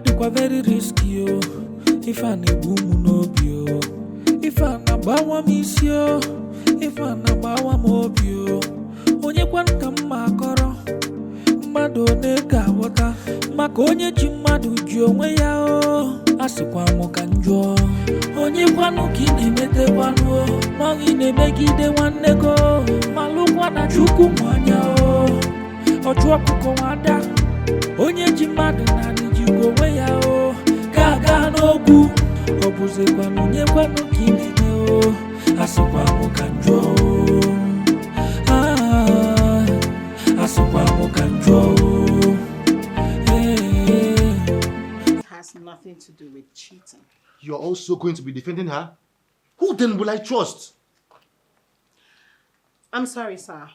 dịkwa very risky o. Ife a na-egbu m n'obi o. Ife a na-agbawa m isi o. Ife a na-agbawa m obi o. Onye kwanụ ka mma akọrọ mmadụ one ga-aghọta maka onye ji mmadụ ji onwe ya o. Asịkwa m ka njọ onye kwanụ ka ị na-emetekwanụ o. Ma ị na-emegide nwanne go malụkwa na Chukwu nwanya o. Ọchụ ọkụkọ nwada onye ji mmadụ na ji onwe ya o. Ga-aga n'okwu ọ bụzikwanụ onye kwanụ ka ị na-eme o. Asịkwa m ka njọ o. It has nothing to do with cheating. You're also going to be defending her? Who then will I trust? I'm sorry, sir.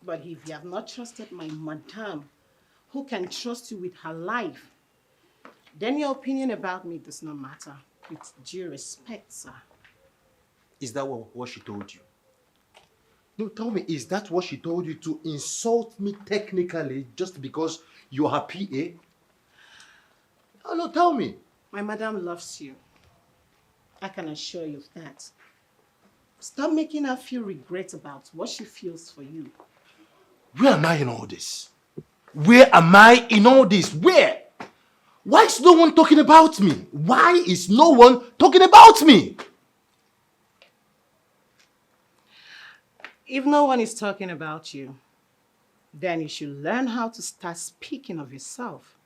But if you have not trusted my madam, who can trust you with her life, then your opinion about me does not matter. With due respect, sir. Is that what she told you? No, tell me, is that what she told you, to insult me technically just because you're her PA? Oh, no, tell me. My madam loves you. I can assure you of that. Stop making her feel regret about what she feels for you. Where am I in all this? Where am I in all this? Where? Why is no one talking about me? Why is no one talking about me? If no one is talking about you, then you should learn how to start speaking of yourself.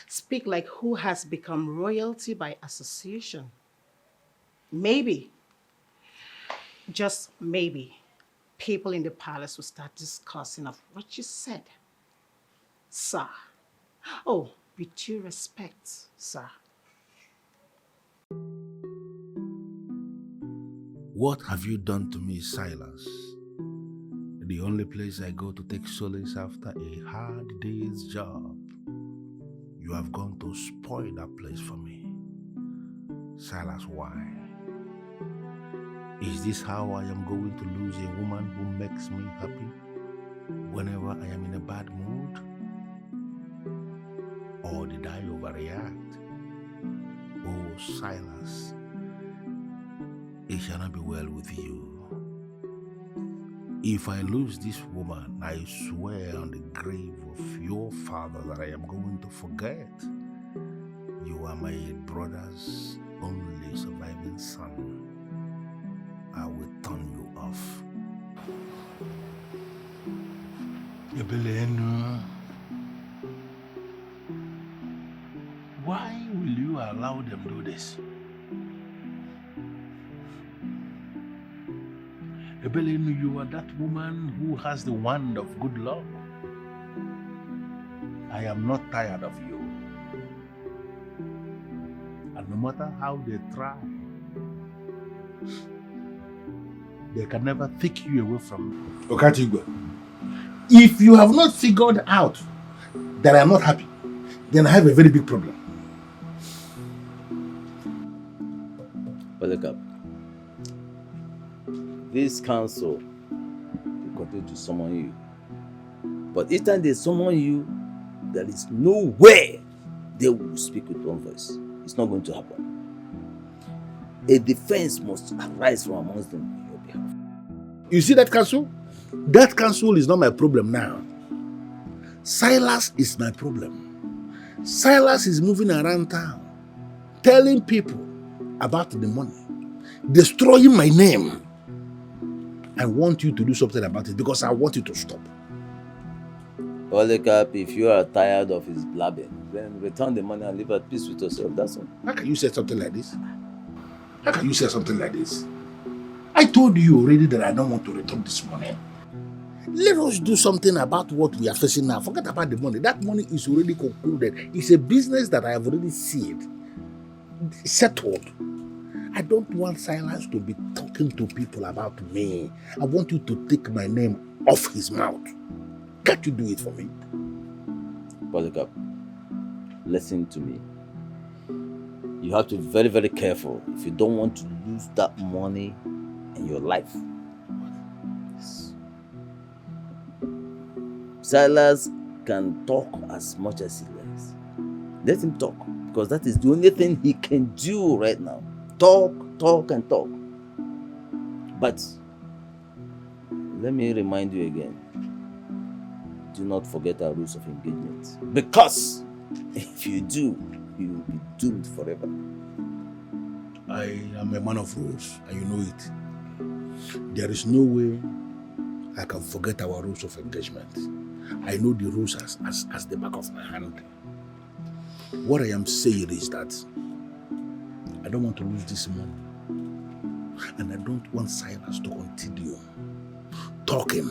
Speak like who has become royalty by association. Maybe, just maybe, people in the palace will start discussing of what you said. Sir. Oh, with due respect, sir. What have you done to me, Silas? The only place I go to take solace after a hard day's job. You have gone to spoil that place for me. Silas, why? Is this how I am going to lose a woman who makes me happy whenever I am in a bad mood? Or did I overreact? Oh, Silas, it shall not be well with you. If I lose this woman, I swear on the grave of your father that I am going to forget. You are my brother's only surviving son. I will turn you off. Ebelenu, why will you allow them do this? Ebelenu, you are that woman who has the wand of good luck. I am not tired of you. And no matter how they try, they can never take you away from me. Okay, Igwe. If you have not figured out that I am not happy, then I have a very big problem. But look up. This council will continue to summon you. But each time they summon you, there is no way they will speak with one voice. It's not going to happen. A defense must arise from amongst them on your behalf. You see that council? That council is not my problem now. Silas is my problem. Silas is moving around town, telling people about the money, destroying my name. I want you to do something about it because I want you to stop. Polycarp, if you are tired of his blabbing, then return the money and live at peace with yourself. That's all. How can you say something like this? How can you say something like this? I told you already that I don't want to return this money. Let us do something about what we are facing now. Forget about the money. That money is already concluded. It's a business that I have already settled. I don't want Silas to be talking to people about me. I want you to take my name off his mouth. Can't you do it for me? Polycarp, listen to me. You have to be very, very careful if you don't want to lose that money in your life. Yes. Silas can talk as much as he likes. Let him talk, because that is the only thing he can do right now. Talk, talk, and talk. But let me remind you again, do not forget our rules of engagement. Because if you do, you will be doomed forever. I am a man of rules, and you know it. There is no way I can forget our rules of engagement. I know the rules as the back of my hand. What I am saying is that I don't want to lose this money. And I don't want Silas to continue talking.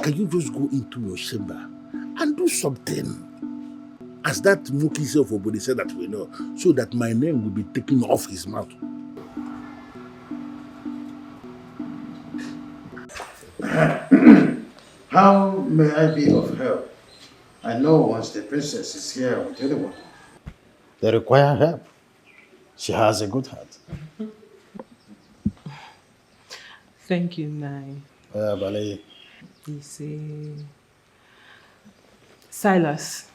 Can you just go into your chamber and do something? As that Mookie self-obody said that we know, so that my name will be taken off his mouth. How may I be of help? I know once the princess is here with anyone, they require help. She has a good heart. Thank you, Nai. Ballet. You see, Silas,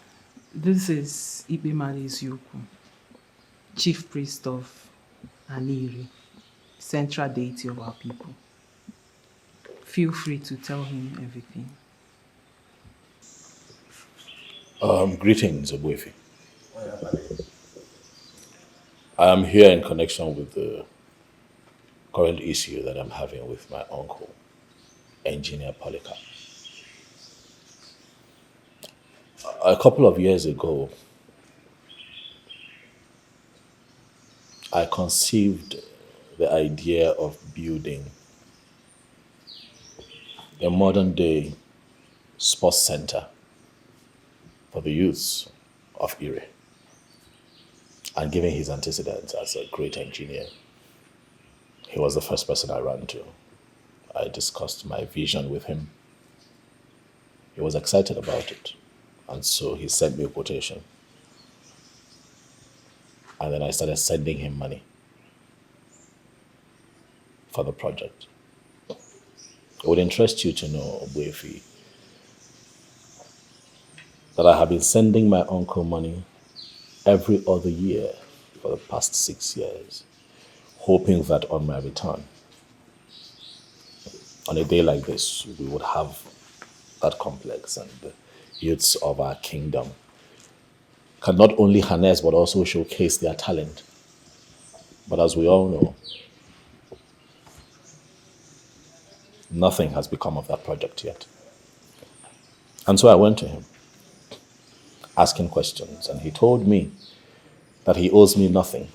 this is Ikpe Yuku, chief priest of Aniri, central deity of our people. Feel free to tell him everything. Greetings, Obuefi. I am here in connection with the current issue that I'm having with my uncle, Engineer Polycarp. A couple of years ago, I conceived the idea of building a modern-day sports center for the youths of Ire. And given his antecedents as a great engineer, he was the first person I ran to. I discussed my vision with him. He was excited about it. And so he sent me a quotation. And then I started sending him money for the project. It would interest you to know, Obuefi, that I have been sending my uncle money every other year for the past 6 years, hoping that on my return, on a day like this, we would have that complex and the youths of our kingdom can not only harness but also showcase their talent. But as we all know, nothing has become of that project yet. And so I went to him, asking questions, and he told me that he owes me nothing.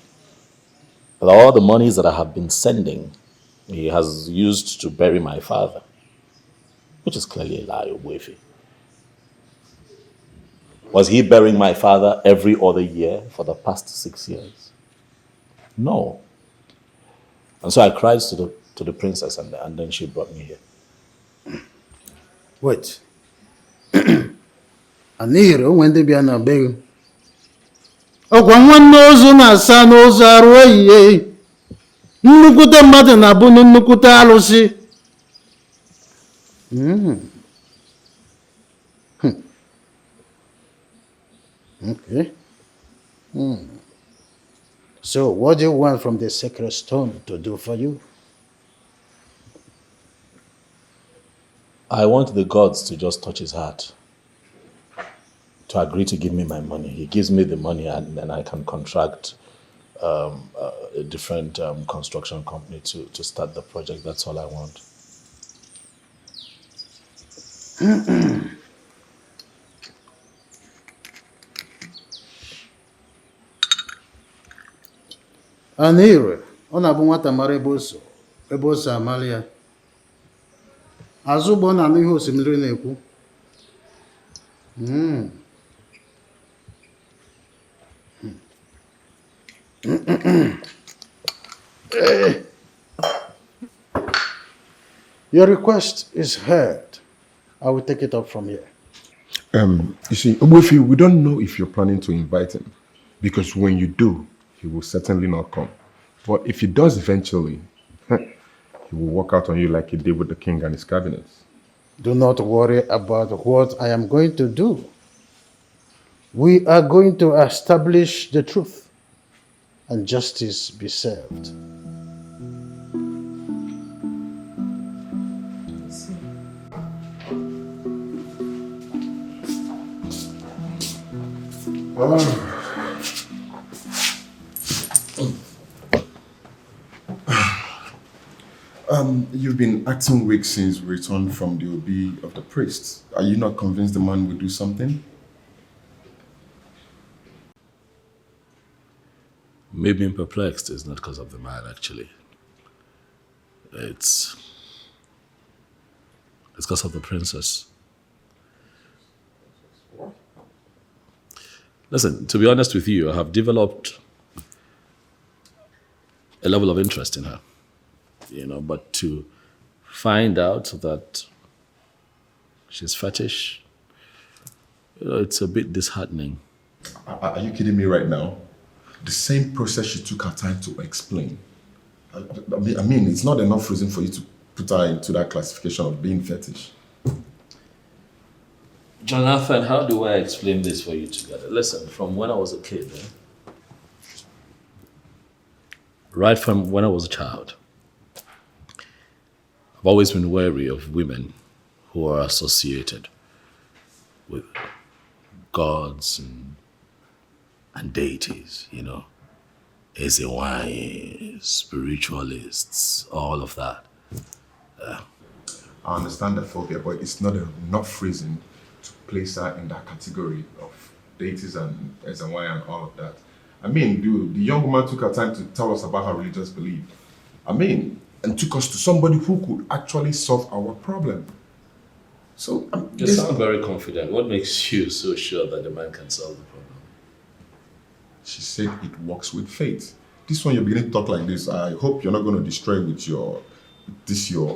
That all the monies that I have been sending, he has used to bury my father, which is clearly a lie, Obuefi. Was he burying my father every other year for the past 6 years? No. And so I cried to the princess, and then she brought me here. Wait. Aniro when they be an abeg. Ogwanwan n'ozu na-asa n'ozu arụ ehihie. Nnukwute mmadụ na-abụ nnukwute alụsị. Okay. So what do you want from the sacred stone to do for you? I want the gods to just touch his heart, to agree to give me my money. He gives me the money, and then I can contract a different construction company to start the project. That's all I want. Anire, ọ na-abụ nwata mara ebe o so amali ya. Azụ ụgbọ na-anụ ihe osimiri na-ekwu. Your request is heard. I will take it up from here. You see, Obuefi, we don't know if you're planning to invite him, because when you do, he will certainly not come. But if he does eventually, he will walk out on you like he did with the king and his cabinet. Do not worry about what I am going to do. We are going to establish the truth and justice be served. You've been acting weak since we returned from the OB of the priest. Are you not convinced the man will do something? Me being perplexed is not because of the man, actually. It's because of the princess. Listen, to be honest with you, I have developed a level of interest in her. But to find out that she's fetish, it's a bit disheartening. Are you kidding me right now? The same process she took her time to explain. I mean, it's not enough reason for you to put her into that classification of being fetish. Jonathan, how do I explain this for you together? Listen, from when I was a kid, right from when I was a child, I've always been wary of women who are associated with gods and deities, Ezewai, spiritualists, all of that. I understand the phobia, but it's not enough reason to place her in that category of deities and Ezewai and all of that. I mean, the young woman took her time to tell us about her religious belief. And took us to somebody who could actually solve our problem. So you sound very confident. What makes you so sure that the man can solve the problem? She said it works with faith. This one you're beginning to talk like this. I hope you're not going to destroy with your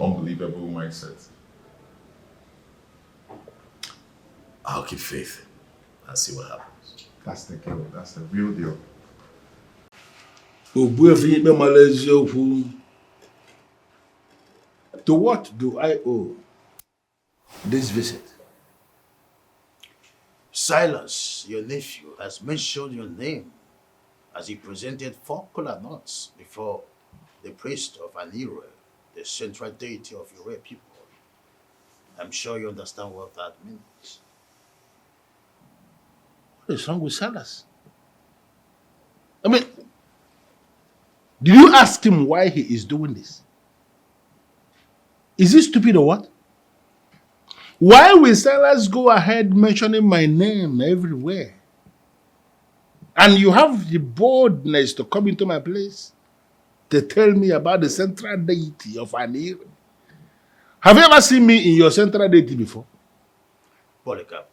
unbelievable mindset. I'll keep faith and see what happens. That's the deal. That's the real deal. To what do I owe this visit? Silas, your nephew, has mentioned your name as he presented 4 kola nuts before the priest of Igwe, the central deity of your people. I'm sure you understand what that means. What is wrong with Silas? Did you ask him why he is doing this? Is he stupid or what? Why will Silas go ahead mentioning my name everywhere? And you have the boldness to come into my place to tell me about the central deity of Igwe. Have you ever seen me in your central deity before? Polycarp,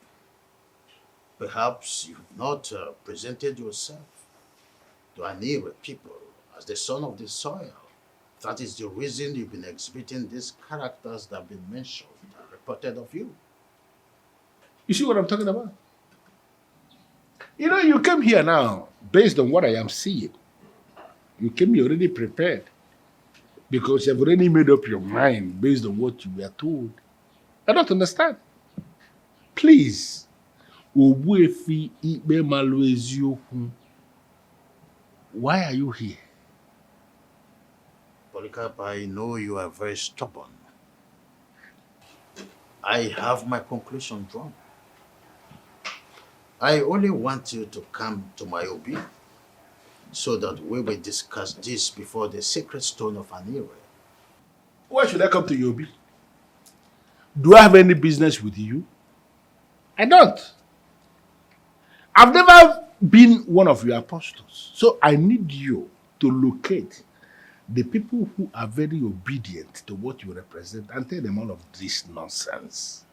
perhaps you have not presented yourself to Igwe people as the son of the soil. That is the reason you've been exhibiting these characters that have been mentioned and reported of you. You see what I'm talking about? You came here now based on what I am seeing. You came here already prepared because you've already made up your mind based on what you were told. I don't understand. Please, why are you here? Polycarp, I know you are very stubborn. I have my conclusion drawn. I only want you to come to my OB so that we will discuss this before the sacred stone of Igwe. Why should I come to your OB? Do I have any business with you? I don't. I've never been one of your apostles. So I need you to locate the people who are very obedient to what you represent and tell them all of this nonsense.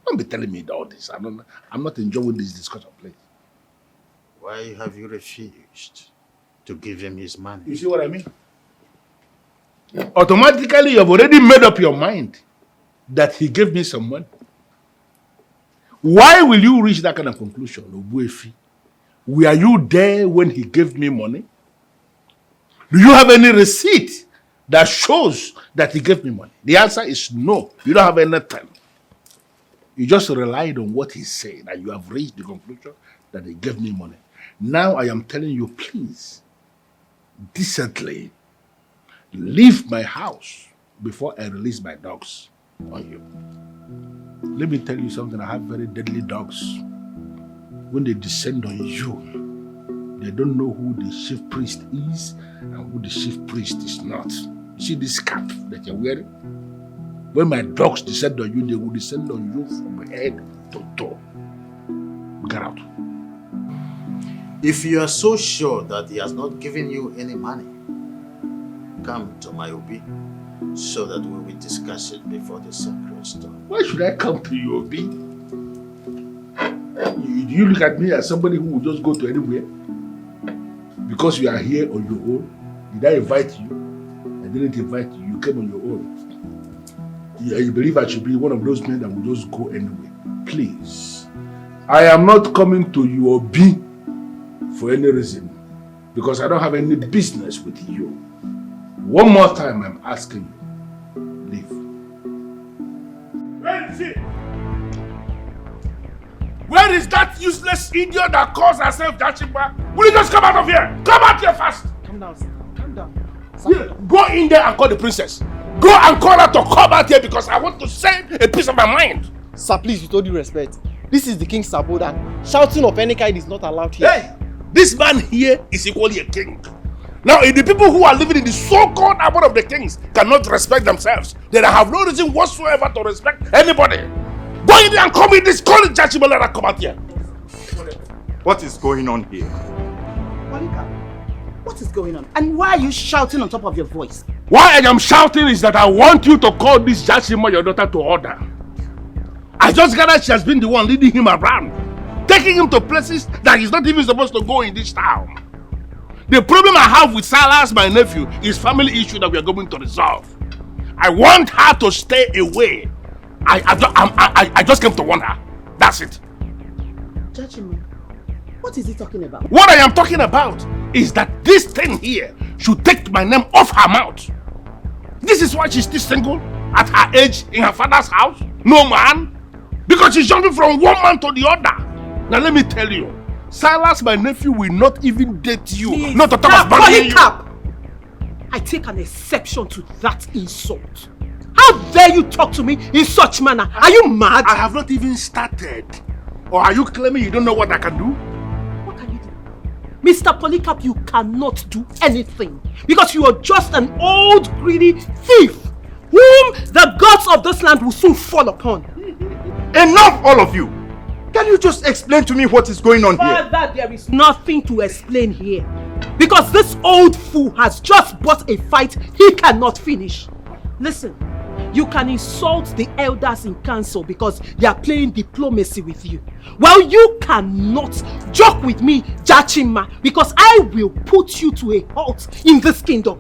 Don't be telling me all this. I'm not enjoying this discussion, please. Why have you refused to give him his money? You see what I mean? Automatically, you've already made up your mind that he gave me some money. Why will you reach that kind of conclusion, Obuefi? Were you there when he gave me money? Do you have any receipt that shows that he gave me money? The answer is no. You don't have anything. You just relied on what he said and you have reached the conclusion that they gave me money. Now I am telling you, please, decently, leave my house before I release my dogs on you. Let me tell you something, I have very deadly dogs. When they descend on you, they don't know who the chief priest is and who the chief priest is not. See this cap that you're wearing? When my dogs descend on you, they will descend on you from head to toe. Get out. If you are so sure that he has not given you any money, come to my Obi so that we will discuss it before the sacred stone. Why should I come to you, Obi? Do you look at me as somebody who will just go to anywhere? Because you are here on your own? Did I invite you? I didn't invite you. You came on your own. You believe I should be one of those men that will just go anywhere? Please. I am not coming to you, Obi, for any reason. Because I don't have any business with you. One more time I'm asking you. Leave. Where is he? Where is that useless idiot that calls herself Jachimba? Will you just come out of here? Come out here fast! Calm down, sir. Calm down. Yeah, go in there and call the princess. Go and call her to come out here because I want to save a piece of my mind. Sir, please, with all due respect, this is the king's abode and shouting of any kind is not allowed here. Hey, this man here is equally a king. Now, if the people who are living in the so-called abode of the kings cannot respect themselves, then I have no reason whatsoever to respect anybody. Go in there and call me this, call it Jachimba, let her come out here. What is going on here? Monica, what is going on? And why are you shouting on top of your voice? Why I am shouting is that I want you to call this Jachimba, your daughter, to order. I just gathered she has been the one leading him around, taking him to places that he's not even supposed to go in this town. The problem I have with Silas, my nephew, is family issue that we are going to resolve. I want her to stay away. I just came to warn her. That's it. Jachimba, what is he talking about? What I am talking about is that this thing here should take my name off her mouth. This is why she's still single at her age in her father's house. No man. Because she's jumping from one man to the other. Now let me tell you, Silas, my nephew, will not even date you. Please, not to talk about marrying you. I take an exception to that insult. How dare you talk to me in such manner? Are you mad? I have not even started. Or are you claiming you don't know what I can do? What can you do? Mr. Polycarp, you cannot do anything. Because you are just an old greedy thief whom the gods of this land will soon fall upon. Enough, all of you! Can you just explain to me what is going on here? Father, there is nothing to explain here. Because this old fool has just bought a fight he cannot finish. Listen, you can insult the elders in council because they are playing diplomacy with you. Well, you cannot joke with me, Jachimba, because I will put you to a halt in this kingdom.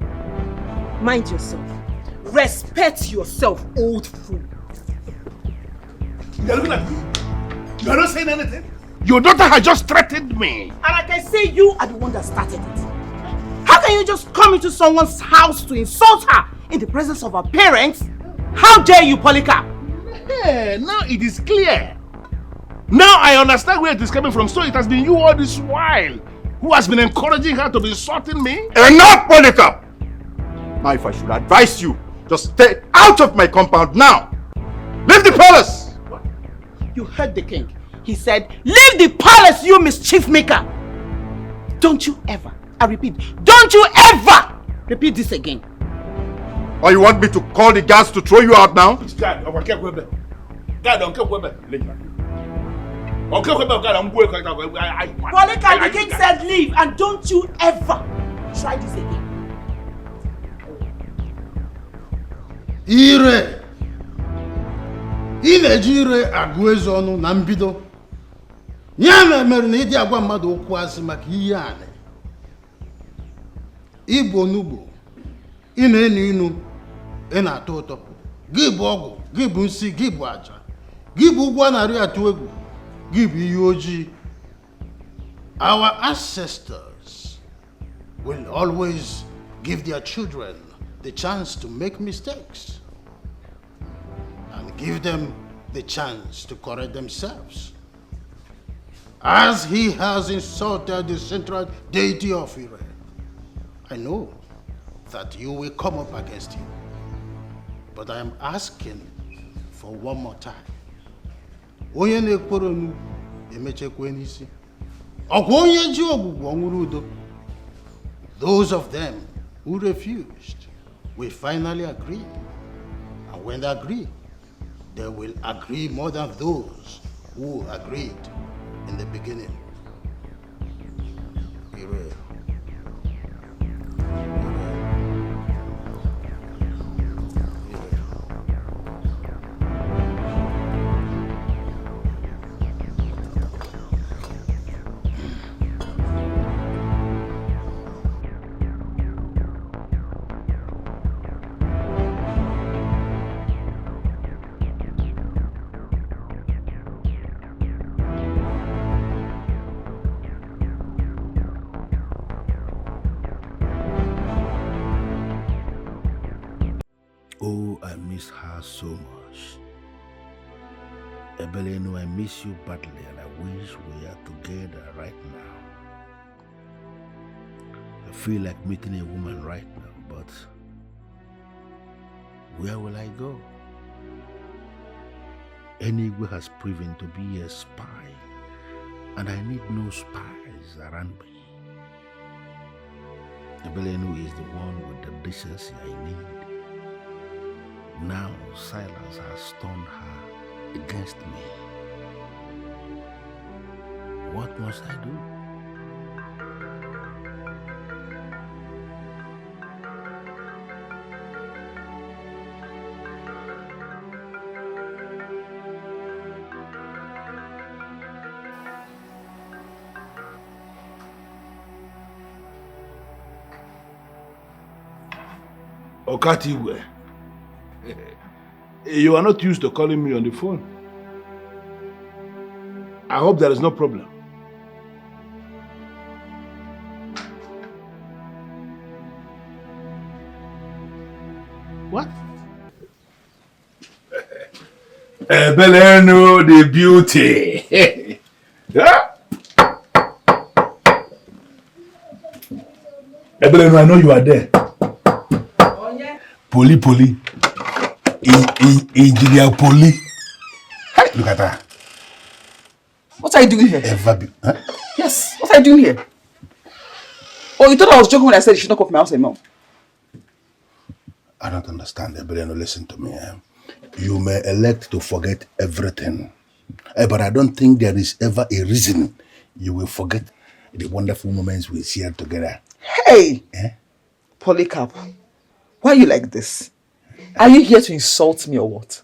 Mind yourself. Respect yourself, old fool. You're looking at me. You're not saying anything. Your daughter has just threatened me. And I can say you are the one that started it. How can you just come into someone's house to insult her in the presence of her parents? How dare you, Polycarp? Yeah, now it is clear. Now I understand where it is coming from. So it has been you all this while who has been encouraging her to be insulting me? Enough, Polycarp! Now if I should advise you, just stay out of my compound now. Leave the palace! You heard the king. He said, leave the palace, you mischief maker. Don't you ever, I repeat, don't you ever repeat this again. Or you want me to call the guards to throw you out now? God, Polycarp, the king said leave, and don't you ever try this again. Ire! Ị na-eji ire agụ eze ọnụ na mbido. Ya mere na ịdị agwa mmadụ okwu asị maka ihe anị. Ịbụ onugbo, ị na-enu inu, ị na-atọ ụtọ. Gị bụ ọgwụ, gị bụ nsị, gị bụ aja. Gị bụ ụgwọ narị atụ egwu, gị bụ ihe ojii. Our ancestors will always give their children the chance to make mistakes. And give them the chance to correct themselves. as he has insulted the central deity of Ire. I know that you will come up against him, but I am asking for one more time. Onye na-ekporo nu emechekwe n'isi. Ọkwa onye ji ogbugbu ọnwụrụ udo. Those of them who refused will finally agree. And when they agree, they will agree more than those who agreed in the beginning. Ire. Oh, I miss her so much. Ebelenu, I miss you badly and I wish we are together right now. I feel like meeting a woman right now, but where will I go? Igwe has proven to be a spy, and I need no spies around me. Ebelenu is the one with the decency I need. Now Silas has turned her against me. What must I do? Igwe, you are not used to calling me on the phone. I hope there is no problem. What? Belenu the beauty. Belenu, I know you are there. Poli. Engineer Poli. Hey, look at her. What are you doing here? Huh? Yes, what are you doing here? Oh, you thought I was joking when I said you should not come from my house anymore? I don't understand, Belenu. Listen to me. You may elect to forget everything, but I don't think there is ever a reason you will forget the wonderful moments we shared together. Hey! Polycarp, why are you like this? Are you here to insult me or what?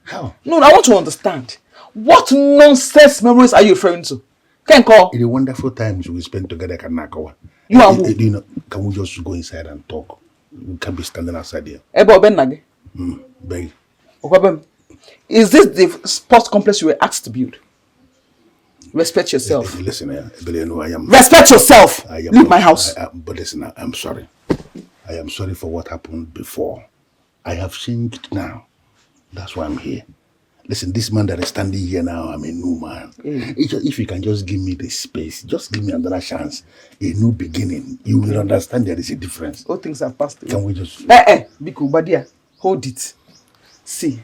How? No, I want to understand. What nonsense memories are you referring to? Can call. The wonderful times we spent together, Kanakawa. You are who? You know, can we just go inside and talk? We can't be standing outside here. Beg. Is this the sports complex you were asked to build? Respect yourself. Listen, I am. Respect yourself. Leave my house. But listen, I'm sorry. I am sorry for what happened before. I have changed now. That's why I'm here. Listen, this man that is standing here now, I'm a new man. If you can just give me the space, just give me another chance, a new beginning, you will understand there is a difference. All things have passed away. Can we just... Biku, Badia, hold it. See,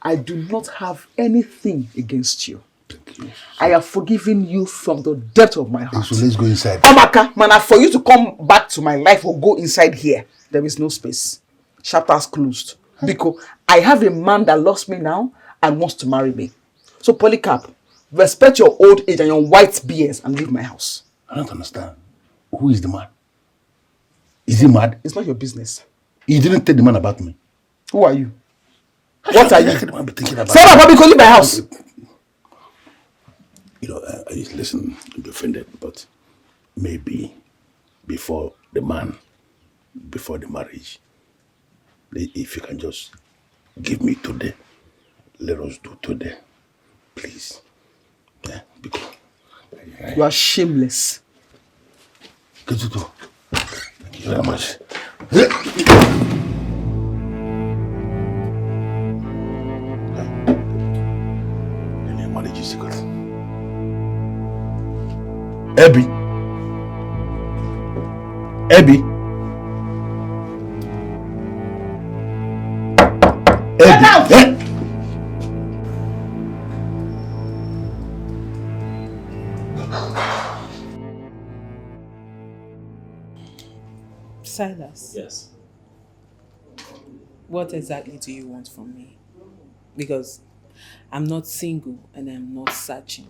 I do not have anything against you. Thank you. I have forgiven you from the depth of my heart. So let's go inside. Amaka, man, for you to come back to my life or go inside here, there is no space. Chapters closed. Because I have a man that loves me now and wants to marry me. So Polycarp, respect your old age and your white beards and leave my house. I don't understand. Who is the man? Is he mad? It's not your business. You didn't tell the man about me. Who are you? What are you? Say that, Bobby, leave my house. You know, listen, I'm offended, but maybe before the marriage, if you can just give me today, let us do today, please. Yeah, because you are shameless. Good to do. Thank you very much. Let me manage your secret. Abby. Abby. Abby. Silas. Yes. What exactly do you want from me? Because I'm not single and I'm not searching.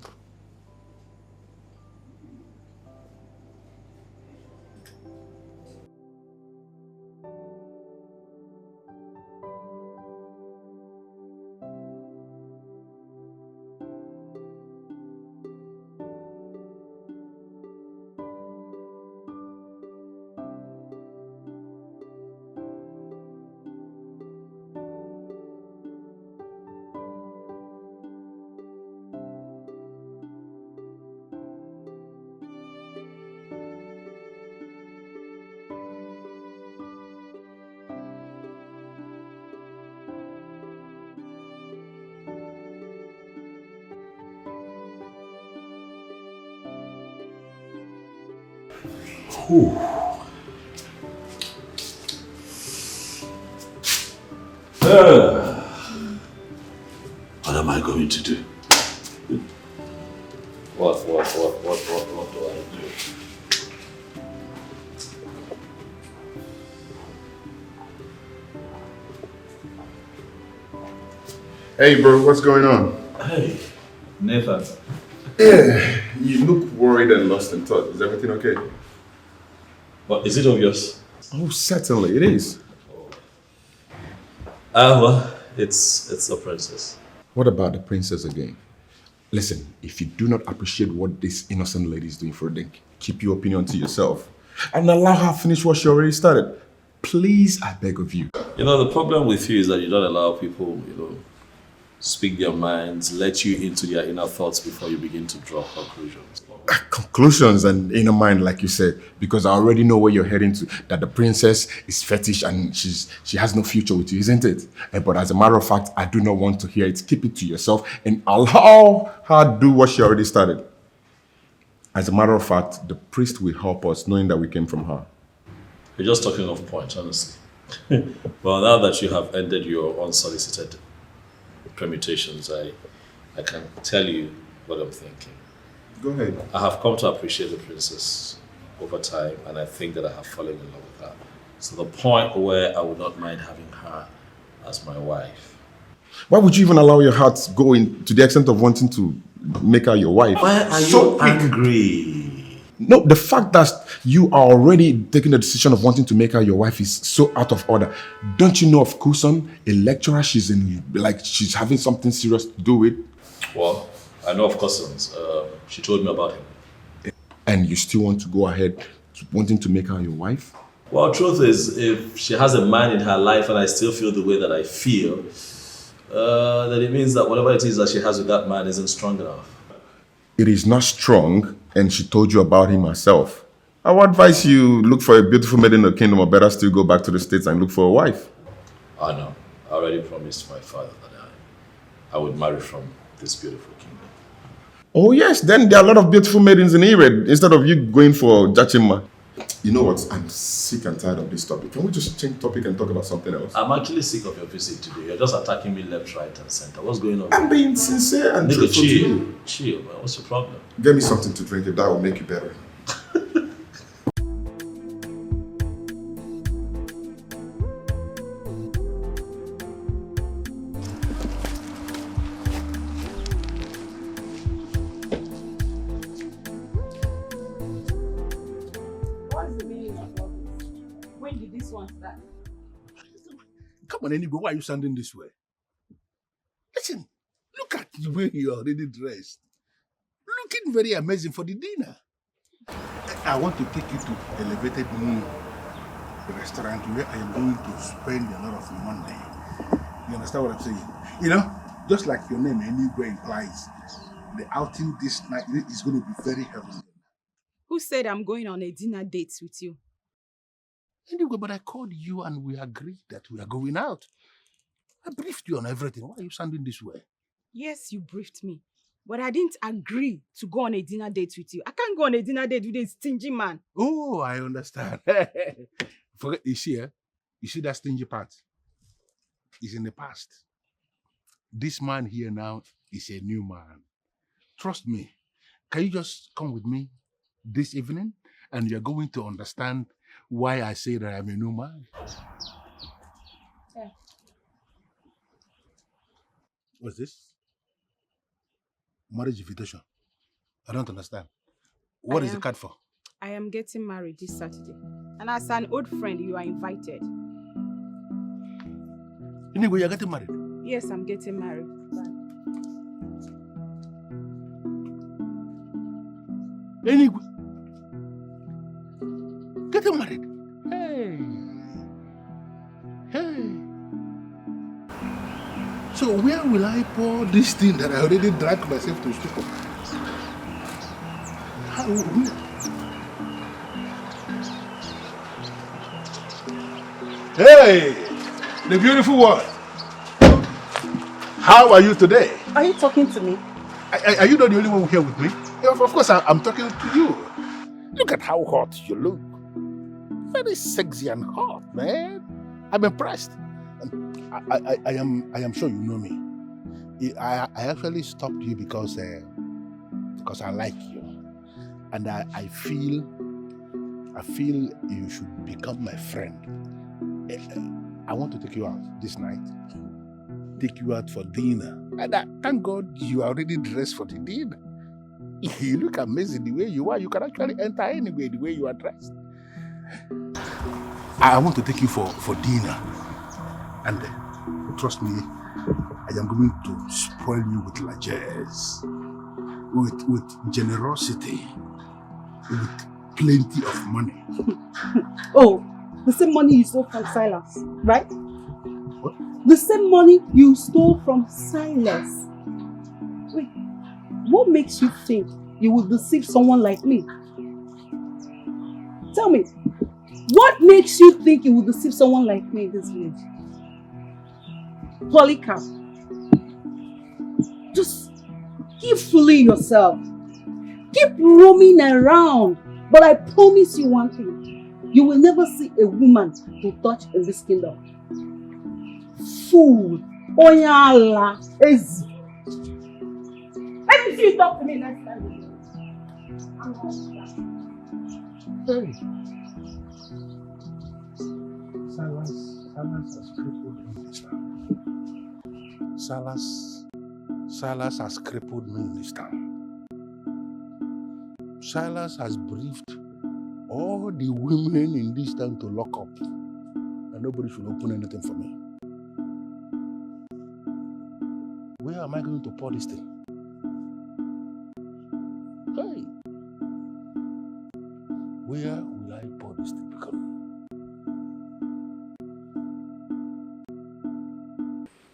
Whew. What am I going to do? What do I do? Hey, bro, what's going on? Hey, Nathan. Yeah, you look worried and lost in thought. Is everything okay? What, is it obvious? Oh, certainly, it is. Well, it's a princess. What about the princess again? Listen, if you do not appreciate what this innocent lady is doing for Dink, keep your opinion to yourself and allow her finish what she already started. Please, I beg of you. You know, the problem with you is that you don't allow people, speak their minds, let you into their inner thoughts before you begin to draw conclusions. Conclusions and inner mind, like you said, because I already know where you're heading to, that the princess is fetish and she has no future with you, isn't it? But as a matter of fact, I do not want to hear it. Keep it to yourself and allow her do what she already started. As a matter of fact, the priest will help us, knowing that we came from her. You're just talking off point, honestly. Well, now that you have ended your unsolicited permutations, I can tell you what I'm thinking. Go ahead. I have come to appreciate the princess over time, and I think that I have fallen in love with her. To the point where I would not mind having her as my wife. Why would you even allow your heart go to the extent of wanting to make her your wife? Why are you angry? No, the fact that you are already taking the decision of wanting to make her your wife is so out of order. Don't you know of Kusan, a lecturer she's having something serious to do with? Well, I know of Cousins. She told me about him. And you still want to go ahead wanting to make her your wife? Well, truth is, if she has a man in her life and I still feel the way that I feel, then it means that whatever it is that she has with that man isn't strong enough. It is not strong, and she told you about him herself. I would advise you look for a beautiful maiden in the kingdom, or better still go back to the States and look for a wife. I know. I already promised my father that I would marry from this beautiful kingdom. Oh yes, then there are a lot of beautiful maidens in Ired instead of you going for Jachima. You know what? I'm sick and tired of this topic. Can we just change topic and talk about something else? I'm actually sick of your visit today. You're just attacking me left, right, and center. What's going on? I'm being sincere and Nigga, truthful to you. Chill, man. What's your problem? Get me something to drink if that will make you better. Come on, Igwe, why are you standing this way? Listen, look at the way you're already dressed. Looking very amazing for the dinner. I want to take you to Elevated Moon, the restaurant where I am going to spend a lot of money. You understand what I'm saying? You know, just like your name Igwe implies, the outing this night is going to be very heavenly. Who said I'm going on a dinner date with you? Anyway, but I called you and we agreed that we are going out. I briefed you on everything. Why are you standing this way? Yes, you briefed me. But I didn't agree to go on a dinner date with you. I can't go on a dinner date with a stingy man. Oh, I understand. Forget, you see, you see that stingy part? It's in the past. This man here now is a new man. Trust me. Can you just come with me this evening? And you're going to understand why I say that I'm a new man. Yeah. What's this? Marriage invitation. I don't understand. What is the card for? I am getting married this Saturday. And as an old friend, you are invited. Anyway, you're getting married? Yes, I'm getting married. Bye. Anyway, getting married? Hey. So where will I pour this thing that I already drank myself to stupor? Hey, the beautiful one. How are you today? Are you talking to me? Are you not the only one here with me? Yeah, of course, I'm talking to you. Look at how hot you look. Very sexy and hot, man. I'm impressed. I am sure you know me. I actually stopped you because I like you, and I feel you should become my friend. I want to take you out this night. Take you out for dinner. And thank God you are already dressed for the dinner. You look amazing the way you are. You can actually enter anywhere the way you are dressed. I want to take you for dinner. And trust me, I am going to spoil you with largesse, with generosity, with plenty of money. Oh, the same money you stole from Silas, right? What? The same money you stole from Silas. Wait, what makes you think you would deceive someone like me? Tell me, what makes you think you would deceive someone like me in this village? Polycarp, just keep fooling yourself. Keep roaming around. But I promise you one thing. You will never see a woman to touch in this kingdom. Fool. Oyala. Ezi. Let me see you talk to me next time. Hey. Silas has crippled me this time. Silas has crippled me in this town. Silas has briefed all the women in this town to lock up, and nobody should open anything for me. Where am I going to pour this thing? Hey, where will I pour this thing become?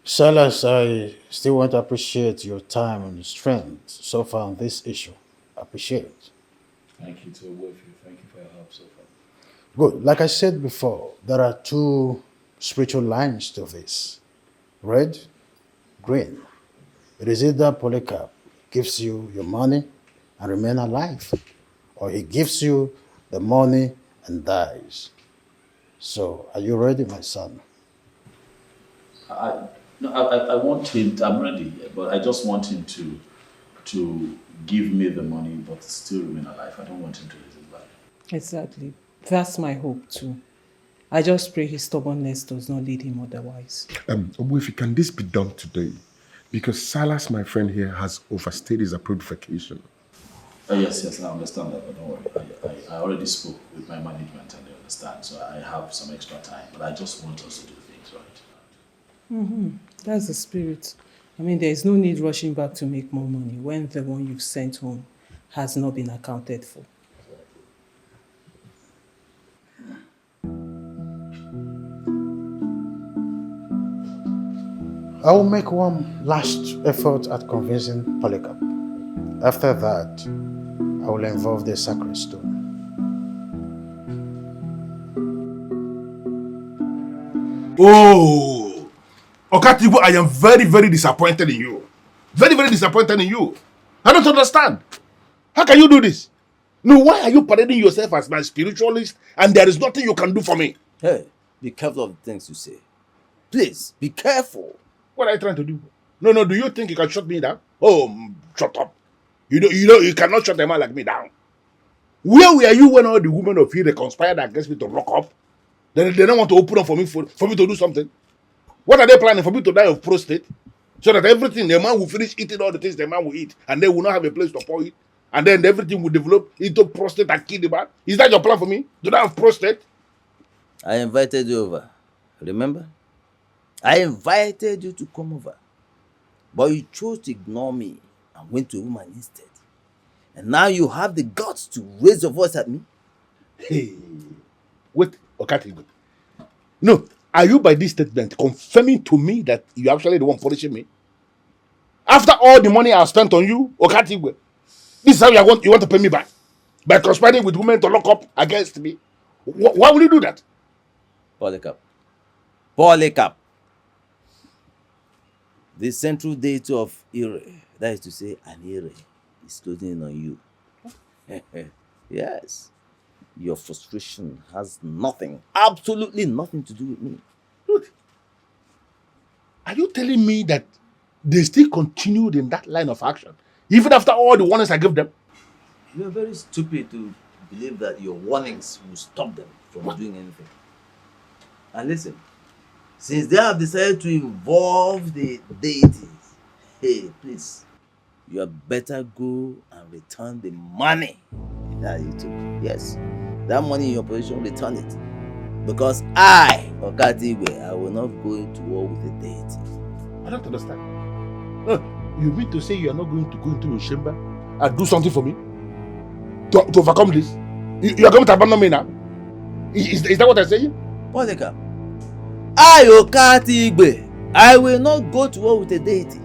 Silas, I still want to appreciate your time and strength so far on this issue. Appreciate it. Thank you to both of you. Thank you for your help so far. Good. Like I said before, there are two spiritual lines to this. Red, green. It is either Polycarp gives you your money and remain alive, or he gives you the money and dies. So, are you ready, my son? I want him, I'm ready, but I just want him to give me the money but still remain alive. I don't want him to lose his life. Exactly. That's my hope too. I just pray his stubbornness does not lead him otherwise. If can this be done today? Because Silas, my friend here, has overstayed his approved vacation. Yes, I understand that, but don't worry. I already spoke with my management and they understand, so I have some extra time. But I just want us to do things right. That's the spirit. I mean, there is no need rushing back to make more money when the one you've sent home has not been accounted for. I will make one last effort at convincing Polycarp. After that, I will involve the sacred stone. Oh! Okatibo, I am very, very disappointed in you. Very, very disappointed in you. I don't understand. How can you do this? No, why are you parading yourself as my spiritualist and there is nothing you can do for me? Hey, be careful of the things you say. Please, be careful. What are you trying to do? No, do you think you can shut me down? Oh, shut up. You cannot shut a man like me down. Where were you when all the women of Ire conspired against me to lock up? They don't want to open up for me to do something. What are they planning? For me to die of prostate? So that everything, the man will finish eating all the things the man will eat and they will not have a place to pour it. And then everything will develop into prostate and kill the man. Is that your plan for me? To die of prostate? I invited you over. Remember? I invited you to come over. But you chose to ignore me and went to a woman instead. And now you have the guts to raise your voice at me? Hey, wait, Okati. No, are you by this statement confirming to me that you're actually the one punishing me? After all the money I spent on you, Okati, this is how you want to pay me back? By conspiring with women to lock up against me? Why will you do that? Polycarp. Polycarp. The central deity of Ire, that is to say, an Ire, is closing in on you. Yes. Your frustration has nothing, absolutely nothing to do with me. Look, are you telling me that they still continued in that line of action, even after all the warnings I gave them? You are very stupid to believe that your warnings will stop them from doing anything. And listen, since they have decided to involve the deities, hey, please, you had better go and return the money that you took. Yes, that money in your position, return it. Because I, Igwe, I will not go into war with the deity. I don't understand. You mean to say you are not going to go into your chamber and do something for me? To overcome this? You are going to abandon me now? Is that what I'm saying? Polycarp, I, Igwe, I will not go to war with the deity.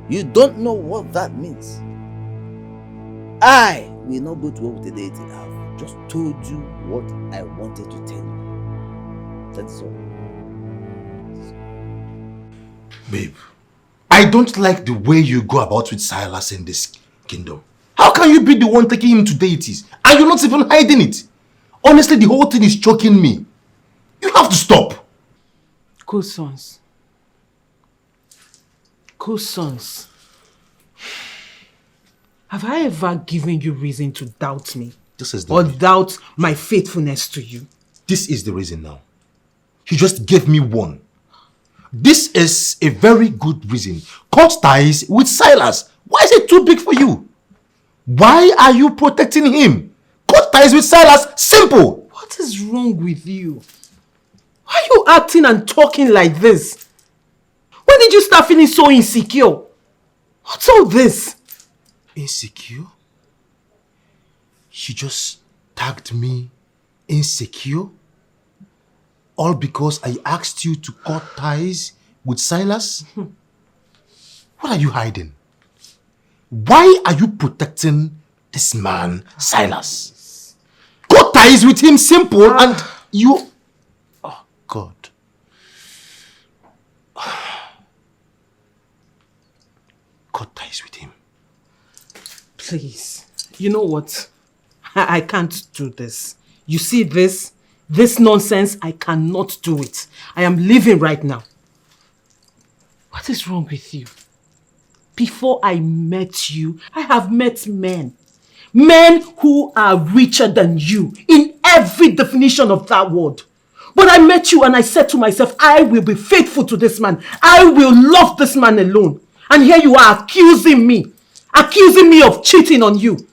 You don't know what that means. I will not go to war with the deity. I've just told you what I wanted to tell you. That's all. Babe, I don't like the way you go about with Silas in this kingdom. How can you be the one taking him to deities and you're not even hiding it? Honestly, the whole thing is choking me. You have to stop. Cousins. Have I ever given you reason to doubt me? This is the or reason. doubt my faithfulness to you? This is the reason now. You just gave me one. This is a very good reason. Cut ties with Silas. Why is it too big for you? Why are you protecting him? Cut ties with Silas. Simple. What is wrong with you? Why are you acting and talking like this? When did you start feeling so insecure? What's all this? Insecure? She just tagged me insecure? All because I asked you to cut ties with Silas? What are you hiding? Why are you protecting this man, Silas? Cut ties with him, simple, and you... Oh, God. Cut ties with him. Please, you know what? I can't do this. You see this nonsense, I cannot do it. I am leaving right now. What is wrong with you? Before I met you, I have met men. Men who are richer than you in every definition of that word. But I met you and I said to myself, I will be faithful to this man. I will love this man alone. And here you are accusing me of cheating on you.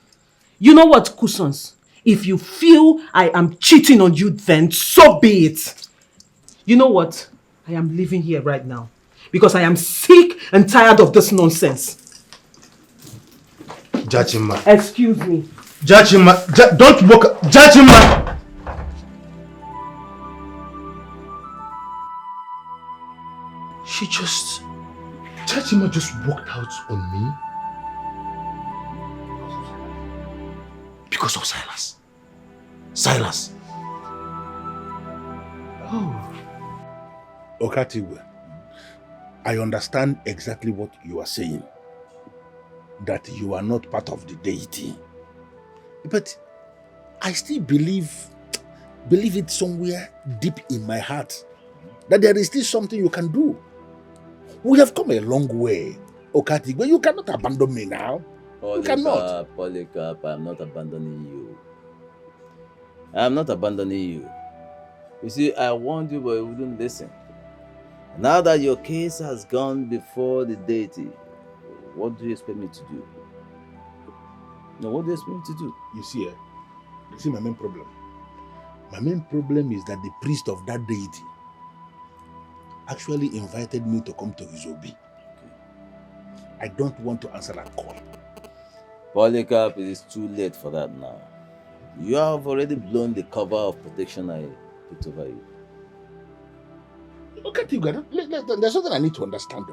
You know what, Cousins? If you feel I am cheating on you, then so be it. You know what? I am leaving here right now because I am sick and tired of this nonsense. Jachima. Excuse me. Jachima, don't walk. Jachima. Jachima just walked out on me because of Silas. Silas. Oh. Okatiwe, I understand exactly what you are saying. that you are not part of the deity. But I still believe it somewhere deep in my heart that there is still something you can do. We have come a long way, Okatigwe. You cannot abandon me now. You cannot. Polycarp, I'm not abandoning you. I'm not abandoning you. You see, I warned you, but you wouldn't listen. Now that your case has gone before the deity, what do you expect me to do? No, what do you expect me to do? You see my main problem. My main problem is that the priest of that deity actually invited me to come to his obi. I don't want to answer that call. Polycarp, it is too late for that now. You have already blown the cover of protection I put over you. Look at you, God. There's something I need to understand.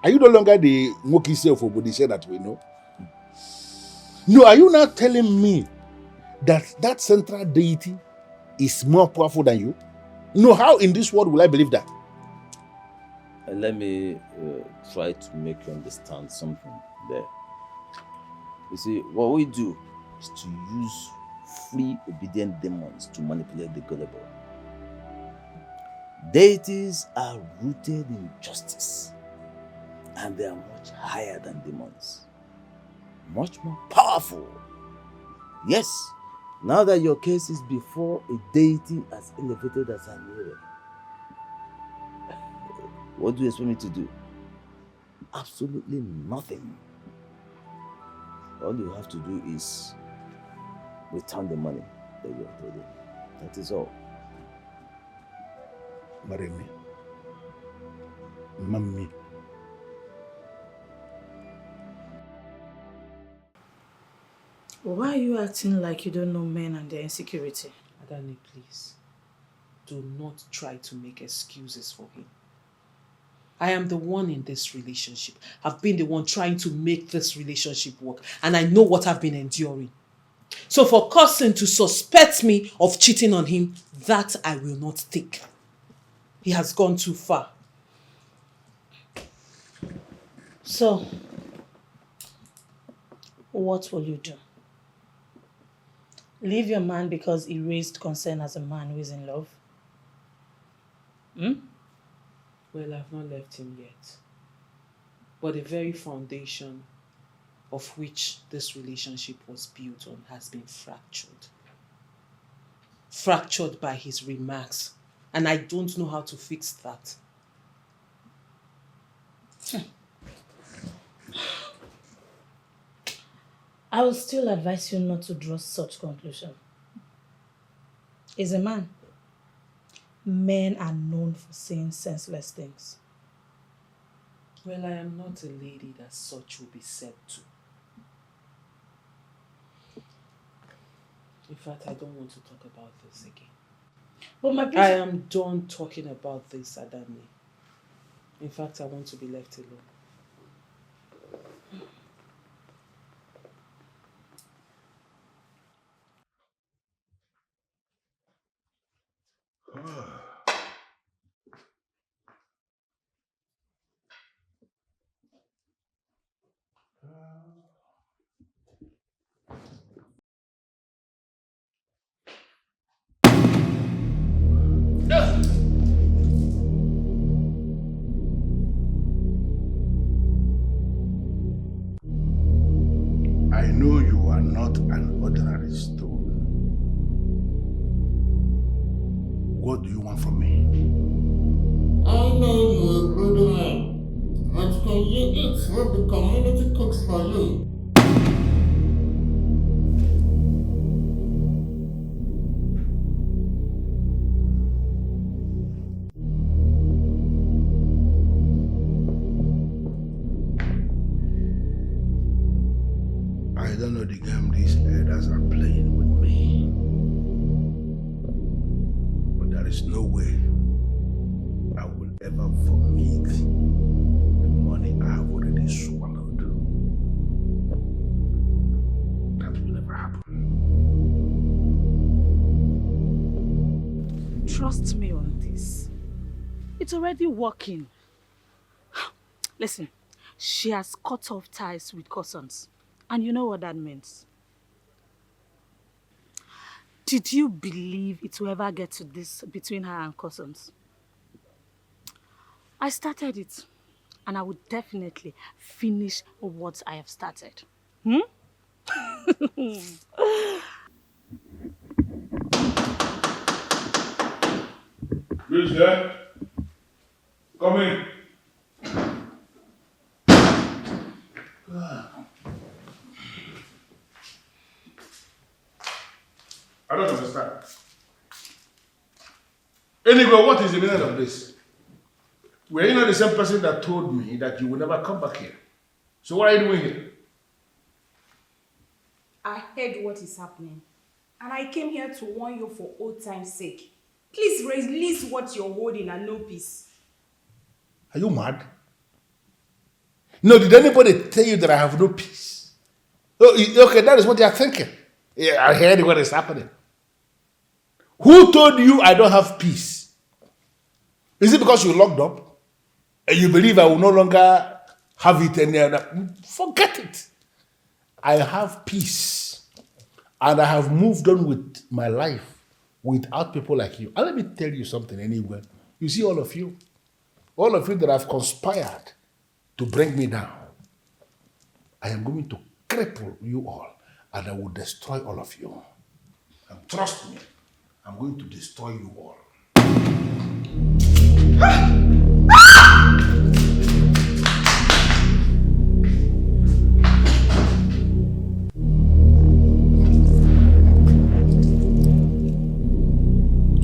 Are you no longer the Moki self of Bodhisattva that we know? No, are you now telling me that central deity is more powerful than you? No, how in this world will I believe that? Let me try to make you understand something there. You see, what we do is to use free obedient demons to manipulate the gullible. Deities are rooted in justice, and they are much higher than demons. Much more powerful. Yes, now that your case is before a deity as elevated as Anira, what do you expect me to do? Absolutely nothing. All you have to do is return the money that you have paid. That is all. Marry me. Mommy. Why are you acting like you don't know men and their insecurity? Adani, please. Do not try to make excuses for him. I am the one in this relationship. I've been the one trying to make this relationship work, and I know what I've been enduring. So for Cousin to suspect me of cheating on him, that I will not take. He has gone too far. So, what will you do? Leave your man because he raised concern as a man who is in love? Well, I've not left him yet. But the very foundation of which this relationship was built on has been fractured. Fractured by his remarks. And I don't know how to fix that. I will still advise you not to draw such conclusion. He's a man. Men are known for saying senseless things. Well, I am not a lady that such will be said to. In fact, I don't want to talk about this again. But I am done talking about this, Adani. In fact, I want to be left alone. I know you are not an ordinary stone. What do you want from me? I know you're a good man, but can you eat what the community cooks for you? I don't know the game these elders are playing with me. But there is no way I will ever vomit the money I have already swallowed. That will never happen. Trust me on this. It's already working. Listen, she has cut off ties with cousins. And you know what that means? Did you believe it will ever get to this between her and cousins? I started it, and I would definitely finish what I have started. Who's there? Come in. I don't understand. Anyway, what is the meaning of this? Were you not the same person that told me that you will never come back here? So what are you doing here? I heard what is happening, and I came here to warn you for old time's sake. Please release what you're holding and no peace. Are you mad? No, did anybody tell you that I have no peace? Oh, okay, that is what you are thinking. Yeah, I heard what is happening. Who told you I don't have peace? Is it because you locked up? And you believe I will no longer have it any other? Forget it. I have peace. And I have moved on with my life without people like you. And let me tell you something anyway. You see all of you that have conspired to bring me down, I am going to cripple you all and I will destroy all of you. And trust me, I'm going to destroy you all.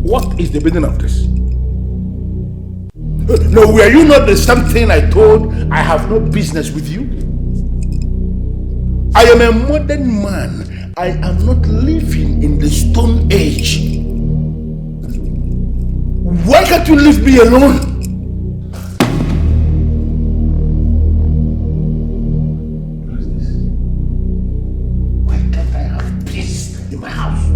What is the meaning of this? No, were you not the something I told I have no business with you? I am a modern man. I am not living in the Stone Age. Why can't you leave me alone? What is this? Why can't I have peace in my house?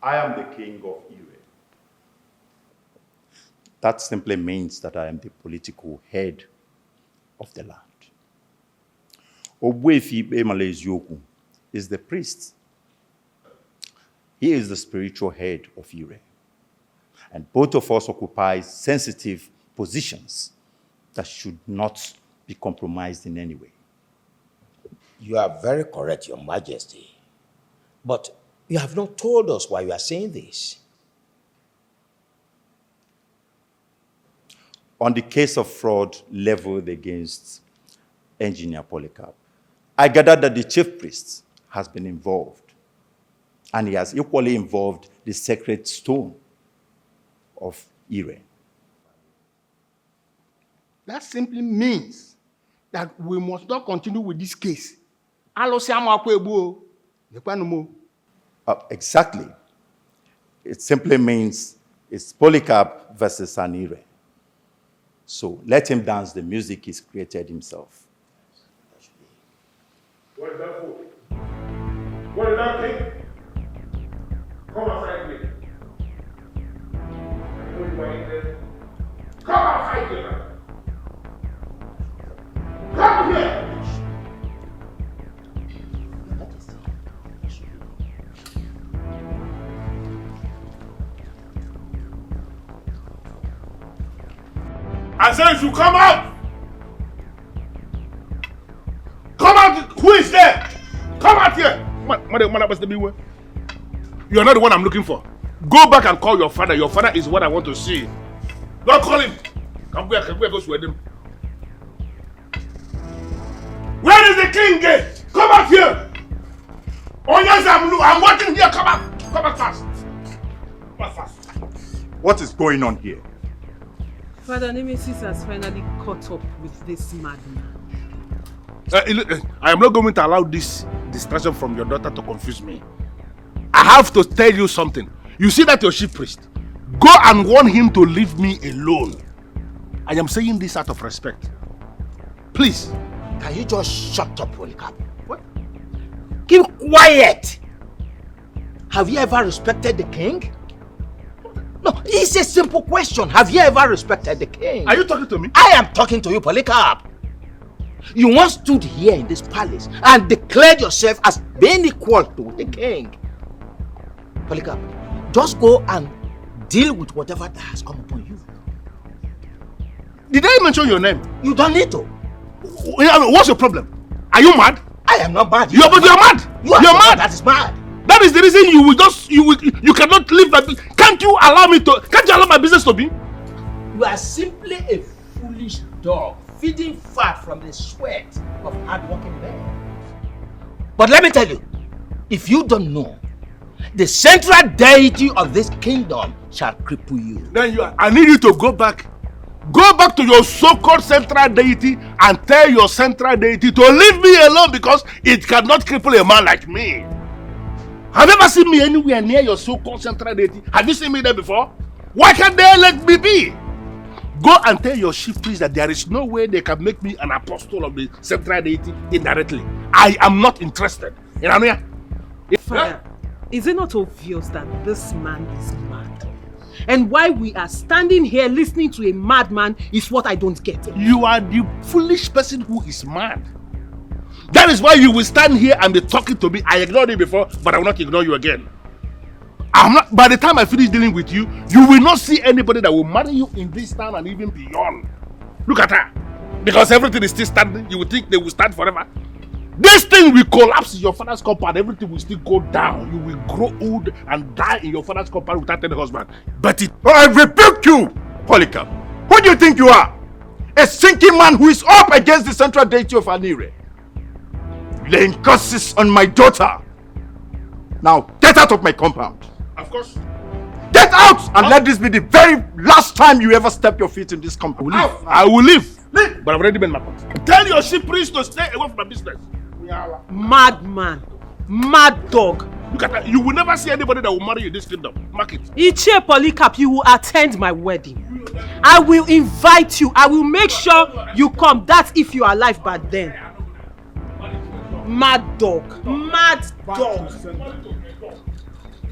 I am the king of Igwe. That simply means that I am the political head of the land. Ogbuefi Emale Ezioku is the priest. He is the spiritual head of Igwe. And both of us occupy sensitive positions that should not be compromised in any way. You are very correct, Your Majesty. But you have not told us why you are saying this. On the case of fraud leveled against Engineer Polycarp, I gathered that the chief priest has been involved, and he has equally involved the sacred stone of Igwe. That simply means that we must not continue with this case. Exactly. It simply means it's Polycarp versus an Igwe. So let him dance the music he's created himself. What is that for? What is that thing? Come outside here. I know you are in there. Come outside here. Come here. I said you should come out! Come out! Who is there? Come out here! You are not the one I'm looking for. Go back and call your father. Your father is what I want to see. Don't call him. Come here, go with him. Where is the king gate? Come out here! Oh yes, I'm watching here. Come out! Come out fast! Come out fast! What is going on here? Father Nemesis has finally caught up with this madman. I am not going to allow this distraction from your daughter to confuse me. I have to tell you something. You see that your chief priest? Go and warn him to leave me alone. I am saying this out of respect. Please. Can you just shut up, Polycarp? What? Keep quiet! Have you ever respected the king? No, it's a simple question. Have you ever respected the king? Are you talking to me? I am talking to you, Polycarp. You once stood here in this palace and declared yourself as being equal to the king. Polycarp, just go and deal with whatever that has come upon you. Did I mention your name? You don't need to. What's your problem? Are you mad? I am not mad. You're mad. You are You're mad. mad. That is mad. That is the reason you cannot leave my business. Can't you allow my business to be? You are simply a foolish dog feeding fat from the sweat of hard-working men. But let me tell you, if you don't know, the central deity of this kingdom shall cripple you. Then I need you to go back. Go back to your so-called central deity and tell your central deity to leave me alone because it cannot cripple a man like me. Have you ever seen me anywhere near your so-called central deity? Have you seen me there before? Why can't they let me be? Go and tell your chief priest that there is no way they can make me an apostle of the central deity indirectly. I am not interested. You know what I mean? Father, is it not obvious that this man is mad? And why we are standing here listening to a madman is what I don't get. You are the foolish person who is mad. That is why you will stand here and be talking to me. I ignored you before, but I will not ignore you again. By the time I finish dealing with you, you will not see anybody that will marry you in this town and even beyond. Look at her. Because everything is still standing, you will think they will stand forever. This thing will collapse in your father's compound. Everything will still go down. You will grow old and die in your father's compound without any husband. But I rebuke you, Polycarp. Who do you think you are? A sinking man who is up against the central deity of Anire. Laying curses on my daughter. Now, get out of my compound. Of course. Get out and let this be the very last time you ever step your feet in this compound. I will leave. But I've already made my point. Tell your chief priest to stay away from my business. Madman. Mad dog. Look at that. You will never see anybody that will marry you in this kingdom. Mark it. Ichie Polycarp, you will attend my wedding. I will invite you. I will make sure you come. That's if you are alive by then. Mad dog. Mad dog.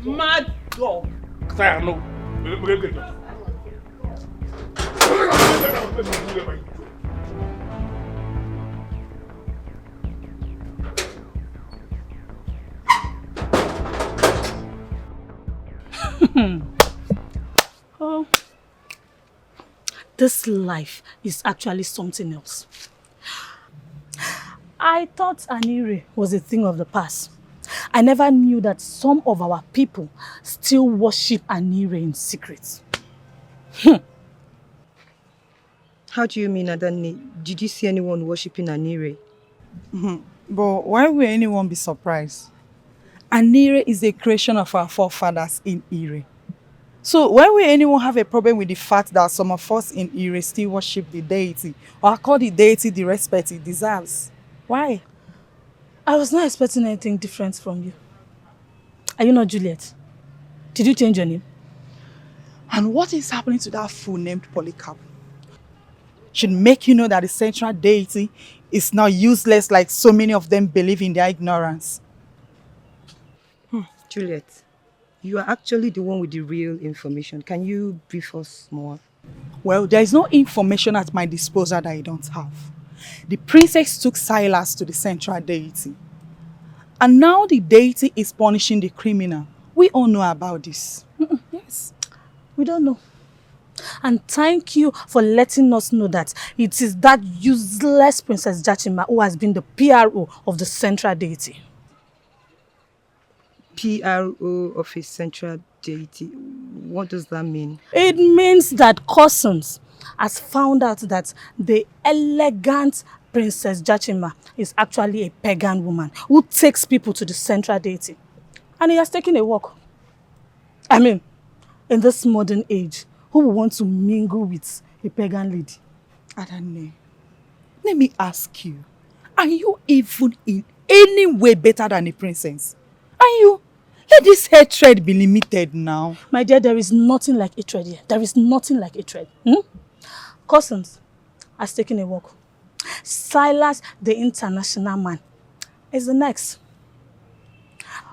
Mad dog. Oh, this life is actually something else. I thought Anire was a thing of the past. I never knew that some of our people still worship Anire in secret. How do you mean, Adani? Did you see anyone worshipping Anire? But why would anyone be surprised? Anire is a creation of our forefathers in Ire. So why would anyone have a problem with the fact that some of us in Ire still worship the deity or call the deity the respect it deserves? Why? I was not expecting anything different from you. Are you not Juliet? Did you change your name? And what is happening to that fool named Polycarp? Should make you know that the central deity is now useless like so many of them believe in their ignorance. Juliet, you are actually the one with the real information. Can you brief us more? Well, there is no information at my disposal that I don't have. The princess took Silas to the central deity. And now the deity is punishing the criminal. We all know about this. Yes, we don't know. And thank you for letting us know that it is that useless Princess Jachima who has been the PRO of the central deity. PRO of a central deity? What does that mean? It means that Cousins has found out that the elegant Princess Jachima is actually a pagan woman who takes people to the central deity. And he has taken a walk. I mean, in this modern age, who would want to mingle with a pagan lady? Adane, let me ask you, are you even in any way better than a princess? Are you? Let this hatred be limited now. My dear, there is nothing like hatred here. There is nothing like hatred. Cousins has taken a walk. Silas, the international man, is the next.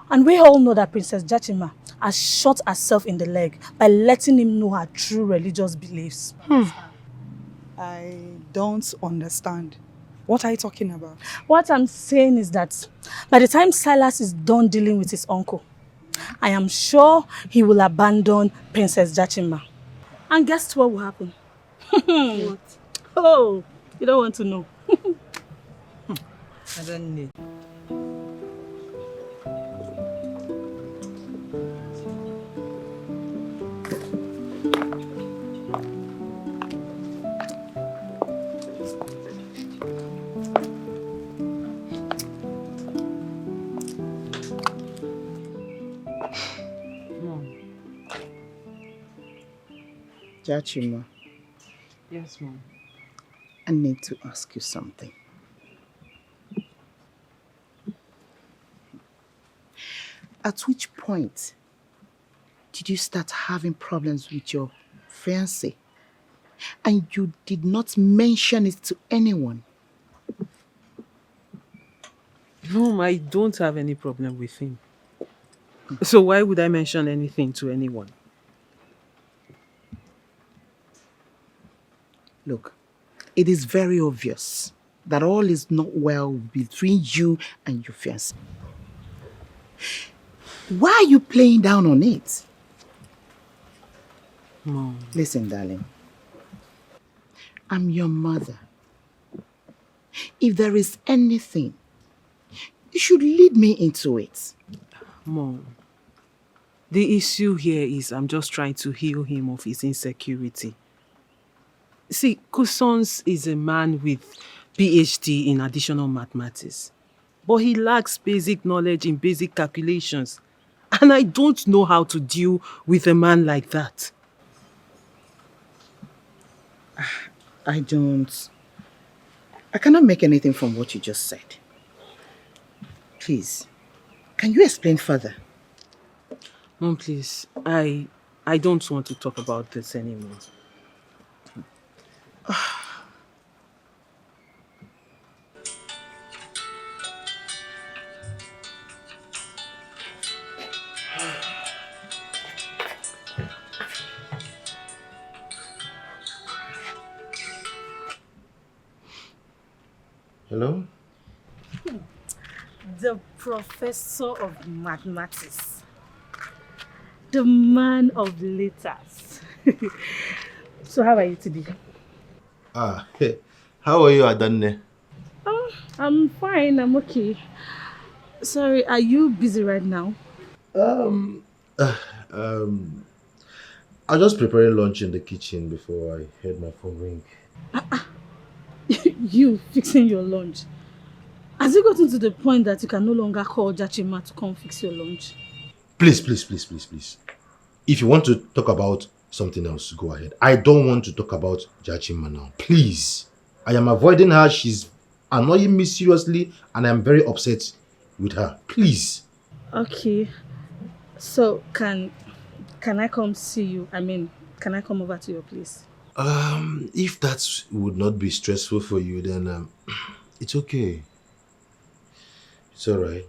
And we all know that Princess Jachima has shot herself in the leg by letting him know her true religious beliefs. I don't understand. What are you talking about? What I'm saying is that by the time Silas is done dealing with his uncle, I am sure he will abandon Princess Jachima. And guess what will happen? What? Oh, you don't want to know. I don't know. Jachima, Yes, Mom. I need to ask you something. At which point did you start having problems with your fiancé? And you did not mention it to anyone? Mom, I don't have any problem with him. So why would I mention anything to anyone? Look, it is very obvious that all is not well between you and your fiancé. Why are you playing down on it? Mom. Listen, darling. I'm your mother. If there is anything, you should lead me into it. Mom, the issue here is I'm just trying to heal him of his insecurity. See, Kusons is a man with PhD in additional mathematics, but he lacks basic knowledge in basic calculations. And I don't know how to deal with a man like that. I cannot make anything from what you just said. Please, can you explain further? Mom, please, I don't want to talk about this anymore. Hello? The professor of mathematics. The man of letters. So how are you today? How are you, Adanne? Oh, I'm fine, I'm okay. Sorry, are you busy right now? I was just preparing lunch in the kitchen before I heard my phone ring. You fixing your lunch? Has it gotten to the point that you can no longer call Jachima to come fix your lunch? Please. If you want to talk about something else, go ahead. I don't want to talk about Jachima now. Please. I am avoiding her. She's annoying me seriously and I'm very upset with her. Please. Okay. So, can I come see you? I mean, can I come over to your place? If that would not be stressful for you, then it's okay. It's all right.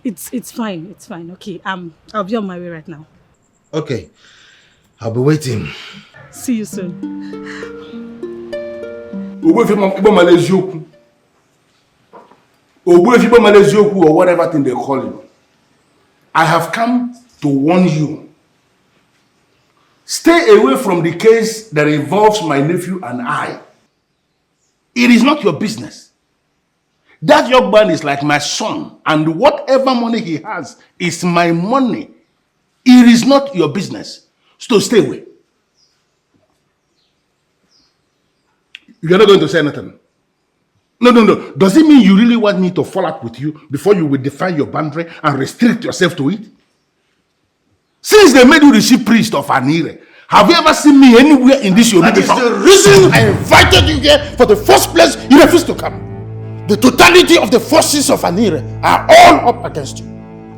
It's fine. It's fine. Okay. I'll be on my way right now. Okay. I'll be waiting. See you soon. Or whatever thing they call you. I have come to warn you. Stay away from the case that involves my nephew and I. It is not your business. That young man is like my son, and whatever money he has is my money. It is not your business. So stay away. You're not going to say anything. No. Does it mean you really want me to fall out with you before you will define your boundary and restrict yourself to it? Since they made you the chief priest of Anire, have you ever seen me anywhere in this Yoruba? That is the reason I invited you here. For the first place, you refused to come. The totality of the forces of Anire are all up against you.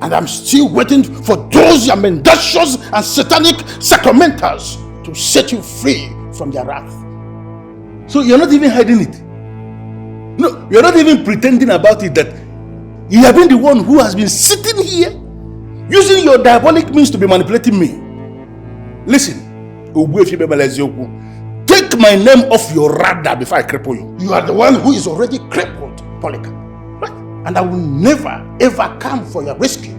And I'm still waiting for those your mendacious and satanic sacramentals to set you free from their wrath. So you're not even hiding it. No, you're not even pretending about it that you have been the one who has been sitting here using your diabolic means to be manipulating me. Listen, take my name off your radar before I cripple you. You are the one who is already crippled, Polycarp. Right? And I will never ever come for your rescue.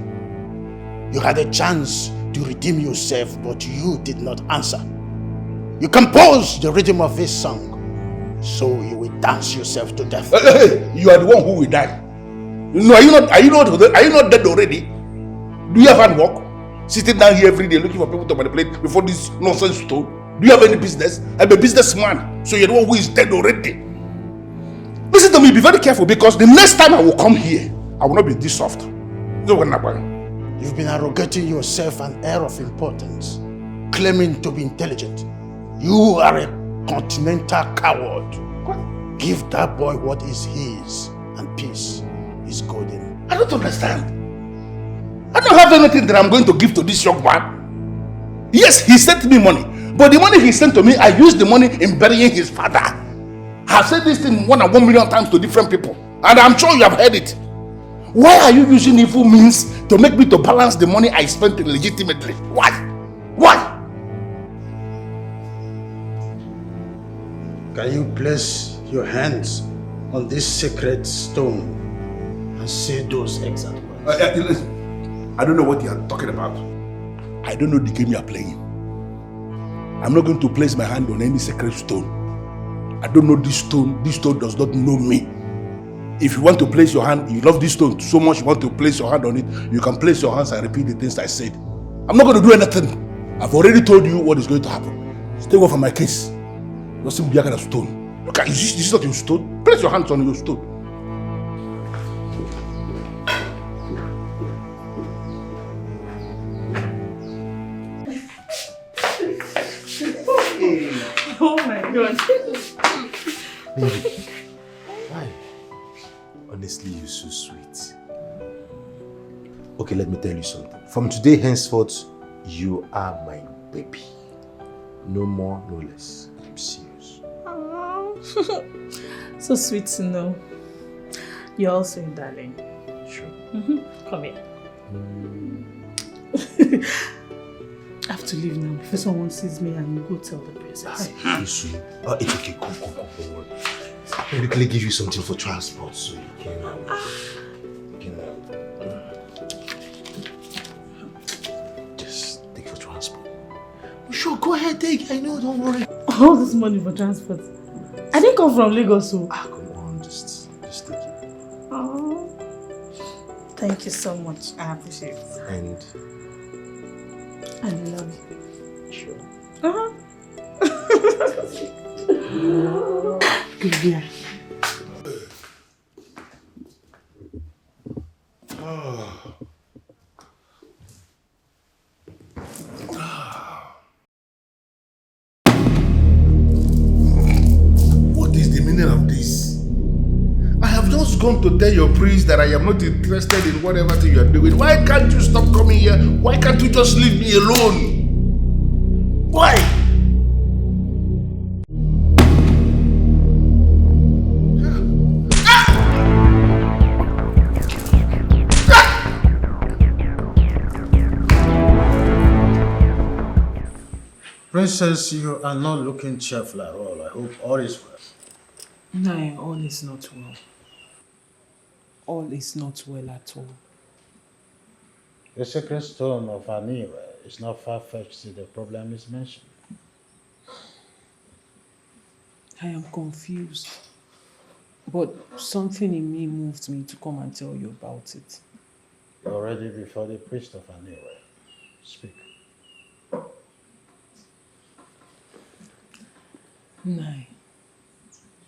You had a chance to redeem yourself, but you did not answer. You composed the rhythm of this song, so you will dance yourself to death. Hey, you are the one who will die. No, are you not dead already? Do you have hand work? Sitting down here every day looking for people to manipulate before this nonsense stone? Do you have any business? I'm a businessman, so you're the one who is dead already. Listen to me, be very careful, because the next time I will come here, I will not be this soft. You've been arrogating yourself an air of importance, claiming to be intelligent. You are a continental coward. Give that boy what is his, and peace is golden. I don't understand. I don't have anything that I'm going to give to this young man. Yes, he sent me money, but the money he sent to me, I used the money in burying his father. I've said this thing 1 million times to different people, and I'm sure you have heard it. Why are you using evil means to make me to balance the money I spent illegitimately? Why? Why? Can you place your hands on this sacred stone and say those exact words? I don't know what you are talking about. I don't know the game you are playing. I'm not going to place my hand on any sacred stone. I don't know this stone. This stone does not know me. If you want to place your hand, you love this stone so much you want to place your hand on it, you can place your hands and repeat the things I said. I'm not going to do anything. I've already told you what is going to happen. Stay away from my case. You're simply a kind of stone. Look at this is not your stone. Place your hands on your stone. Oh my God. Baby, why? Honestly, you're so sweet. Okay, let me tell you something. From today henceforth, you are my baby. No more, no less. I'm serious. So sweet to know. You're also a darling. Sure. Come here. I have to leave now before someone sees me and go tell the princess. It's okay. Come. Don't worry. Let me quickly give you something for transport so you can. Just take for transport. Sure, go ahead, take. I know, don't worry. All this money for transport. I didn't come from Lagos, so. Come on, just take it. Oh, thank you so much. I appreciate it. And I love you. Sure. Good girl. What is the meaning of this? I have just gone to tell your priest that I am not interested in whatever thing you are doing. Why can't you stop coming here? Why can't you just leave me alone? Why? Princess, you are not looking cheerful at all. I hope all is well. No, all is not well. All is not well at all. The sacred stone of Anira is not far-fetched if the problem is mentioned. I am confused. But something in me moved me to come and tell you about it. You're ready before the priest of Anira. Speak. Nai,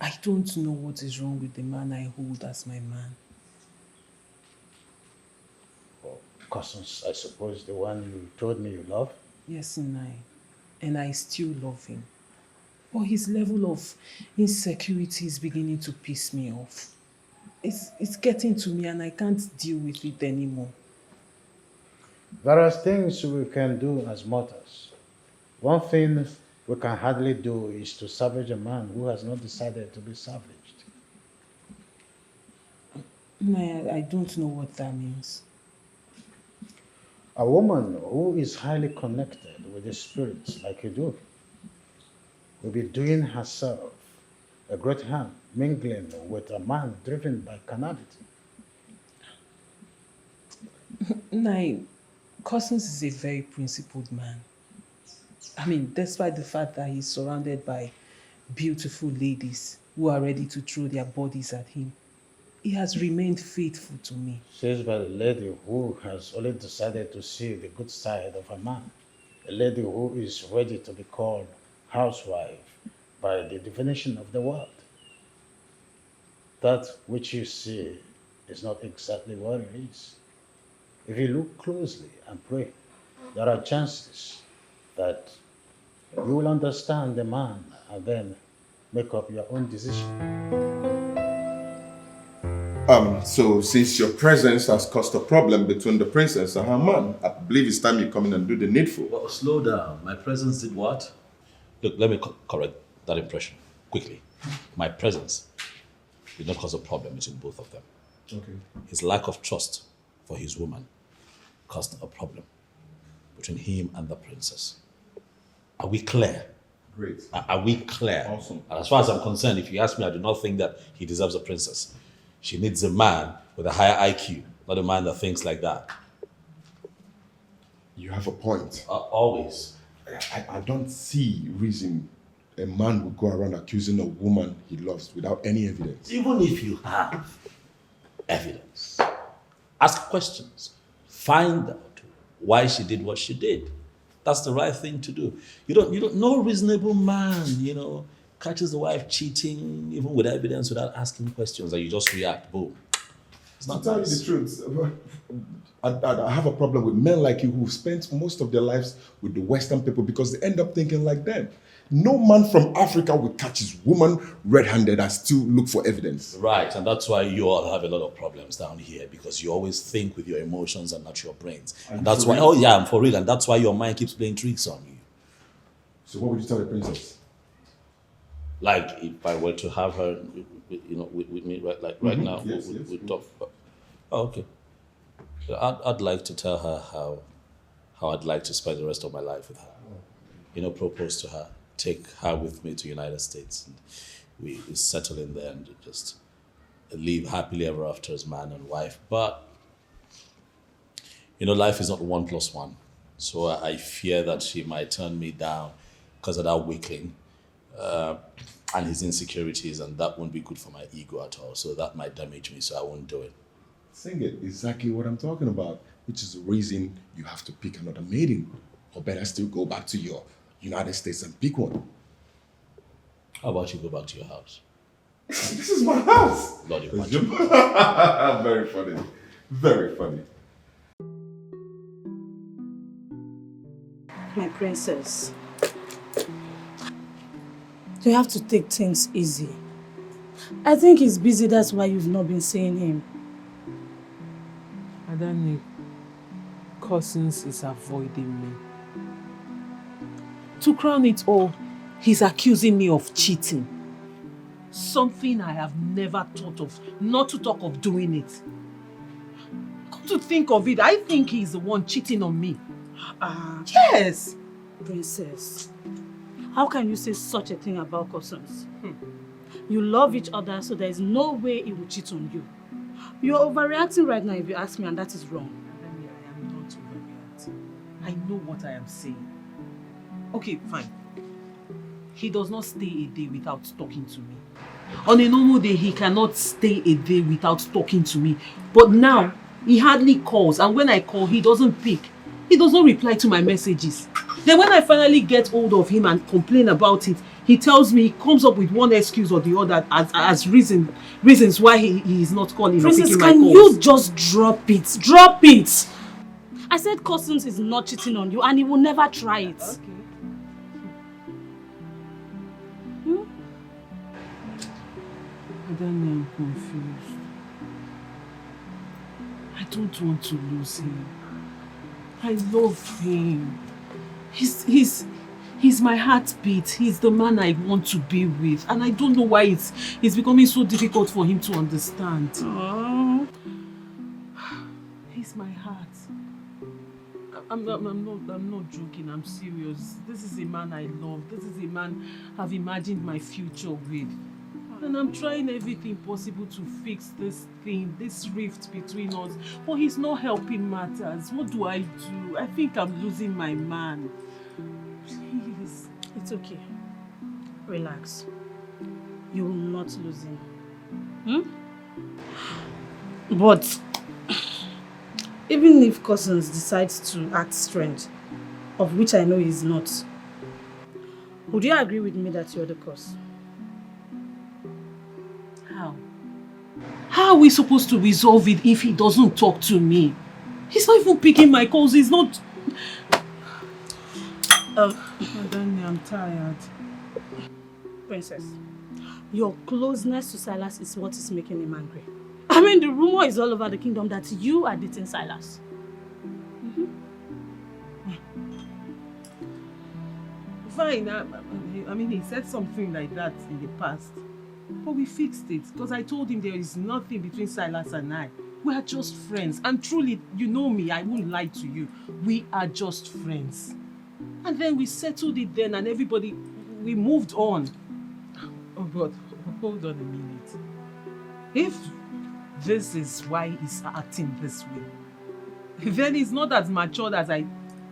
I don't know what is wrong with the man I hold as my man. Well, Cousins, I suppose the one you told me you love? Yes, Nai, and I still love him. But his level of insecurity is beginning to piss me off. It's getting to me and I can't deal with it anymore. There are things we can do as mortals. One thing we can hardly do is to savage a man who has not decided to be savaged. Nai, I don't know what that means. A woman who is highly connected with the spirits like you do will be doing herself a great harm mingling with a man driven by carnality. Cousins is a very principled man. I mean, despite the fact that he's surrounded by beautiful ladies who are ready to throw their bodies at him, he has remained faithful to me. Says by the lady who has only decided to see the good side of a man. A lady who is ready to be called housewife by the definition of the word. That which you see is not exactly what it is. If you look closely and pray, there are chances that you will understand the man and then make up your own decision. So since your presence has caused a problem between the princess and her man, I believe it's time you come in and do the needful. Well, slow down. My presence did what? Look, let me correct that impression quickly. My presence did not cause a problem between both of them. Okay. His lack of trust for his woman caused a problem between him and the princess. Are we clear? Great. Are we clear? Awesome. And as far as I'm concerned, if you ask me, I do not think that he deserves a princess. She needs a man with a higher IQ, not a man that thinks like that. You have a point. Always. I don't see reason a man would go around accusing a woman he loves without any evidence. Even if you have evidence, ask questions. Find out why she did what she did. That's the right thing to do. No reasonable man, catches the wife cheating, even with evidence, without asking questions, and you just react, boom. It's not to tell nice. you the truth, I have a problem with men like you who spent most of their lives with the Western people because they end up thinking like them. No man from Africa will catch his woman red-handed and still look for evidence. Right, and that's why you all have a lot of problems down here, because you always think with your emotions and not your brains. And that's why, I'm for real, and that's why your mind keeps playing tricks on you. So what would you tell the princess? Like, if I were to have her, with me right now, Yes, we talk. Oh, okay. I'd like to tell her how I'd like to spend the rest of my life with her. Propose to her, take her with me to United States, and we settle in there and just live happily ever after as man and wife. But life is not 1 + 1, so I fear that she might turn me down because of that weakling. And his insecurities, and that won't be good for my ego at all. So that might damage me, so I won't do it. Sing it. Exactly what I'm talking about, which is the reason you have to pick another maiden. Or better still, go back to your United States and pick one. How about you go back to your house? This is my house. Lord, Very funny. Very funny. My princess, you have to take things easy. I think he's busy, that's why you've not been seeing him. I don't know. Cousins is avoiding me. To crown it all, he's accusing me of cheating. Something I have never thought of, not to talk of doing it. Come to think of it, I think he's the one cheating on me. Yes! Princess, how can you say such a thing about cousins? You love each other, so there is no way he will cheat on you. You're overreacting right now if you ask me, and that is wrong. I am not overreacting. I know what I am saying. Okay, fine. He does not stay a day without talking to me. On a normal day, he cannot stay a day without talking to me. But now, he hardly calls, and when I call, he doesn't pick. He does not reply to my messages. Then when I finally get hold of him and complain about it, he tells me, he comes up with one excuse or the other as reasons why he is not calling or picking my calls. Princess, can you just drop it? Drop it! I said Cousins is not cheating on you and he will never try it. Okay. I don't know, I'm confused. I don't want to lose him. I love him. He's my heartbeat. He's the man I want to be with. And I don't know why it's becoming so difficult for him to understand. Aww. He's my heart. I'm not joking. I'm serious. This is a man I love. This is a man I've imagined my future with. And I'm trying everything possible to fix this thing, this rift between us. But he's not helping matters. What do I do? I think I'm losing my man. Please. It's okay. Relax. You will not lose him. But even if Cousins decides to act strange, of which I know he's not, would you agree with me that you're the cause? How? How are we supposed to resolve it if he doesn't talk to me? He's not even picking my calls. He's not... Madani, I'm tired. Princess, your closeness to Silas is what is making him angry. I mean, the rumor is all over the kingdom that you are dating Silas. Fine, I mean, he said something like that in the past. But we fixed it, because I told him there is nothing between Silas and I. We are just friends. And truly, you know me, I won't lie to you. We are just friends. And then we settled it then, and everybody, we moved on. Oh God, hold on a minute. If this is why he's acting this way, then he's not as matured as I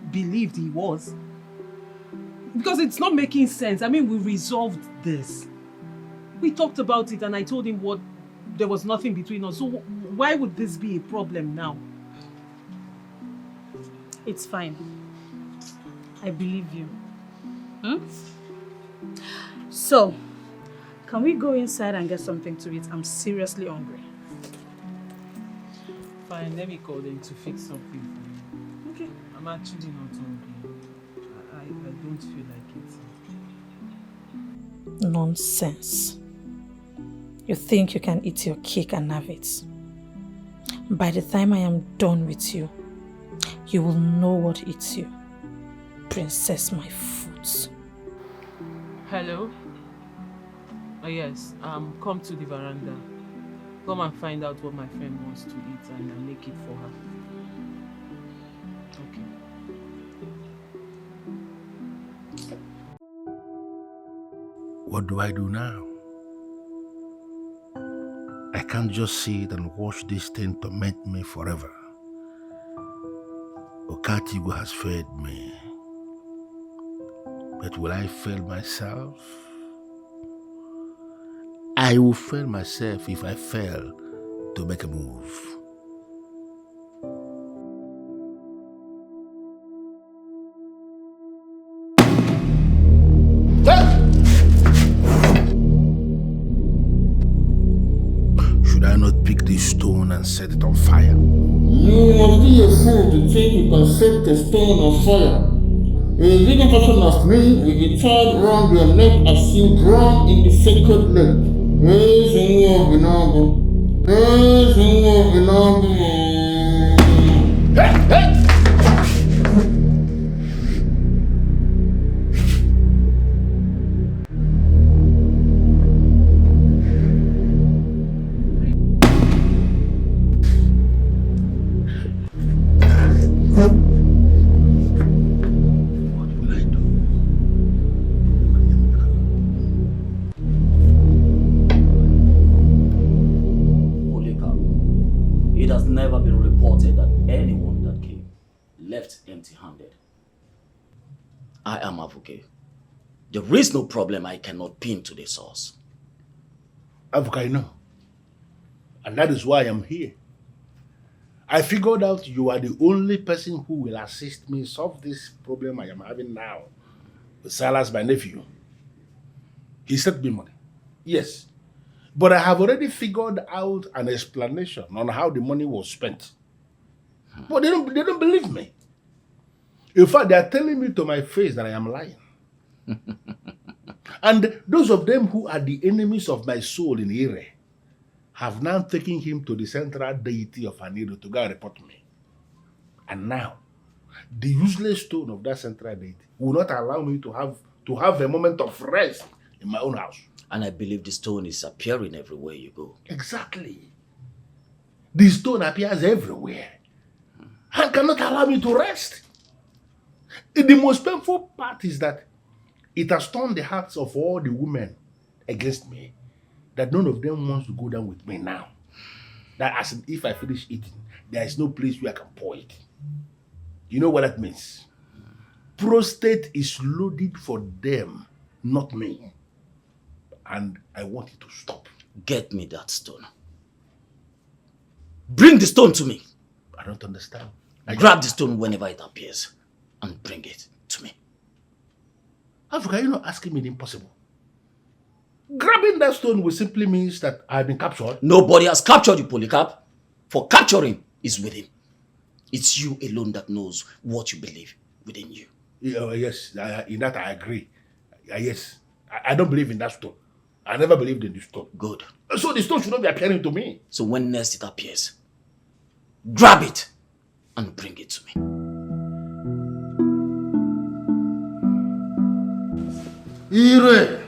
believed he was. Because it's not making sense. I mean, we resolved this. We talked about it and I told him there was nothing between us. So why would this be a problem now? It's fine. I believe you. So, can we go inside and get something to eat? I'm seriously hungry. Fine, let me call them to fix something for you. Okay. I'm actually not hungry. I don't feel like it. Nonsense. You think you can eat your cake and have it. By the time I am done with you, you will know what eats you. Princess, my foot. Hello? Oh yes, come to the veranda. Come and find out what my friend wants to eat and I'll make it for her. Okay. What do I do now? I can't just sit and watch this thing torment me forever. Igwe has failed me. But will I fail myself? I will fail myself if I fail to make a move. Should I not pick this stone and set it on fire? You must be a fool to think you can set a stone on fire. A living person as me will be tied around your neck as you drown in the sacred lake. Empty-handed. I am Avuke. There is no problem I cannot pin to the source. Avuke, I know. And that is why I'm here. I figured out you are the only person who will assist me solve this problem I am having now. With Silas, my nephew. He sent me money. Yes. But I have already figured out an explanation on how the money was spent. But they don't believe me. In fact, they are telling me to my face that I am lying. And those of them who are the enemies of my soul in Ire have now taken him to the central deity of Aniru to go and report me. And now, the useless stone of that central deity will not allow me to have a moment of rest in my own house. And I believe the stone is appearing everywhere you go. Exactly. The stone appears everywhere and cannot allow me to rest. The most painful part is that it has turned the hearts of all the women against me, that none of them wants to go down with me now. That as if I finish eating, there is no place where I can pour it. You know what that means? Prostate is loaded for them, not me. And I want it to stop. Get me that stone. Bring the stone to me. I don't understand. Grab the stone whenever it appears and bring it to me. Africa, you're not asking me the impossible. Grabbing that stone will simply means that I've been captured. Nobody has captured you, Polycarp. For capturing is within. It's you alone that knows what you believe within you. Yes, in that I agree. Yes, I don't believe in that stone. I never believed in the stone. Good. So the stone should not be appearing to me. So when next it appears, grab it and bring it to me. Ire,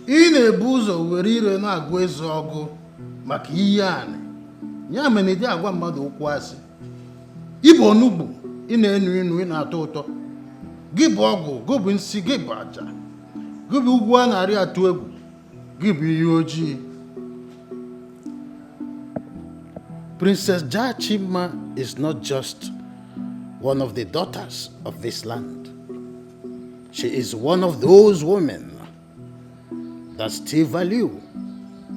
ị na-ebu ụzọ were ire na-agụ eze ọgụ maka ihe anị. Ya mere dị agwa mmadụ okwu asị. Ị bụ onugbu, ị na-enu inu, ị na-atọ ụtọ. Gị bụ ọgwụ, gị bụ nsị, gị bụ aja. Gị bụ ugwu a na-arị atụ egwu. Gị bụ ihe ojii. Princess Jachima is not just one of the daughters of this land. She is one of those women that still value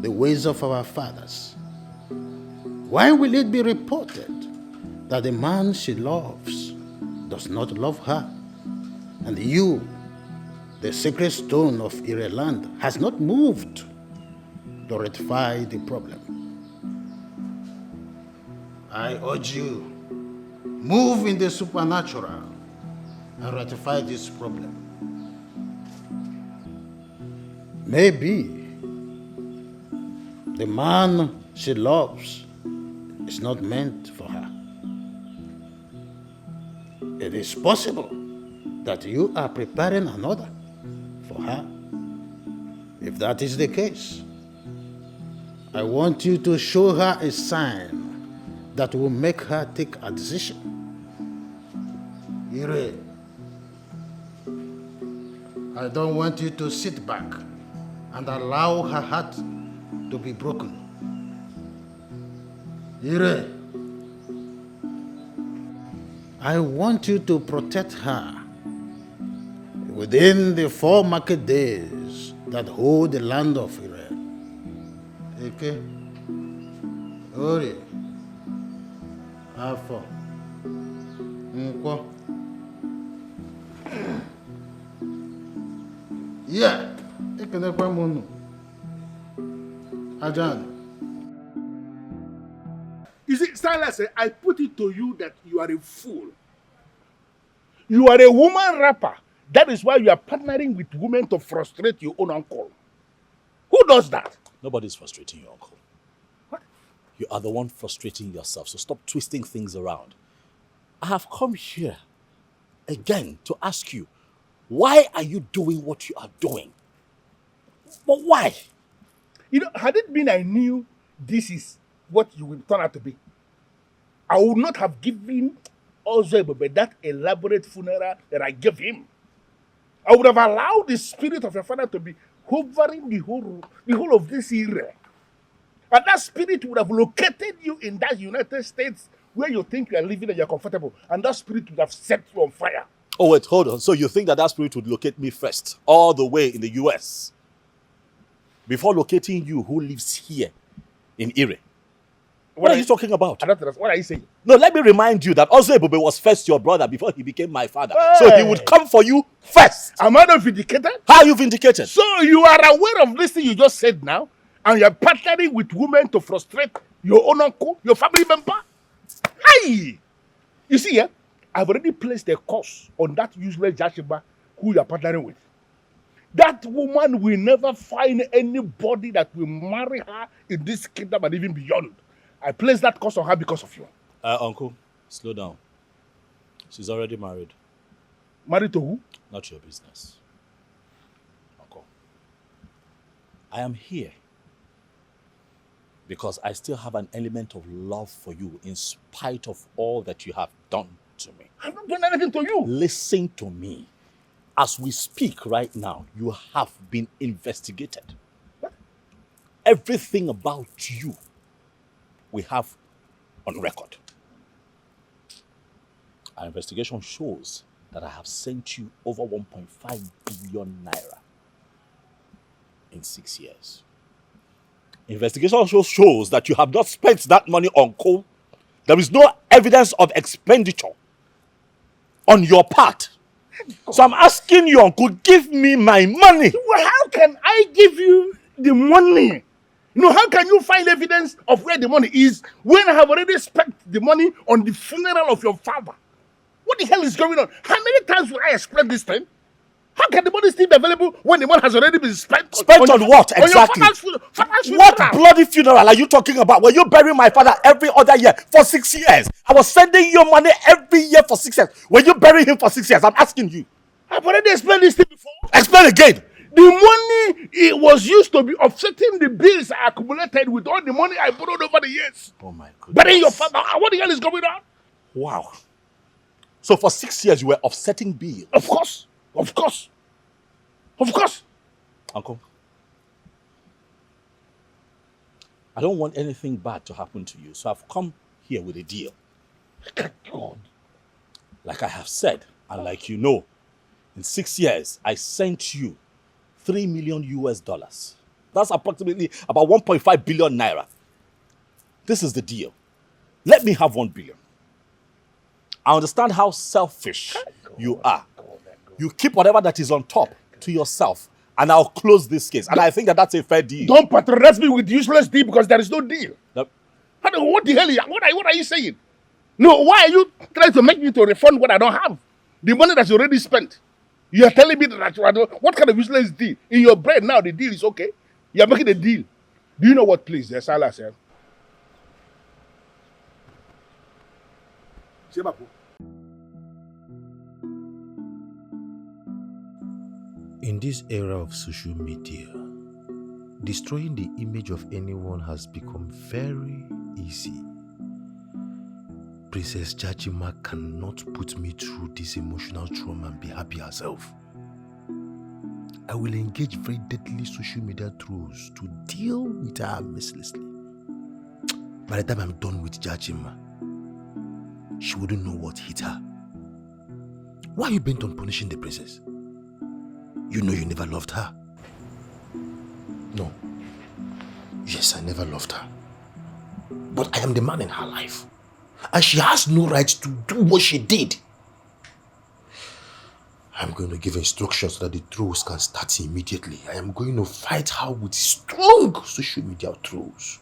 the ways of our fathers. Why will it be reported that the man she loves does not love her, and you, the sacred stone of Ireland, has not moved to rectify the problem? I urge you, move in the supernatural and rectify this problem. Maybe the man she loves is not meant for her. It is possible that you are preparing another for her. If that is the case, I want you to show her a sign that will make her take a decision. Ire, I don't want you to sit back and allow her heart to be broken. Ire, I want you to protect her within the 4 market days that hold the land of Ire. Eke, Ori, Afọ, Nkwo. Yeah. You see, Silas, I put it to you that you are a fool. You are a woman rapper. That is why you are partnering with women to frustrate your own uncle. Who does that? Nobody's frustrating your uncle. What? You are the one frustrating yourself, so stop twisting things around. I have come here again to ask you, why are you doing what you are doing? But why? You know, had it been I knew this is what you will turn out to be, I would not have given Ozebebe that elaborate funeral that I gave him. I would have allowed the spirit of your father to be hovering the whole of this era. And that spirit would have located you in that United States where you think you are living and you're comfortable. And that spirit would have set you on fire. Oh, wait, hold on. So you think that spirit would locate me first, all the way in the US, before locating you who lives here in Erie? What are you talking about? What are you saying? No, let me remind you that also Ebube was first your brother before he became my father. Hey. So he would come for you first. Am I not vindicated? How are you vindicated? So you are aware of this thing you just said now, and you're partnering with women to frustrate your own uncle, your family member? Hey! You see, I've already placed a curse on that useless Jashiba who you're partnering with. That woman will never find anybody that will marry her in this kingdom and even beyond. I placed that curse on her because of you. Uncle, slow down. She's already married. Married to who? Not your business. Uncle, I am here because I still have an element of love for you in spite of all that you have done to me. I've not done anything to you. Listen to me. As we speak right now, you have been investigated. Everything about you we have on record. Our investigation shows that I have sent you over 1.5 billion naira in 6 years. Investigation also shows that you have not spent that money on coal. There is no evidence of expenditure on your part. So I'm asking you, uncle, give me my money. Well, how can I give you the money? How can you find evidence of where the money is when I have already spent the money on the funeral of your father? What the hell is going on? How many times will I explain this thing? How can the money still be available when the money has already been spent? Spent on what exactly? On your father's What funeral. bloody funeral are you talking about? Were you burying my father every other year for 6 years? I was sending you money every year for 6 years. Were you burying him for 6 years? I'm asking you. I've already explained this thing before. Explain again. The money, it was used to be offsetting the bills I accumulated with all the money I borrowed over the years. Oh my goodness. Burying your father, what the hell is going on? Wow. So for 6 years you were offsetting bills? Of course. Of course. Of course. Uncle, I don't want anything bad to happen to you, so I've come here with a deal. God. Like I have said, and like you know, in 6 years, I sent you $3 million US. That's approximately about 1.5 billion naira. This is the deal. Let me have 1 billion. I understand how selfish you are. You keep whatever that is on top to yourself, and I'll close this case. And I think that that's a fair deal. Don't patronize me with useless deal because there is no deal. No. What the hell? What are you saying? No, why are you trying to make me to refund what I don't have? The money that's already spent. You are telling me that what kind of useless deal? In your brain now, the deal is okay. You are making a deal. Do you know what, please, Silas? In this era of social media, destroying the image of anyone has become very easy. Princess Jachima cannot put me through this emotional trauma and be happy herself. I will engage very deadly social media trolls to deal with her mercilessly. By the time I'm done with Jachima, she wouldn't know what hit her. Why are you bent on punishing the princess? You know you never loved her. No. Yes, I never loved her. But I am the man in her life. And she has no right to do what she did. I'm going to give instructions so that the trolls can start immediately. I am going to fight her with strong social media trolls.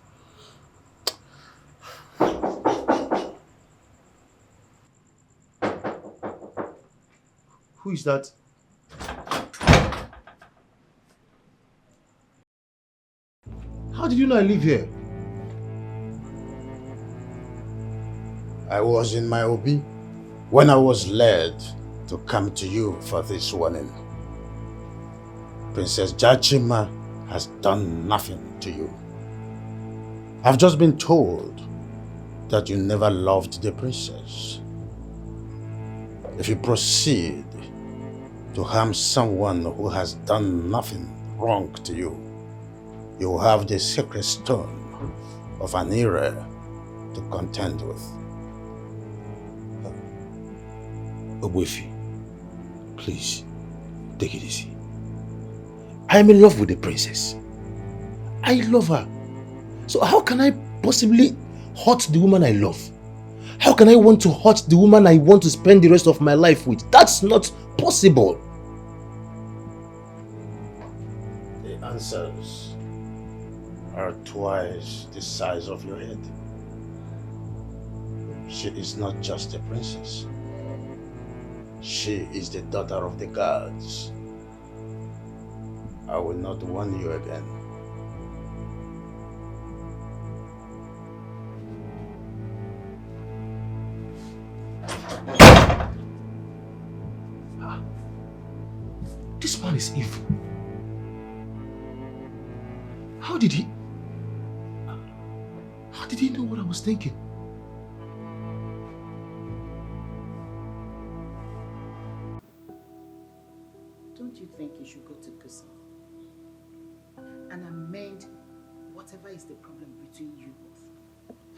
Who is that? How did you know I live here? I was in my obi when I was led to come to you for this warning. Princess Jachima has done nothing to you. I've just been told that you never loved the princess. If you proceed to harm someone who has done nothing wrong to you, you will have the sacred stone of an era to contend with. Ogwefi, please, take it easy. I am in love with the princess. I love her. So how can I possibly hurt the woman I love? How can I want to hurt the woman I want to spend the rest of my life with? That's not possible. The answers are twice the size of your head. She is not just a princess. She is the daughter of the gods. I will not warn you again. This man is evil. How did he know what I was thinking? don't you think you should go to Kusa and amend whatever is the problem between you both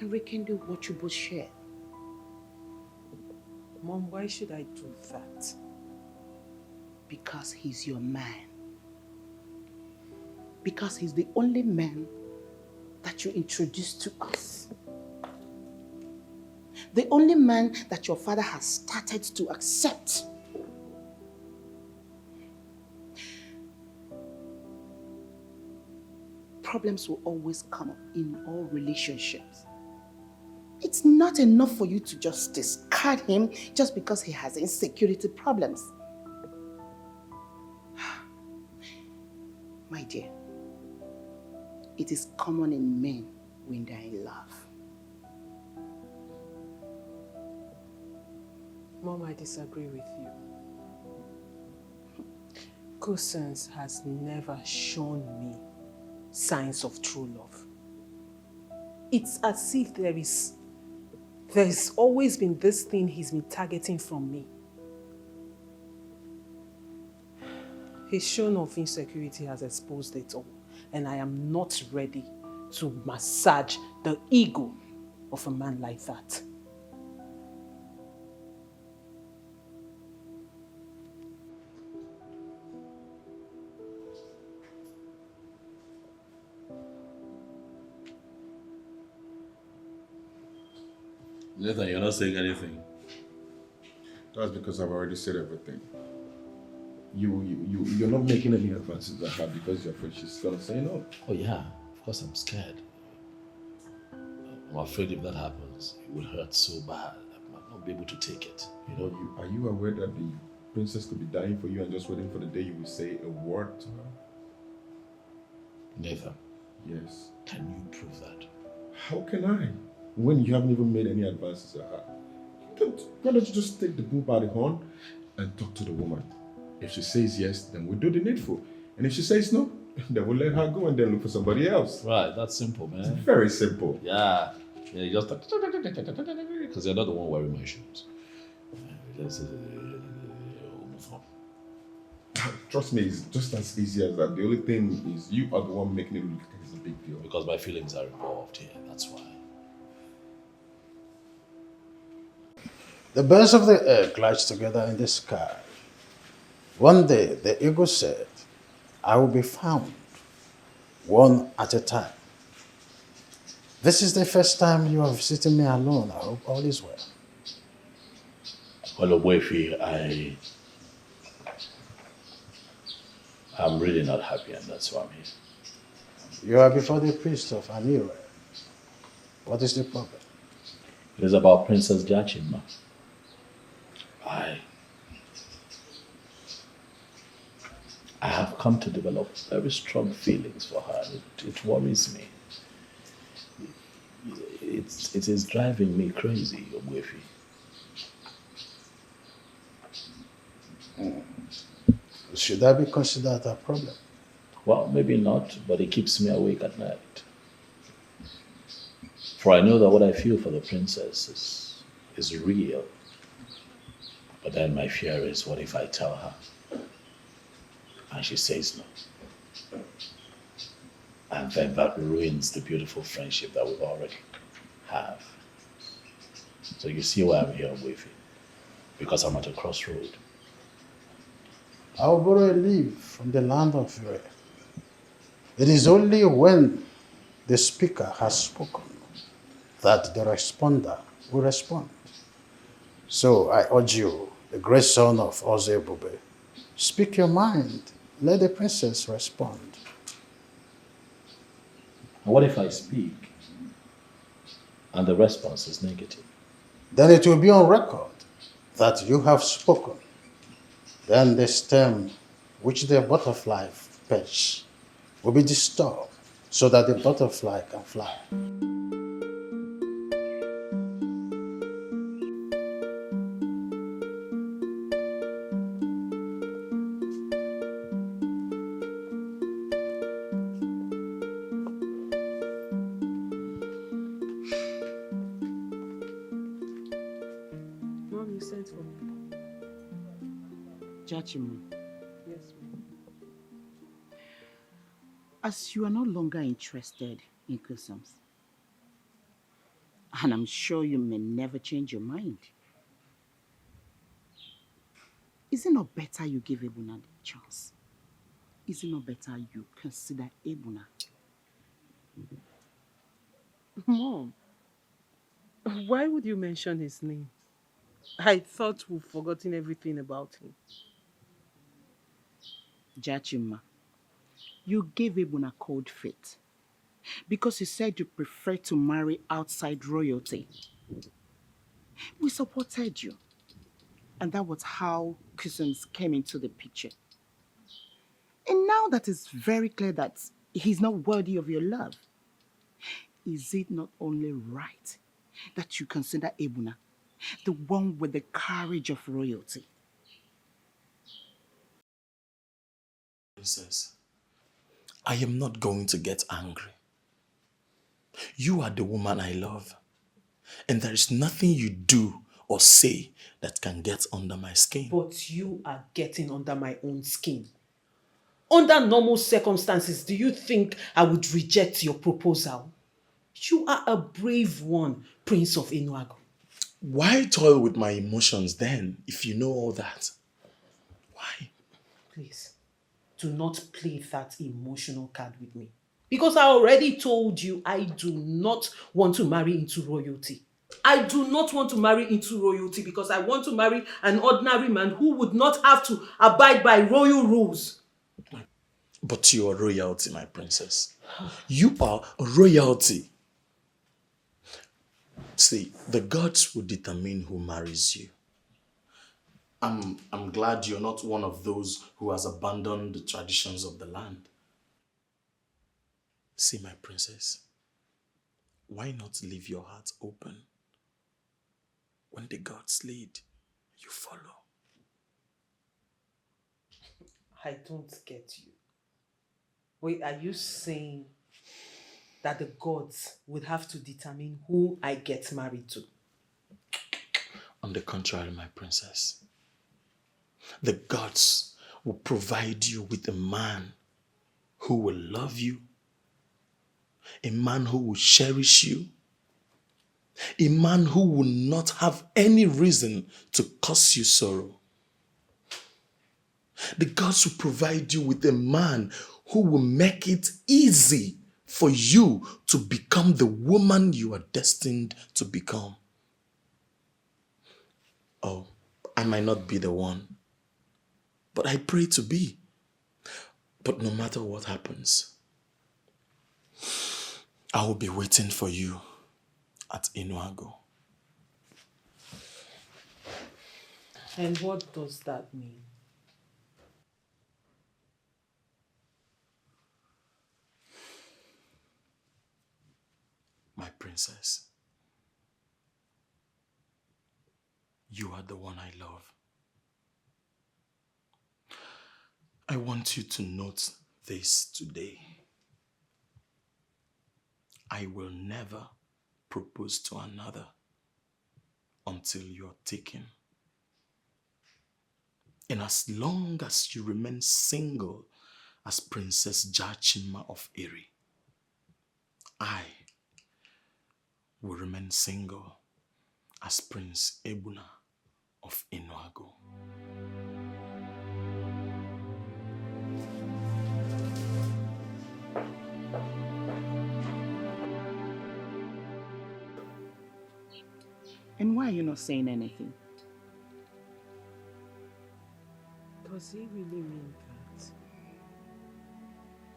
and rekindle what you both share? Mom, why should I do that? Because he's your man. Because he's the only man that you introduced to us. The only man that your father has started to accept. Problems will always come up in all relationships. It's not enough for you to just discard him just because he has insecurity problems. My dear, it is common in men when they're in love. Mom, I disagree with you. Cousins has never shown me signs of true love. It's as if there's always been this thing he's been targeting from me. His shown of insecurity has exposed it all, and I am not ready to massage the ego of a man like that. Nathan, you're not saying anything. That's because I've already said everything. You're not making any advances at her because you're afraid she's gonna say no. Oh yeah, of course I'm scared. I'm afraid if that happens, it will hurt so bad. I might not be able to take it. You know? Are you aware that the princess could be dying for you and just waiting for the day you will say a word to her? Nathan. Yes. Can you prove that? How can I? When you haven't even made any advances at her. Why don't you just take the bull by the horn and talk to the woman? If she says yes, then we'll do the needful. And if she says no, then we'll let her go and then look for somebody else. Right, that's simple, man. It's very simple. Yeah. You just because you're not the one wearing my shoes. Just move on. Trust me, it's just as easy as that. The only thing is you are the one making it look like it's a big deal. Because my feelings are involved here, that's why. The birds of the air glide together in the sky. One day, the eagle said, I will be found, one at a time. This is the first time you are visiting me alone. I hope all is well. Well, Obwefi, I'm really not happy, and that's why I'm here. You are before the priest of Anira. What is the problem? It is about Princess Jachima. I have come to develop very strong feelings for her. It worries me. It is driving me crazy, Obwefi. Should that be considered a problem? Well, maybe not, but it keeps me awake at night. For I know that what I feel for the princess is real. But then my fear is, what if I tell her and she says no? And then that ruins the beautiful friendship that we already have. So you see why I'm here with you. Because I'm at a crossroad. I will borrow a leaf from the land of Ure. It is only when the speaker has spoken that the responder will respond. So I urge you, the great son of Ozebube, speak your mind. Let the princess respond. And what if I speak and the response is negative? Then it will be on record that you have spoken. Then the stem which the butterfly perch will be disturbed so that the butterfly can fly. Mom, you sent for me. Jachima. Yes, ma'am. As you are no longer interested in customs, and I'm sure you may never change your mind, is it not better you give Ebuna the chance? Is it not better you consider Ebuna? Mom, why would you mention his name? I thought we've forgotten everything about him. Jachima, you gave Ebuna cold feet because you said you prefer to marry outside royalty. We supported you, and that was how customs came into the picture. And now that it's very clear that he's not worthy of your love, is it not only right that you consider Ebuna the one with the courage of royalty? Princess, I am not going to get angry. You are the woman I love, and there is nothing you do or say that can get under my skin. But you are getting under my own skin. Under normal circumstances, do you think I would reject your proposal? You are a brave one, Prince of Enuago. Why toil with my emotions then, if you know all that? Why? Please, do not play that emotional card with me. Because I already told you I do not want to marry into royalty. I do not want to marry into royalty because I want to marry an ordinary man who would not have to abide by royal rules. But you are royalty, my princess. You are royalty. See, the gods will determine who marries you. I'm glad you're not one of those who has abandoned the traditions of the land. See, my princess, why not leave your heart open? When the gods lead, you follow. I don't get you. Wait, are you saying that the gods would have to determine who I get married to? On the contrary, my princess, the gods will provide you with a man who will love you, a man who will cherish you, a man who will not have any reason to cause you sorrow. The gods will provide you with a man who will make it easy for you to become the woman you are destined to become. Oh, I might not be the one, but I pray to be. But no matter what happens, I will be waiting for you at Enuago. And what does that mean? My princess, you are the one I love. I want you to note this today. I will never propose to another until you're taken. And as long as you remain single as Princess Jachima of Iri, I will remain single as Prince Ebuna of Enuago. And why are you not saying anything? Does he really mean that?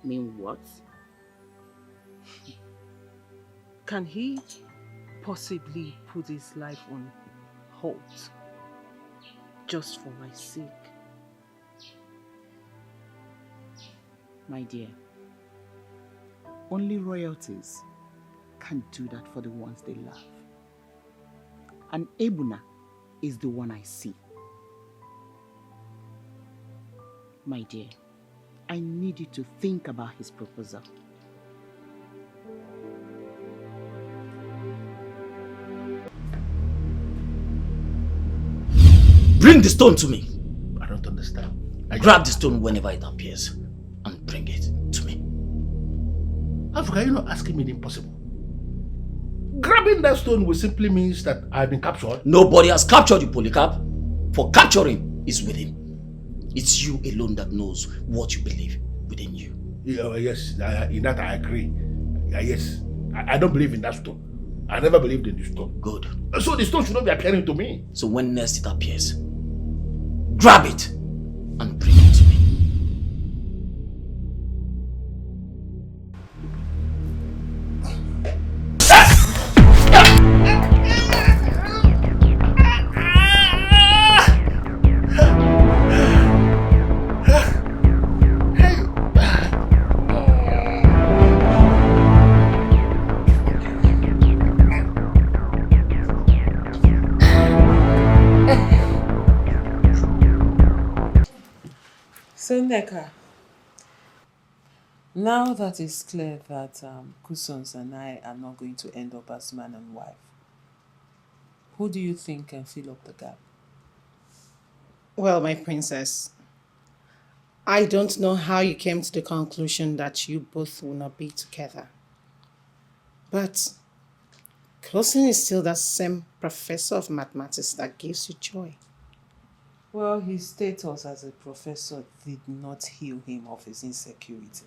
Mean what? Can he possibly put his life on hold just for my sake? My dear, only royalties can do that for the ones they love. And Ebuna is the one I see. My dear, I need you to think about his proposal. Bring the stone to me. I don't understand. Grab the stone whenever it appears and bring it to me. Africa, you're not asking me the impossible. Grabbing that stone will simply means that I've been captured. Nobody has captured you, Polycarp. For capturing is within. It's you alone that knows what you believe within you. Yeah, yes, in that I agree. Yes, I don't believe in that stone. I never believed in the stone. Good. So the stone should not be appearing to me. So when next it appears, grab it and bring it to me. So Neka, now that it's clear that Kusons and I are not going to end up as man and wife, who do you think can fill up the gap? Well, my princess, I don't know how you came to the conclusion that you both will not be together. But Kuson is still that same professor of mathematics that gives you joy. Well, his status as a professor did not heal him of his insecurity.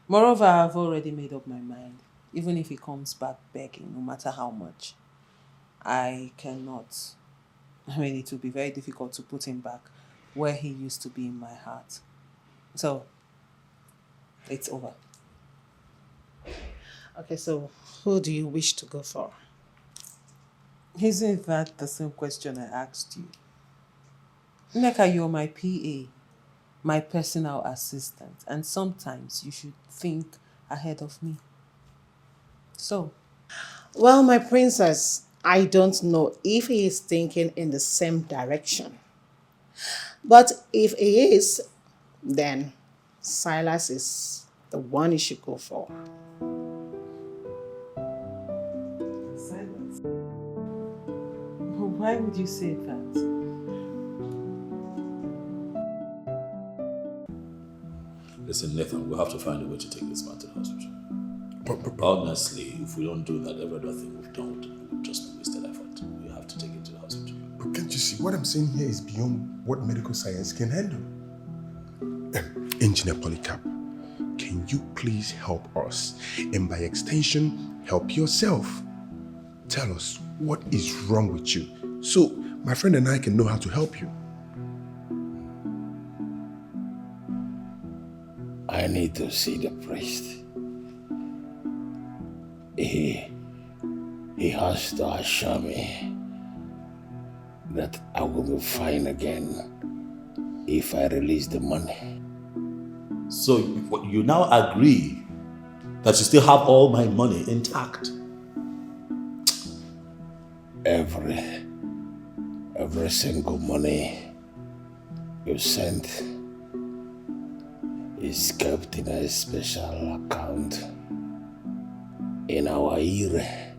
Moreover, I've already made up my mind. Even if he comes back begging, no matter how much, I cannot. I mean, it will be very difficult to put him back where he used to be in my heart. So, it's over. Okay, so who do you wish to go for? Isn't that the same question I asked you? Neka, you're my PA, my personal assistant, and sometimes you should think ahead of me. So? Well, my princess, I don't know if he is thinking in the same direction. But if he is, then Silas is the one you should go for. Silas? Why would you say that? Listen, Nathan, we'll have to find a way to take this man to the hospital. Honestly, if we don't do that, every other thing we've done would just be wasted effort. We have to take him to the hospital. But can't you see, what I'm saying here is beyond what medical science can handle. Engineer Polycarp, can you please help us? And by extension, help yourself. Tell us what is wrong with you, so my friend and I can know how to help you. I need to see the priest. He has to assure me that I will be fine again if I release the money. So you now agree that you still have all my money intact? Every single money you sent is kept in a special account in our Ire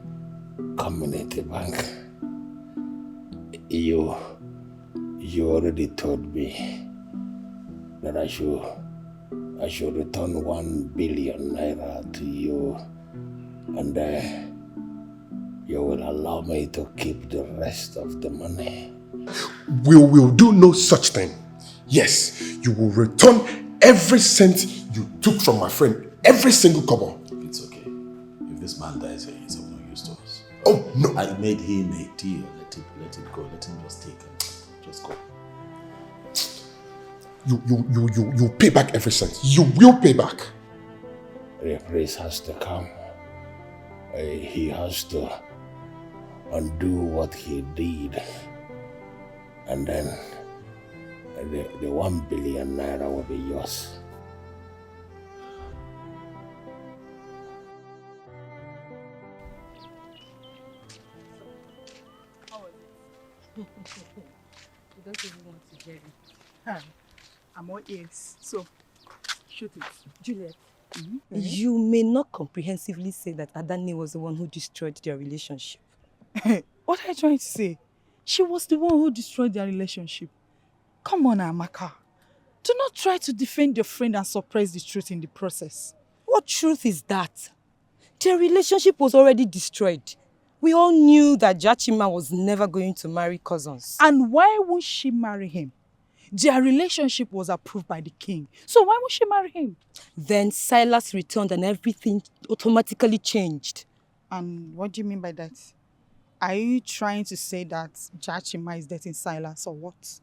community bank. You already told me that I should return 1 billion naira to you, and you will allow me to keep the rest of the money. We will do no such thing. Yes, you will return every cent you took from my friend, every single kobo. It's okay. If this man dies here, he's of no use to us. Oh, no. I made him a deal. Let it go. Let him just take it. Just go. You pay back every cent. You will pay back. The priest has to come. He has to undo what he did. And then the 1 billion naira will be yours. You don't even want to hear it. I'm all ears. So, shoot it. Juliet. You may not comprehensively say that Adani was the one who destroyed their relationship. What are you trying to say? She was the one who destroyed their relationship. Come on, Amaka. Do not try to defend your friend and suppress the truth in the process. Why What truth is that? Their relationship was already destroyed. We all knew that Jachima was never going to marry cousins. And why won't she marry him? Their relationship was approved by the king. So why won't she marry him? Then Silas returned and everything automatically changed. And what do you mean by that? Are you trying to say that Jachima is dating Silas or what?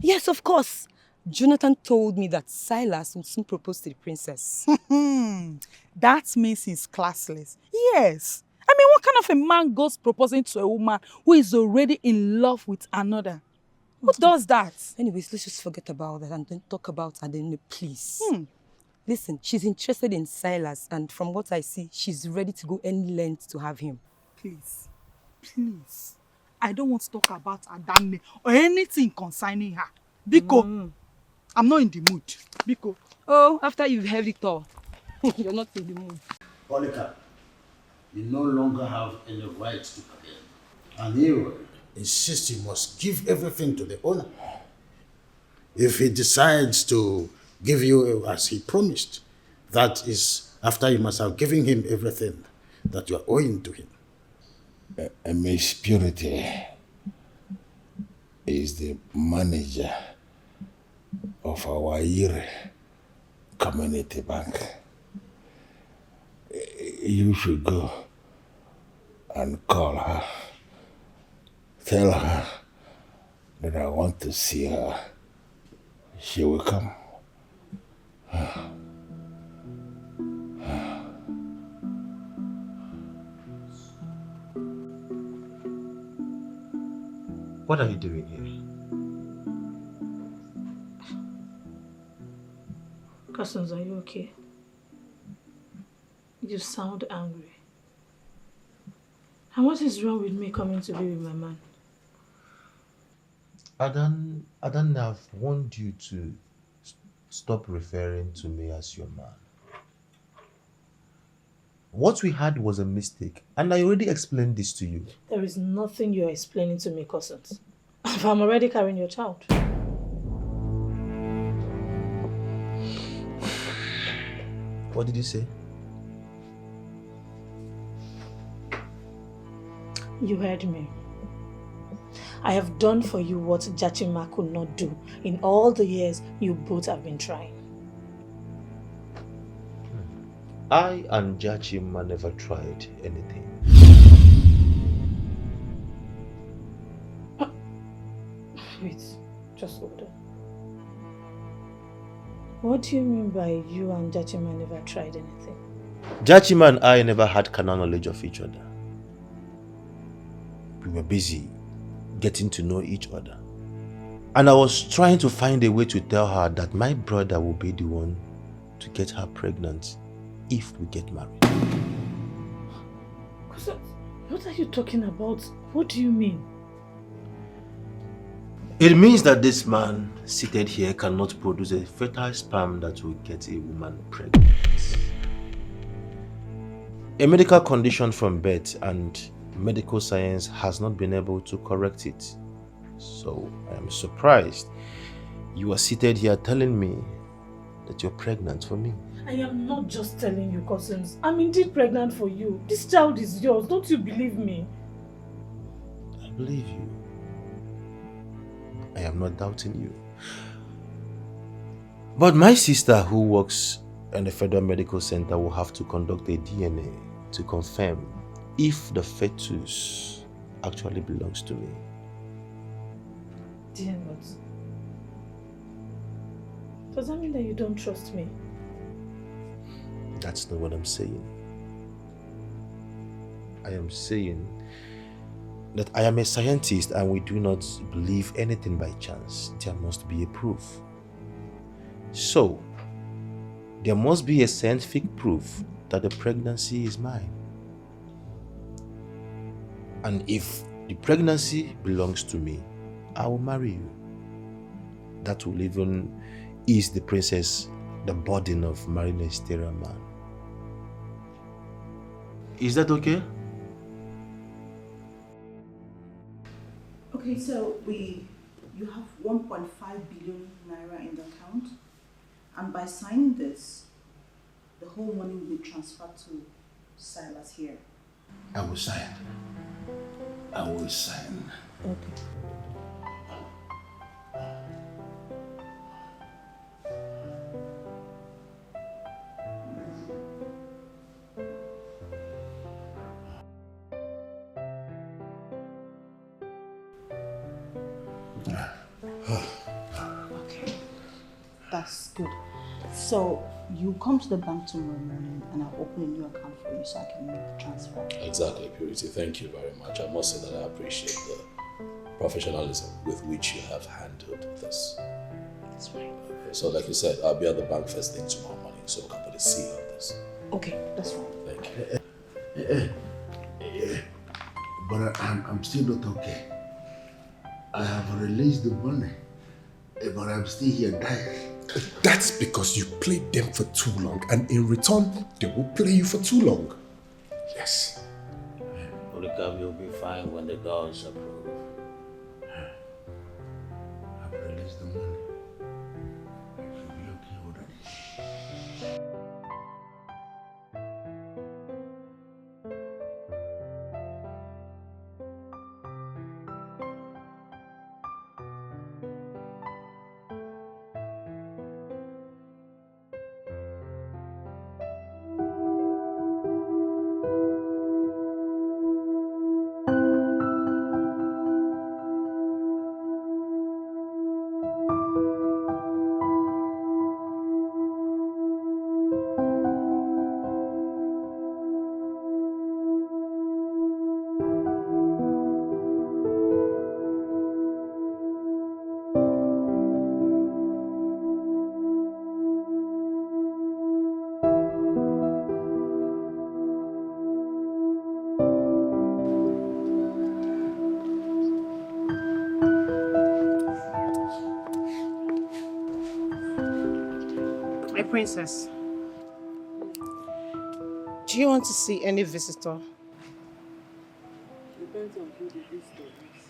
Yes, of course. Jonathan told me that Silas would soon propose to the princess. That means he's classless. Yes. I mean, what kind of a man goes proposing to a woman who is already in love with another? Who does that? Anyways, let's just forget about that and don't talk about Adene, please. Listen, she's interested in Silas, and from what I see, she's ready to go any length to have him. Please. Please. I don't want to talk about Adane or anything concerning her. Biko, I'm not in the mood. Biko. Oh, after you've heard it all, you're not in the mood. Polycarp, you no longer have any right to pay. And he insists he must give everything to the owner. If he decides to give you as he promised, that is after you must have given him everything that you are owing to him. Miss Purity is the manager of our Ire community bank. You should go and call her. Tell her that I want to see her. She will come. What are you doing here? Cousins, are you okay? You sound angry. And what is wrong with me coming to be with my man? Adan, I've warned you to stop referring to me as your man. What we had was a mistake, and I already explained this to you. There is nothing you are explaining to me, cousins. I'm already carrying your child. What did you say? You heard me. I have done for you what Jachima could not do in all the years you both have been trying. I and Jachima never tried anything. Wait, just hold on. What do you mean by you and Jachima never tried anything? Jachima and I never had carnal knowledge of each other. We were busy getting to know each other. And I was trying to find a way to tell her that my brother will be the one to get her pregnant if we get married. What are you talking about? What do you mean? It means that this man seated here cannot produce a fertile sperm that will get a woman pregnant. A medical condition from birth, and medical science has not been able to correct it. So I am surprised you are seated here telling me that you're pregnant for me. I am not just telling you, cousins. I'm indeed pregnant for you. This child is yours. Don't you believe me? I believe you. I am not doubting you. But my sister, who works in the Federal Medical Center, will have to conduct a DNA to confirm if the fetus actually belongs to me. Dear God. Does that mean that you don't trust me? That's not what I'm saying. I am saying that I am a scientist and we do not believe anything by chance. There must be a proof. So, there must be a scientific proof that the pregnancy is mine. And if the pregnancy belongs to me, I will marry you. That will even ease the princess the burden of marrying a sterile man. Is that okay? Okay, so you have 1.5 billion naira in the account, and by signing this, the whole money will be transferred to Silas here. I will sign. I will sign. Okay. Okay, that's good. So you come to the bank tomorrow morning and I'll open a new account for you so I can make the transfer. Exactly, Purity. Thank you very much. I must say that I appreciate the professionalism with which you have handled this. That's right. Okay, so like you said, I'll be at the bank first thing tomorrow morning so we can put a seal on this. Okay, that's right. Thank you. But I'm still not okay. I have released the money, but I'm still here dying. That's because you played them for too long, and in return, they will play you for too long. Yes. Polycarp, you'll be fine when the gods approve. I've released the money. I should be okay already. My princess, do you want to see any visitor? Depends on who the visitor is.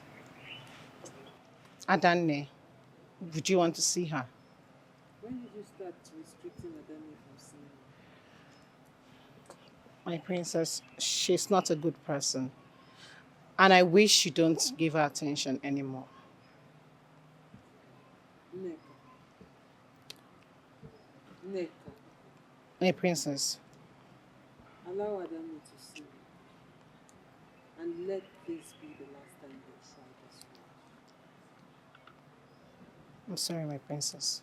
Adanne, would you want to see her? When did you start restricting Adani from seeing her? My princess, she's not a good person. And I wish you don't give her attention anymore. Neka, My princess, allow Adani to see you. And let this be the last time they try this way. I'm sorry, my princess.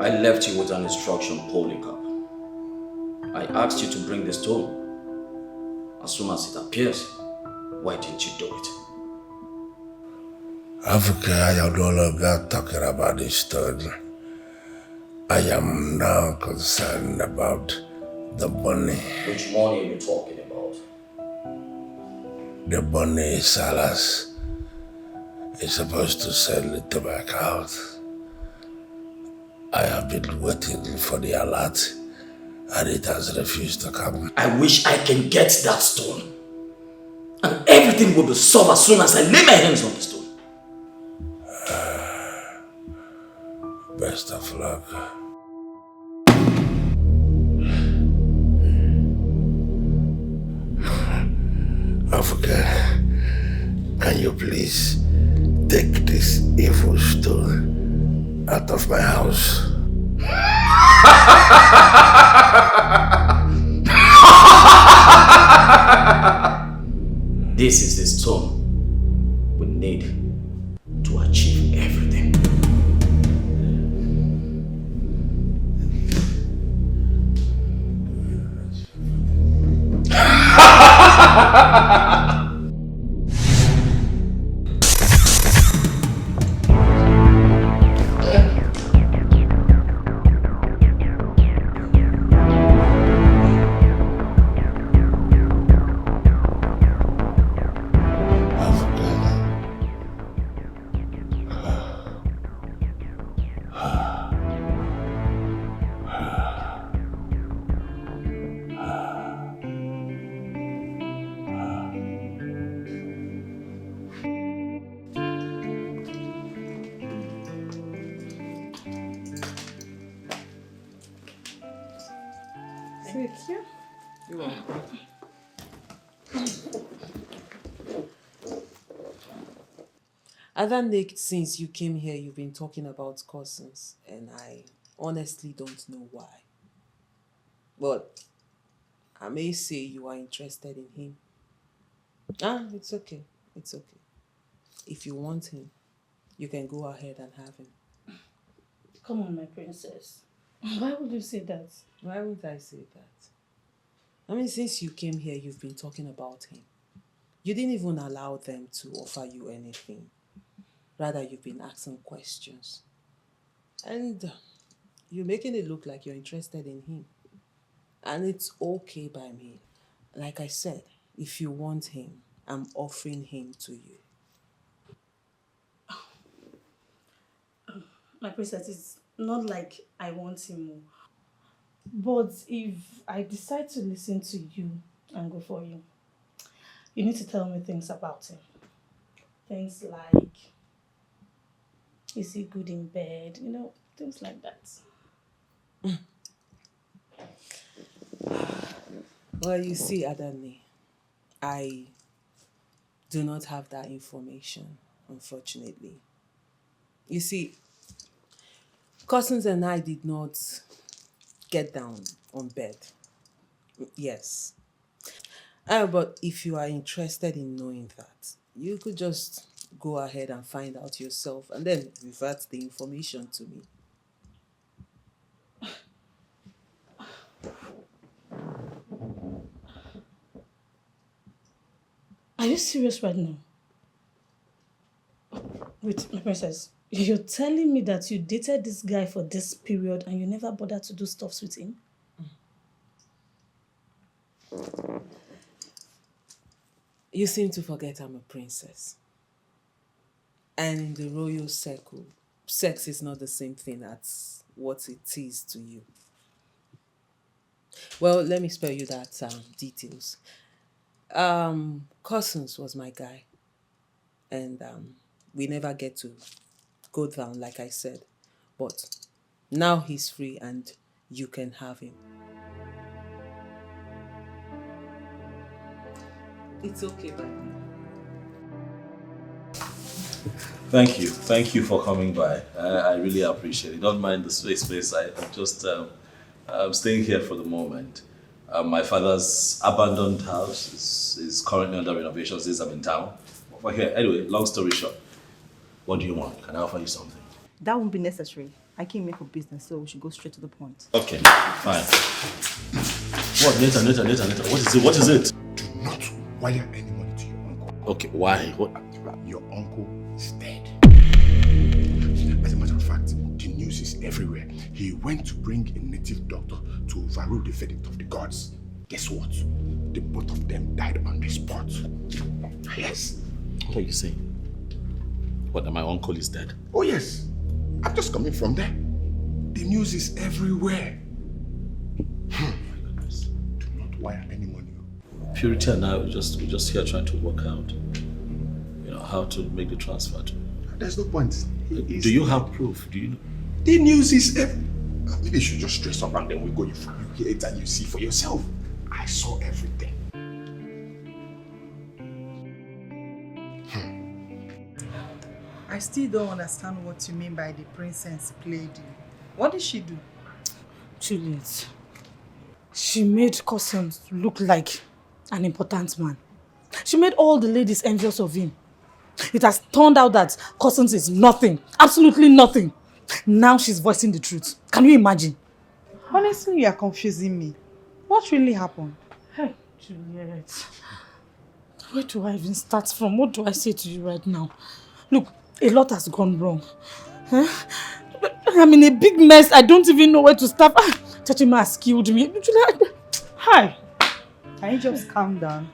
I left you with an instruction, Polycarp. I asked you to bring the stone. As soon as it appears, why didn't you do it? Africa, I am no longer talking about this stone. I am now concerned about the money. Which money are you talking about? The money Silas is supposed to send it to my account. I have been waiting for the alert and it has refused to come. I wish I can get that stone. And everything will be solved as soon as I lay my hands on the stone. Best of luck. Africa, can you please take this evil stone out of my house? This is the stone we need to achieve everything. Other Nick, since you came here, you've been talking about cousins, and I honestly don't know why. But I may say you are interested in him. It's okay. It's okay. If you want him, you can go ahead and have him. Come on, my princess. Why would you say that? Why would I say that? I mean, since you came here, you've been talking about him. You didn't even allow them to offer you anything. Rather, you've been asking questions. And you're making it look like you're interested in him. And it's okay by me. Like I said, if you want him, I'm offering him to you. My princess, it's not like I want him more. But if I decide to listen to you and go for you, you need to tell me things about him. Things like, is he good in bed? You know, things like that. Well, you see, Adani, I do not have that information, unfortunately. You see, cousins and I did not get down on bed. Yes. But if you are interested in knowing that, you could just go ahead and find out yourself and then revert the information to me. Are you serious right now? Wait, my princess, you're telling me that you dated this guy for this period and you never bothered to do stuff with him? You seem to forget I'm a princess. And in the royal circle, sex is not the same thing as what it is to you. Well, let me spare you that details. Cousins was my guy. And we never get to go down, like I said. But now he's free and you can have him. It's okay by me. Thank you. Thank you for coming by. I really appreciate it. Don't mind the space, please. I'm just I'm staying here for the moment. My father's abandoned house is currently under renovation since I'm in town. But here, anyway, long story short, what do you want? Can I offer you something? That won't be necessary. I came here for business, so we should go straight to the point. Okay, fine. What? Later. What is it? Do not wire any money to your uncle. Okay, why? What? Your uncle is dead. As a matter of fact, the news is everywhere. He went to bring a native doctor to overrule the verdict of the gods. Guess what? The both of them died on the spot. Yes. What are you saying? What, that my uncle is dead? Oh yes. I'm just coming from there. The news is everywhere. My goodness. Do not wire any money. Purity and I we're just here trying to work out, how to make the transfer to. There's no point. Do you have proof? Do you know? The news is maybe you should just stress up and then we go. You hear it and you see for yourself. I saw everything. I still don't understand what you mean by the princess played you. What did she do? Juliet. She made Cousins look like an important man. She made all the ladies envious of him. It has turned out that Cousins is nothing. Absolutely nothing. Now she's voicing the truth. Can you imagine? Honestly, you are confusing me. What really happened? Hey, Juliet. Where do I even start from? What do I say to you right now? Look, a lot has gone wrong. I'm in a big mess. I don't even know where to start. Chachima has killed me. Hi. Can you just calm down?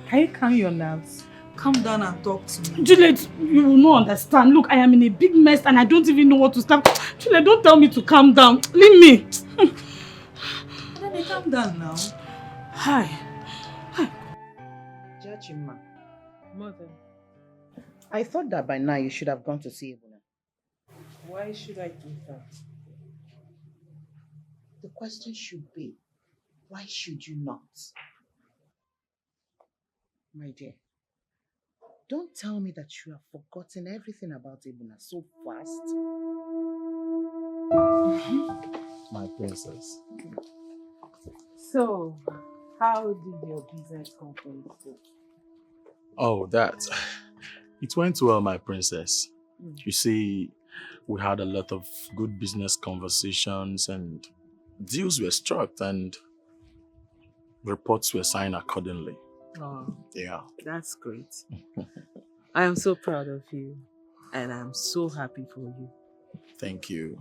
Can you calm your nerves? Calm down and talk to me. Juliet, you will not understand. Look, I am in a big mess and I don't even know what to start. Juliet, don't tell me to calm down. Leave me. Then calm down now. Hi. Jachima. Mother. I thought that by now you should have gone to see Ibuna. Why should I do that? The question should be, why should you not? My dear, don't tell me that you have forgotten everything about Ebuna so fast. My princess. So, how did your business conference go? Oh, that. It went well, my princess. You see, we had a lot of good business conversations and deals were struck and reports were signed accordingly. Oh, Yeah. that's great. I am so proud of you and I'm so happy for you. Thank you.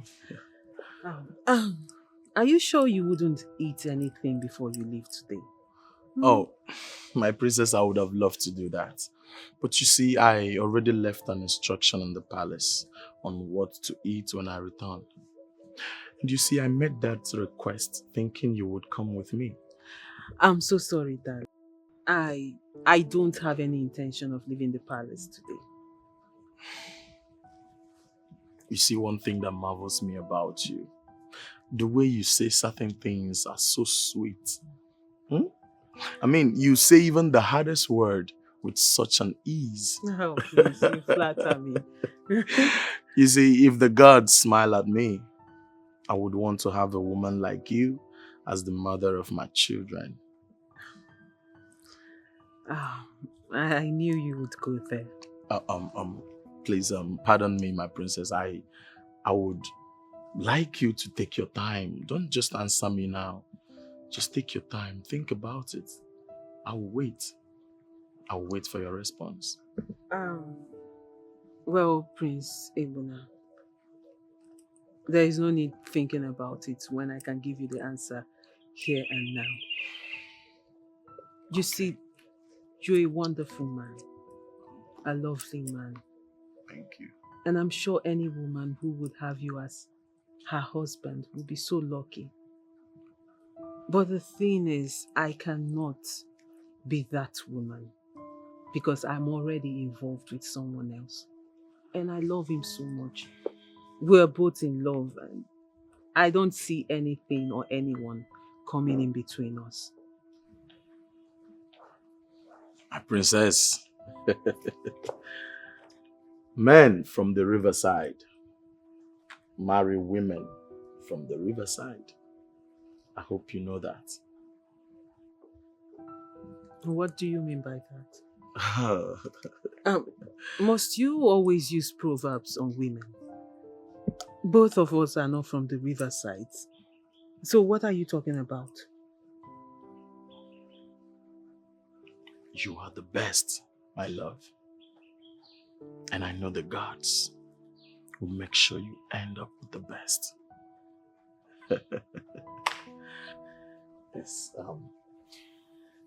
Are you sure you wouldn't eat anything before you leave today? Oh, my princess, I would have loved to do that. But you see, I already left an instruction in the palace on what to eat when I return. And you see, I made that request thinking you would come with me. I'm so sorry, darling. I don't have any intention of leaving the palace today. You see, one thing that marvels me about you, the way you say certain things are so sweet. I mean, you say even the hardest word with such an ease. Oh, please, you flatter me. You see, if the gods smile at me, I would want to have a woman like you as the mother of my children. I knew you would go there. Please, pardon me, my princess. I would like you to take your time. Don't just answer me now. Just take your time. Think about it. I'll wait. I'll wait for your response. Well, Prince Ebuna, there is no need thinking about it when I can give you the answer here and now. You see, you're a wonderful man, a lovely man. Thank you. And I'm sure any woman who would have you as her husband would be so lucky. But the thing is, I cannot be that woman because I'm already involved with someone else. And I love him so much. We're both in love and I don't see anything or anyone coming in between us. My princess. Men from the riverside marry women from the riverside. I hope you know that. What do you mean by that? Must you always use proverbs on women? Both of us are not from the riverside. So what are you talking about? You are the best, my love. And I know the gods will make sure you end up with the best. Yes,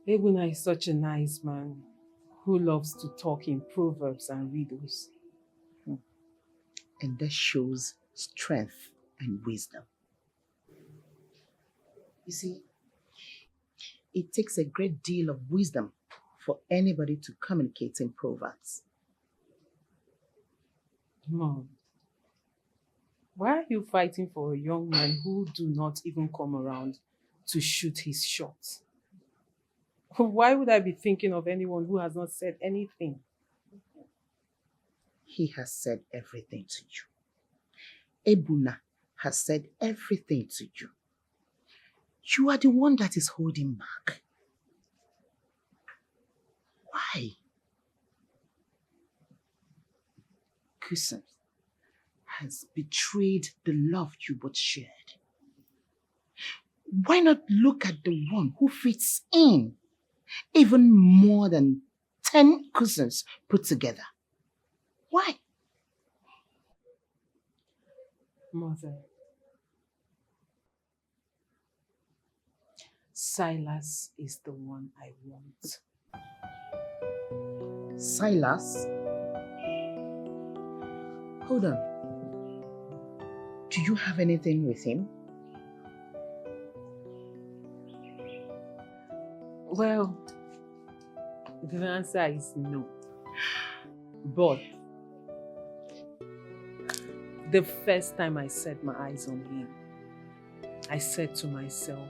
Ebuna is such a nice man who loves to talk in proverbs and riddles. And that shows strength and wisdom. You see, it takes a great deal of wisdom for anybody to communicate in proverbs. Mom, why are you fighting for a young man who do not even come around to shoot his shots? Why would I be thinking of anyone who has not said anything? He has said everything to you. Ebuna has said everything to you. You are the one that is holding back. Why? Kusan has betrayed the love you both shared. Why not look at the one who fits in even more than 10 cousins put together? Why? Mother, Silas is the one I want. Silas? Hold on. Do you have anything with him? Well, the answer is no. But the first time I set my eyes on him, I said to myself,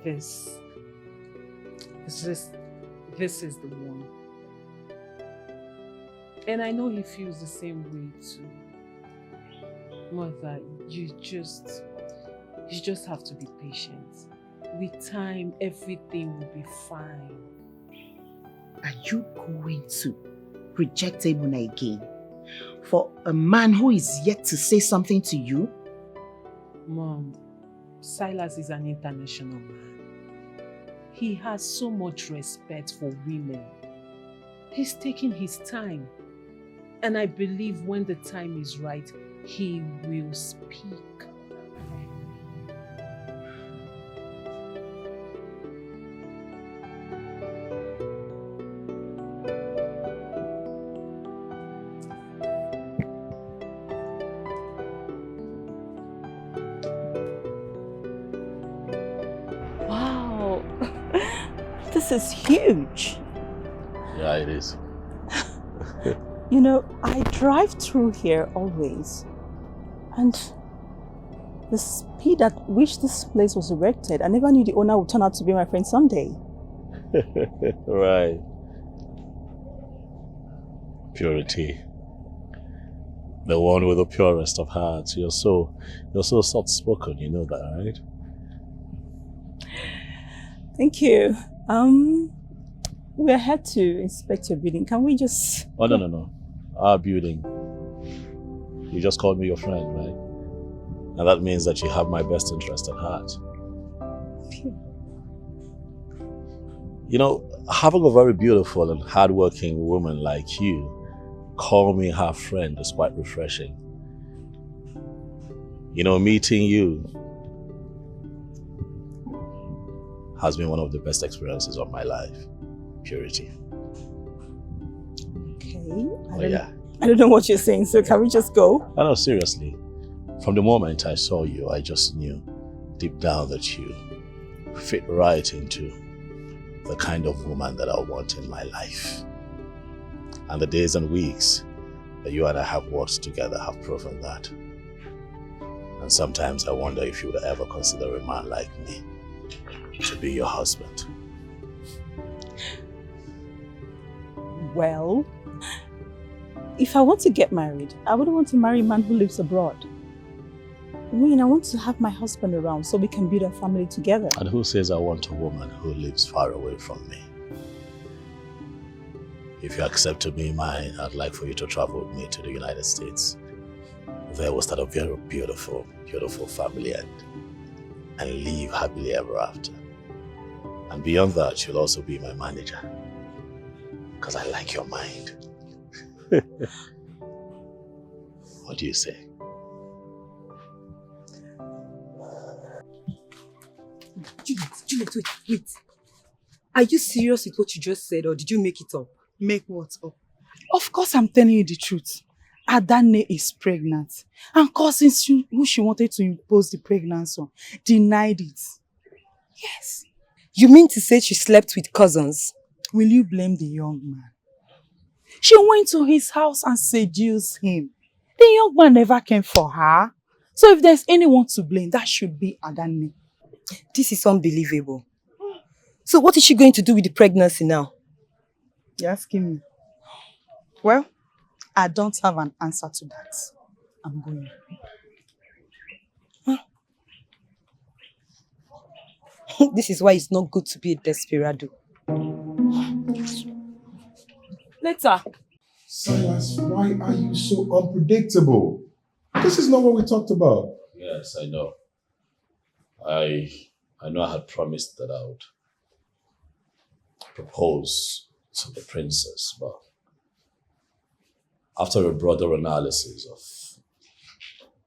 this It's just, this is the one. And I know he feels the same way too. Mother, you just have to be patient. With time, everything will be fine. Are you going to reject Emuna again for a man who is yet to say something to you? Mom, Silas is an international man. He has so much respect for women. He's taking his time. And I believe when the time is right, he will speak. Wow, this is huge. Yeah, it is. You know, I drive through here always, and the speed at which this place was erected, I never knew the owner would turn out to be my friend someday. Right. Purity. The one with the purest of hearts. You're so soft-spoken, you know that, right? Thank you. We're here to inspect your building. Can we just... Oh, no. Our building. You just called me your friend, right? And that means that you have my best interest at heart. You know, having a very beautiful and hardworking woman like you call me her friend is quite refreshing. You know, meeting you has been one of the best experiences of my life. Purity. Okay. I don't know what you're saying, so can we just go? No, seriously. From the moment I saw you, I just knew deep down that you fit right into the kind of woman that I want in my life. And the days and weeks that you and I have worked together have proven that. And sometimes I wonder if you would ever consider a man like me to be your husband. Well, if I want to get married, I wouldn't want to marry a man who lives abroad. I mean, I want to have my husband around so we can build a family together. And who says I want a woman who lives far away from me? If you accept to be mine, I'd like for you to travel with me to the United States. There we'll start a very beautiful, beautiful family and live happily ever after. And beyond that, you'll also be my manager. Because I like your mind. What do you say? Juliet, wait. Are you serious with what you just said, or did you make it up? Make what up? Of course I'm telling you the truth. Adane is pregnant. And cousins who she wanted to impose the pregnancy on denied it. Yes. You mean to say she slept with cousins? Will you blame the young man? She went to his house and seduced him. The young man never came for her. So if there's anyone to blame, that should be Adane. This is unbelievable. So what is she going to do with the pregnancy now? You're asking me? Well, I don't have an answer to that. I'm going. This is why it's not good to be a desperado. Later. Silas, why are you so unpredictable? This is not what we talked about. Yes, I know. I know I had promised that I would propose to the princess, but after a broader analysis of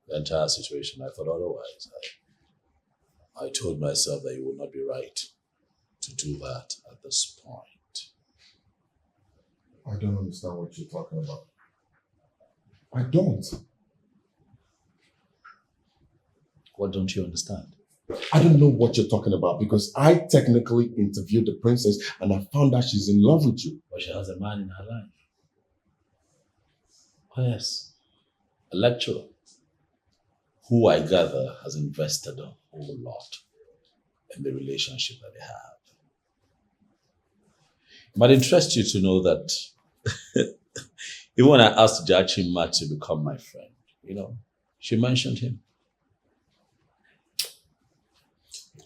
the entire situation, I thought otherwise. I told myself that it would not be right to do that at this point. I don't understand what you're talking about. I don't. What don't you understand? I don't know what you're talking about because I technically interviewed the princess and I found out she's in love with you. But she has a man in her life. Oh yes, a lecturer who I gather has invested a whole lot in the relationship that they have. It might interest you to know that even when I asked Jachima to become my friend, she mentioned him.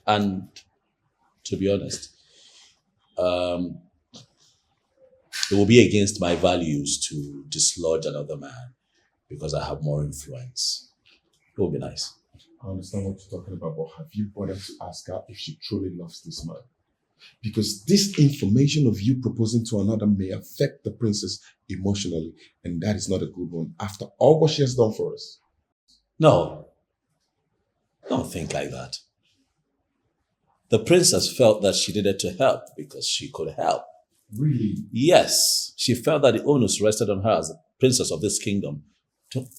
And to be honest, it will be against my values to dislodge another man because I have more influence. It will be nice. I understand what you're talking about, but have you bothered to ask her if she truly loves this man? Because this information of you proposing to another may affect the princess emotionally, and that is not a good one after all what she has done for us. No, don't think like that. The princess felt that she needed to help because she could help. Really? Yes, she felt that the onus rested on her as the princess of this kingdom.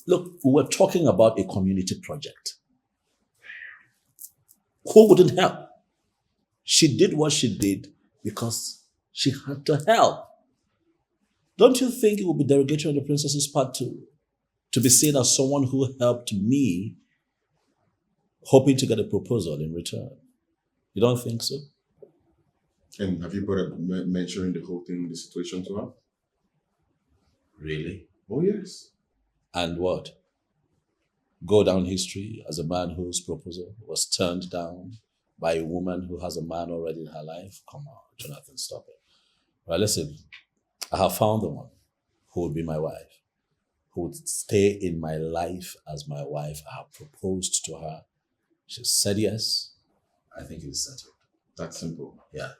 Look, we were talking about a community project. Who wouldn't help? She did what she did because she had to help. Don't you think it would be derogatory on the princess's part to be seen as someone who helped me, hoping to get a proposal in return? You don't think so? And have you bothered mentioning the whole thing, the situation to her? Really? Oh, yes. And what? Go down history as a man whose proposal was turned down by a woman who has a man already in her life? Come on, Jonathan, stop it. Well, listen, I have found the one who would be my wife, who would stay in my life as my wife. I have proposed to her. She said yes. I think it's settled. That's simple. Yeah.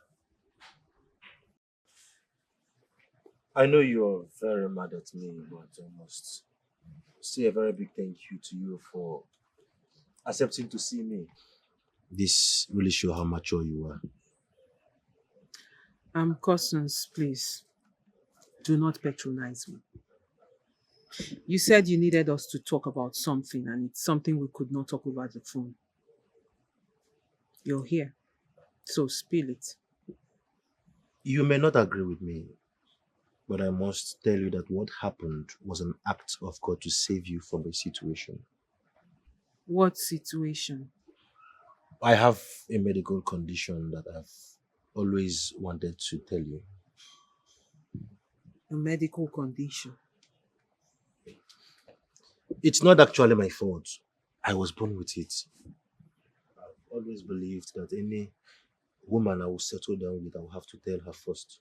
I know you're very mad at me, but I must say a very big thank you to you for accepting to see me. This really shows how mature you are. Cousins, please, do not patronize me. You said you needed us to talk about something, and it's something we could not talk over the phone. You're here, so spill it. You may not agree with me, but I must tell you that what happened was an act of God to save you from a situation. What situation? I have a medical condition that I've always wanted to tell you. A medical condition? It's not actually my fault. I was born with it. I've always believed that any woman I will settle down with, I will have to tell her first.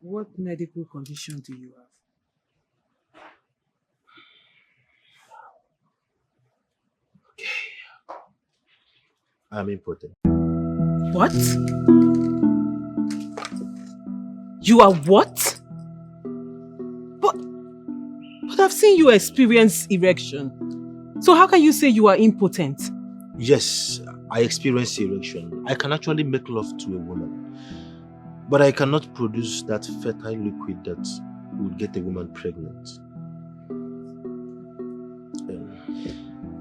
What medical condition do you have? I'm impotent. What? You are what? But I've seen you experience erection. So how can you say you are impotent? Yes, I experience erection. I can actually make love to a woman. But I cannot produce that fertile liquid that would get a woman pregnant.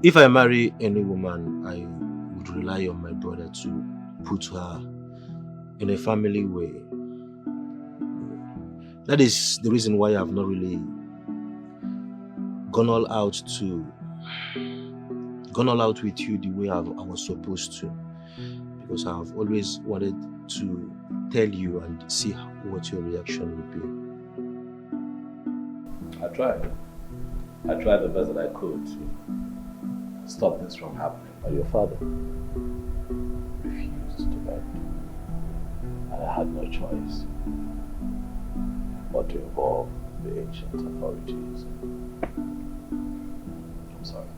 If I marry any woman, I would rely on my brother to put her in a family way. That is the reason why I have not really gone all out with you the way I was supposed to, because I have always wanted to tell you and see what your reaction would be. I tried the best that I could to stop this from happening, but your father refused to bend, and I had no choice but to involve the ancient authorities. I'm sorry.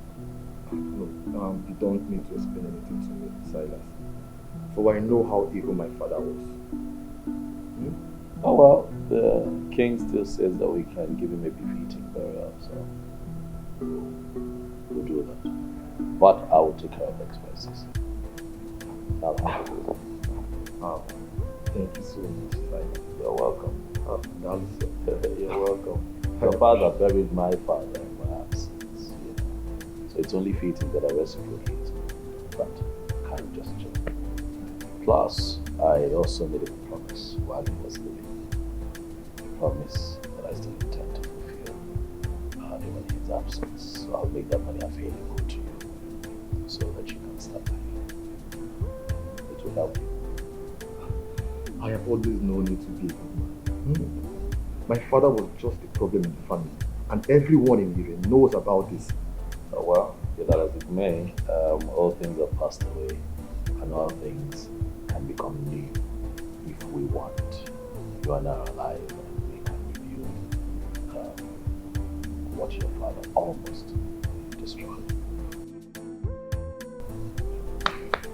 No, you don't need to explain anything to me, Silas. For I know how evil my father was. Oh well, the king still says that we can give him a befitting burial, so we'll do that. But I will take care of the expenses. Thank you so much, Silas. You're welcome. You're welcome. Your father buried my father in my absence. So it's only fitting that I reciprocate. But kind gesture. Plus, I also made him a promise while he was living. A promise that I still intend to fulfill even in his absence. So I'll make that money available to you so that you can start paying. It will help you. I have always known you to be a good man. My father was just a problem in the family, and everyone in Ire knows about this. Oh, well, be that as it may, all things have passed away, and all things can become new if we want. You are now alive, and we can rebuild what your father almost destroyed.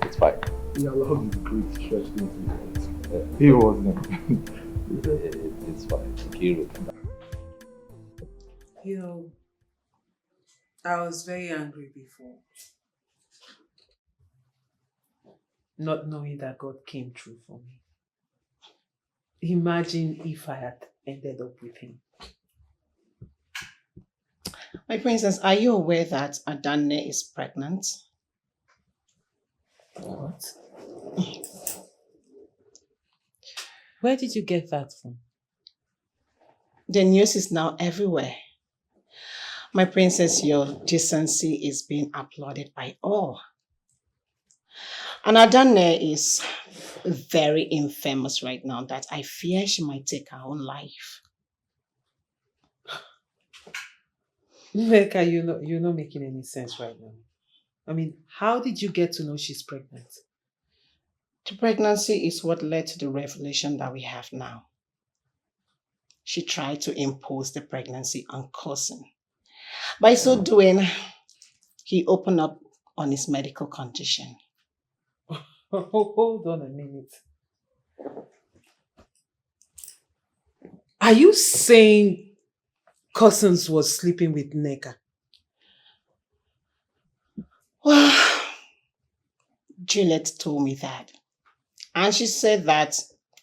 It's fine. He allowed his great stretch into it. He wasn't. It's fine. Kiru. You know, I was very angry before. Not knowing that God came through for me. Imagine if I had ended up with him. My princess, are you aware that Adanne is pregnant? What? Where did you get that from? The news is now everywhere. My princess, your decency is being applauded by all. And Adanne is very infamous right now that I fear she might take her own life. Mecca, you're not making any sense right now. I mean, how did you get to know she's pregnant? The pregnancy is what led to the revelation that we have now. She tried to impose the pregnancy on cousin. By so doing, he opened up on his medical condition. Hold on a minute. Are you saying Cousins was sleeping with Neka? Well, Juliet told me that. And she said that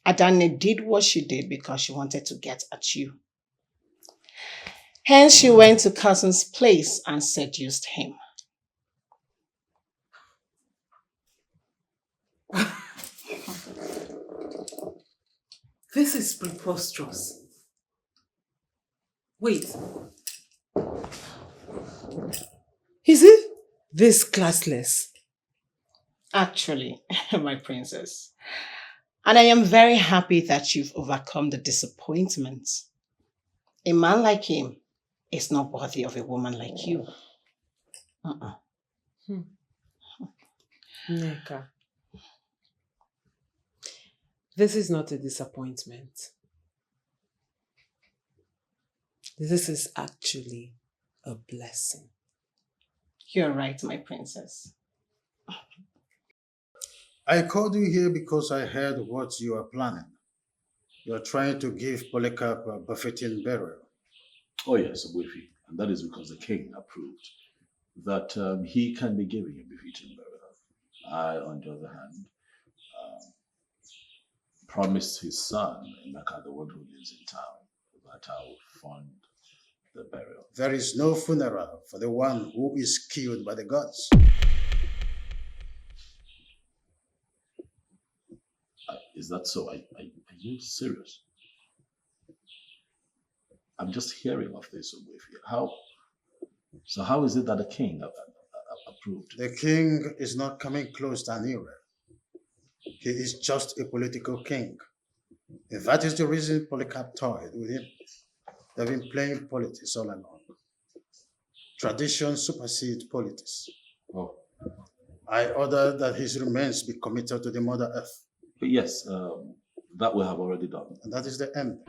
Adanne did what she did because she wanted to get at you. Hence, she went to Cousin's place and seduced him. This is preposterous. Wait. Is it this classless? Actually, my princess. And I am very happy that you've overcome the disappointment. A man like him is not worthy of a woman like you. Neka. This is not a disappointment. This is actually a blessing. You're right, my princess. I called you here because I heard what you are planning. You are trying to give Polycarp a befitting burial. Oh yes, Abwefi. And that is because the king approved that he can be given a befitting burial. I, on the other hand, promised his son, Emeka, the one who lives in town, that I will fund the burial. There is no funeral for the one who is killed by the gods. Is that so? Are you serious? I'm just hearing of this with you. How is it that the king approved? The king is not coming close to an era. He is just a political king. And that is the reason Polycarp toyed with him. They've been playing politics all along. Tradition supersedes politics. Oh. I order that his remains be committed to the Mother Earth. But yes, that we have already done. And that is the end.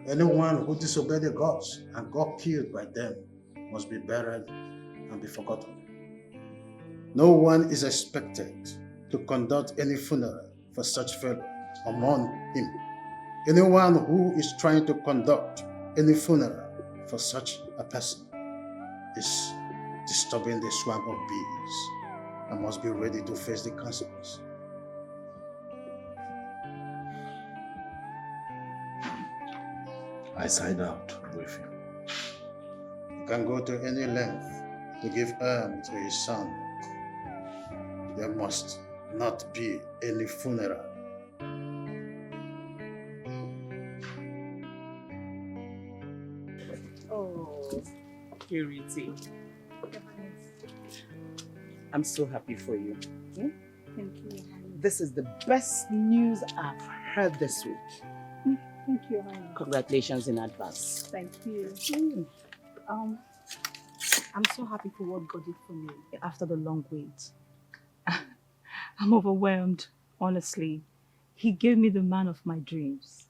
Anyone who disobeyed the gods and got killed by them must be buried and be forgotten. No one is expected to conduct any funeral for such fellow or mourn him. Anyone who is trying to conduct any funeral for such a person is disturbing the swarm of bees and must be ready to face the consequence. I side out with you. You can go to any length to give arm to his son. There must not be any funeral. Oh, Purity. I'm so happy for you. Thank you, Your Highness. This is the best news I've heard this week. Thank you, Your Highness. Congratulations in advance. Thank you. I'm so happy for what God did for me after the long wait. I'm overwhelmed, honestly. He gave me the man of my dreams.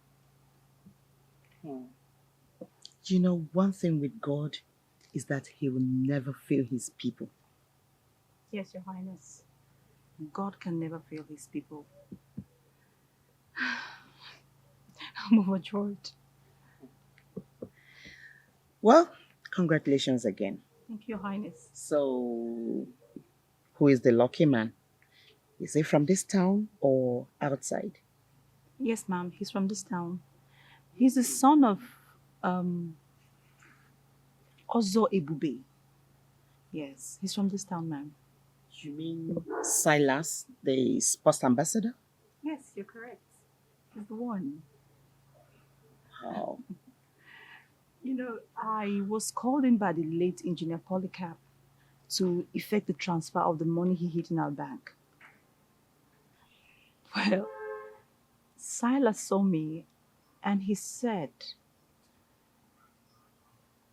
You know, one thing with God is that he will never fail his people. Yes, Your Highness. God can never fail his people. I'm overjoyed. Well, congratulations again. Thank you, Your Highness. So, who is the lucky man? Is he from this town or outside? Yes, ma'am. He's from this town. He's the son of Ozo Ebube. Yes, he's from this town, ma'am. You mean Silas, the sports ambassador? Yes, you're correct. He's the one. Wow. You know, I was called in by the late engineer Polycarp to effect the transfer of the money he hid in our bank. Well, Silas saw me and he said,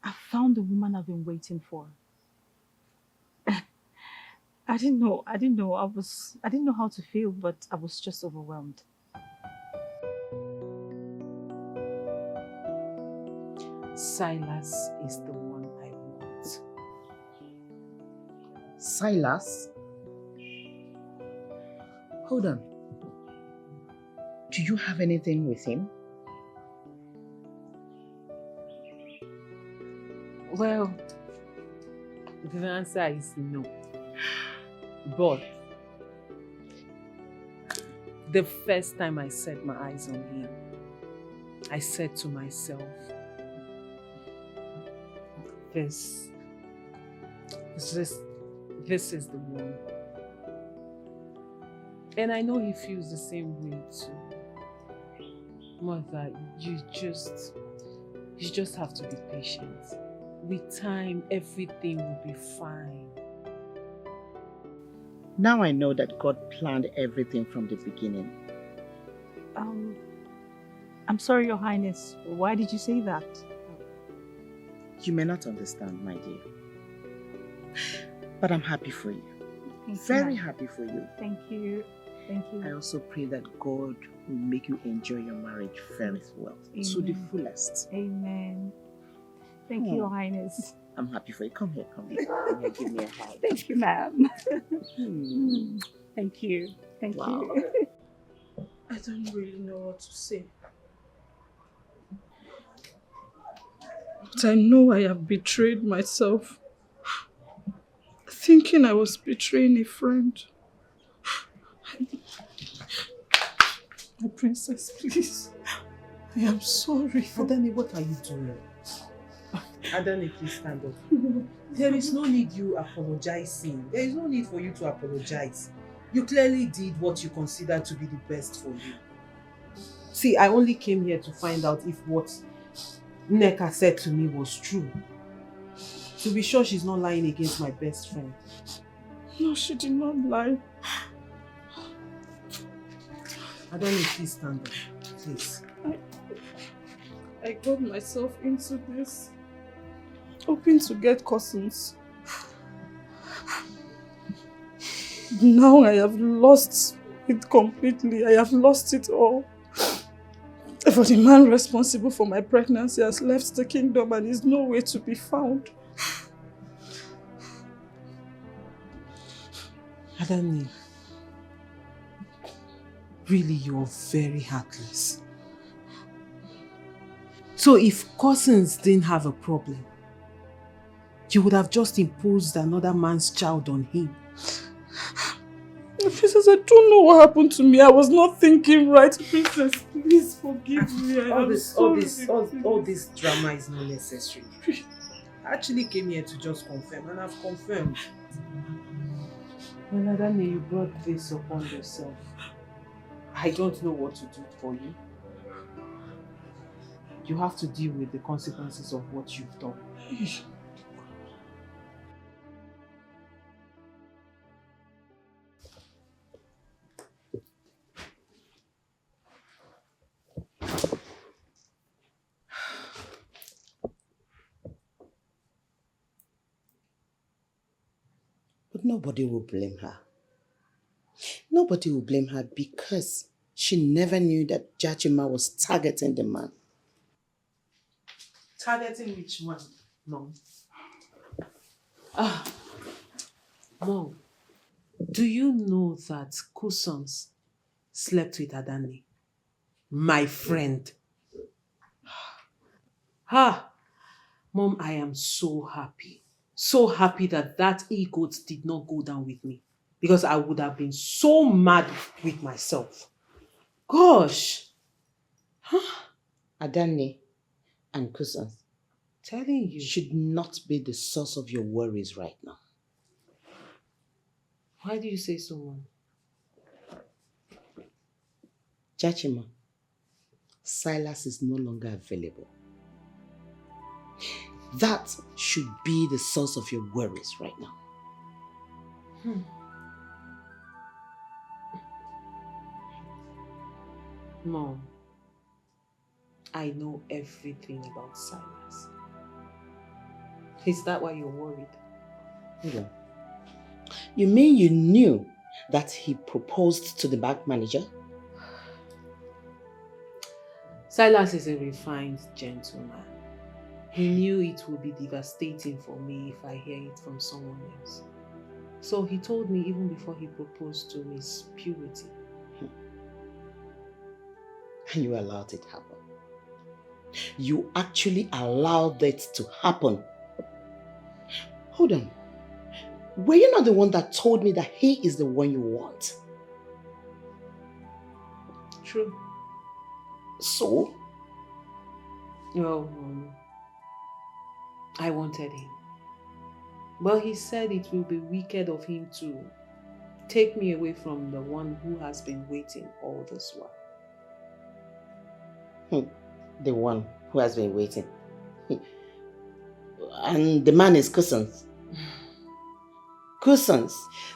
I found the woman I've been waiting for. I didn't know how to feel, but I was just overwhelmed. Silas is the one I want. Silas? Hold on. Do you have anything with him? Well, the answer is no. But the first time I set my eyes on him, I said to myself, this is the one. And I know he feels the same way too. Mother, you just have to be patient. With time, everything will be fine. Now I know that God planned everything from the beginning. I'm sorry, Your Highness. Why did you say that? You may not understand, my dear. But I'm happy for you. Thank Very you. happy for you. Thank you. Thank you. I also pray that God will make you enjoy your marriage very well. To the Amen. fullest. Amen. Thank you, Your Highness. I'm happy for you. Come here, come here. Come here, give me a hug. Thank you, ma'am. Thank you. Thank Wow. you. I don't really know what to say. But I know I have betrayed myself, thinking I was betraying a friend. My princess, please. I am sorry. Adani, what are you doing? Adani, please stand up. There is no need you apologizing. There is no need for you to apologize. You clearly did what you considered to be the best for you. See, I only came here to find out if what Nneka said to me was true. To be sure she's not lying against my best friend. No, she did not lie. Adani, please stand up. Please. I got myself into this, hoping to get cousins. Now I have lost it completely. I have lost it all. For the man responsible for my pregnancy has left the kingdom and is nowhere to be found. Adani, really, you're very heartless. So if cousins didn't have a problem, you would have just imposed another man's child on him. Princess, I don't know what happened to me. I was not thinking right. Princess, please forgive me. All this drama is not necessary. I actually came here to just confirm, and I've confirmed. Well, Adani, you brought this upon yourself. I don't know what to do for you. You have to deal with the consequences of what you've done. Nobody will blame her. Nobody will blame her because she never knew that Jachima was targeting the man. Targeting which one, Mom? Mom, do you know that Kusons slept with Adani? My friend. Mom, I am so happy. So happy that that e-goat did not go down with me. Because I would have been so mad with myself. Gosh. Adani and Kusons telling you should not be the source of your worries right now. Why do you say so, Mom? Jachima, Silas is no longer available. That should be the source of your worries right now. Mom, I know everything about Silas. Is that why you're worried? Hold on. You mean you knew that he proposed to the bank manager? Silas is a refined gentleman. He knew it would be devastating for me if I hear it from someone else. So he told me even before he proposed to Miss Purity. And you allowed it to happen. You actually allowed it to happen. Hold on. Were you not the one that told me that he is the one you want? True. So? Well, I wanted him. But he said it will be wicked of him to take me away from the one who has been waiting all this while. The one who has been waiting. And the man is Kusons. Kusons,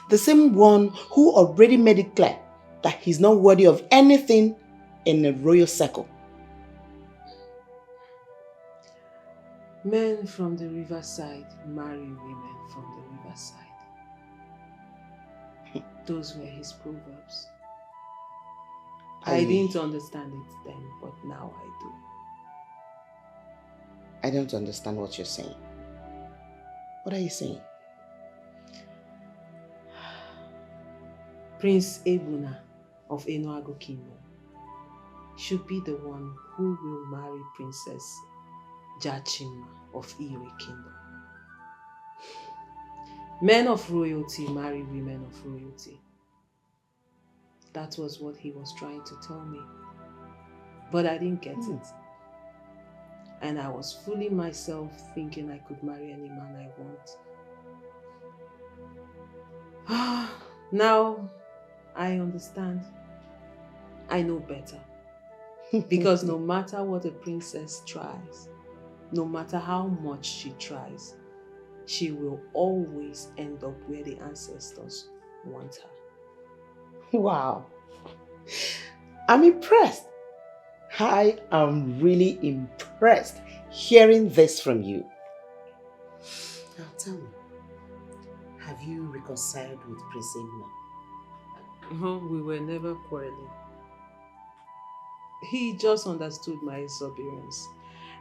the same one who already made it clear that he's not worthy of anything in a royal circle. Men from the riverside marry women from the riverside. Those were his proverbs. I didn't understand it then, but now I do. I don't understand what you're saying. What are you saying? Prince Ebuna of Enuago Kingdom should be the one who will marry Princess Jachima of Ire Kingdom. Men of royalty marry women of royalty. That was what he was trying to tell me. But I didn't get it. And I was fooling myself thinking I could marry any man I want. Now I understand. I know better. Because no matter what a princess tries, no matter how much she tries, she will always end up where the ancestors want her. Wow. I'm impressed. I am really impressed hearing this from you. Now tell me, have you reconciled with Prince Ebuna? No, we were never quarreling. He just understood my exuberance.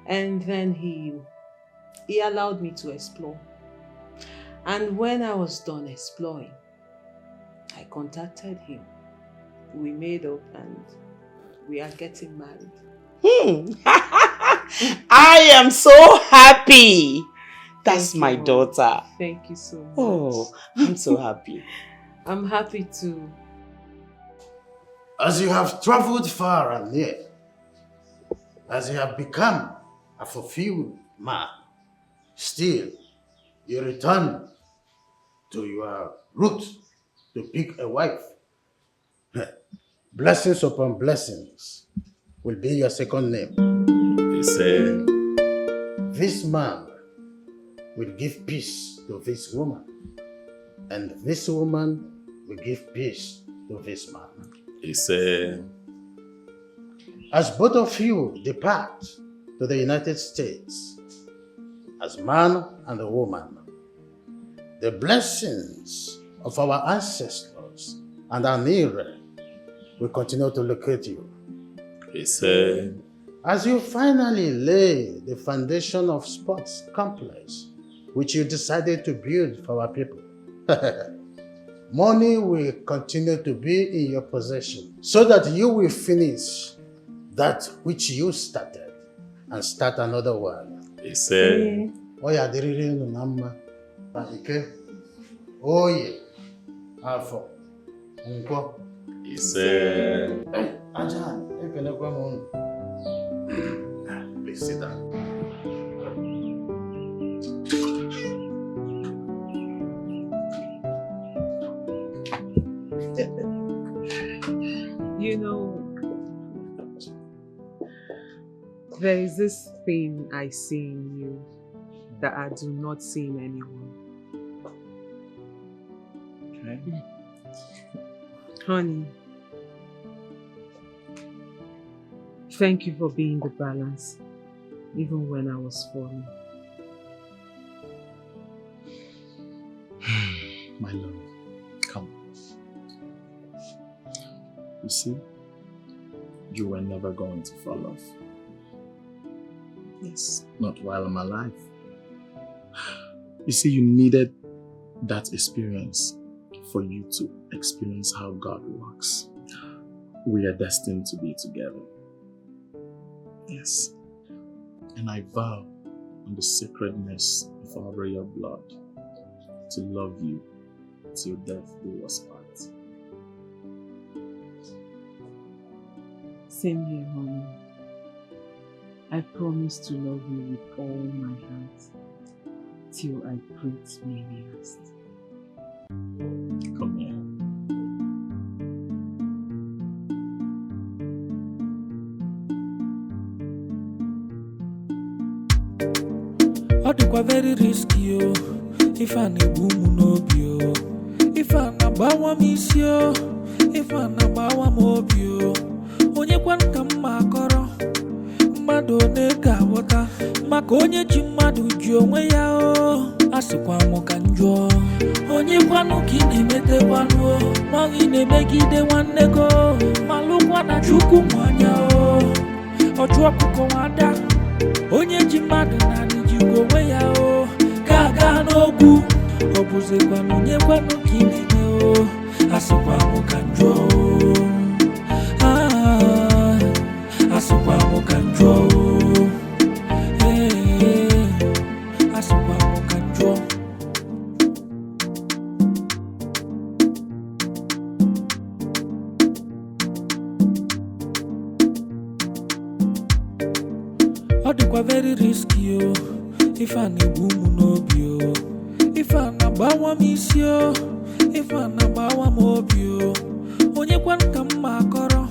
And then he allowed me to explore. And when I was done exploring, I contacted him. We made up and we are getting married. I am so happy. That's my daughter. Thank you so much. Oh, I'm so happy. I'm happy too. As you have traveled far and near, as you have become a fulfilled man, still you return to your roots to pick a wife. Blessings upon blessings will be your second name. This man will give peace to this woman, and this woman will give peace to this man. As both of you depart to the United States, as man and a woman, the blessings of our ancestors and our Nigerian will continue to locate you. Listen. As you finally lay the foundation of sports complex, which you decided to build for our people, money will continue to be in your possession so that you will finish that which you started and start another one. Listen. Oya diriri unu na mma. Ike. Oye. Afọ. Nkwo. Listen. Ajan, ekenekwa m unu. Please sit down. You know, there is this thing I see in you that I do not see in anyone. Okay. Honey, thank you for being the balance, even when I was falling. My love, come. You see, you were never going to fall off. Yes, not while I'm alive. You see, you needed that experience for you to experience how God works. We are destined to be together. Yes. And I vow on the sacredness of our royal blood to love you till death do us part. Same here, honey. I promise to love you with all my heart till I breathe my last. Come here. Ọ dịkwa very risky o, ife a na-egbu m n'obi o, ife a na-agbawa m isi o, ife a na-agbawa m obi o, onye kwanụ ka mma akọrọ, mmadụ one ga-aghọta, maka onye ji mmadụ ji onwe ya o, asịkwa m ka njọ, onye kwanụ ka ị na-emetekwanụ o, ma ị na-emegide nwanne go, malụkwa na Chukwu nwanya o, ọchụ ọkụkọ nwada, onye ji mmadụ na onwe ya o, ga-aga n'ogwu, ọ bụzikwanụ onye kwanụ ka ị na-eme o, asịkwa m ka njọ o, asịkwa m ka njọ o, asịkwa m ka njọ. Ọ dịkwa very risky o, ife a na-egbu m n'obi o, ife a na-agbawa m isi o, ife a na-agbawa m obi o, onye kwanụ ka mma akọrọ,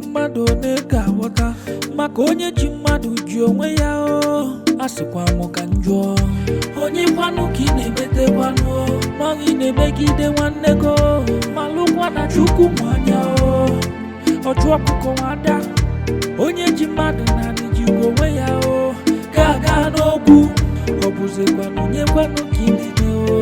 mmadụ one ga-aghọta, maka onye ji mmadụ ji onwe ya o, asịkwa m ka njọ, onye kwanụ ka ị na-emetekwanụ o, ma ị na-emegide nwanne go, malụkwa na Chukwu nwanya o, ọchụ ọkụkọ nwada, onye ji mmadụ na ji onwe ya o, ga-aga n'ogwu, ọ bụzikwanụ onye kwanụ ka ị na-eme o.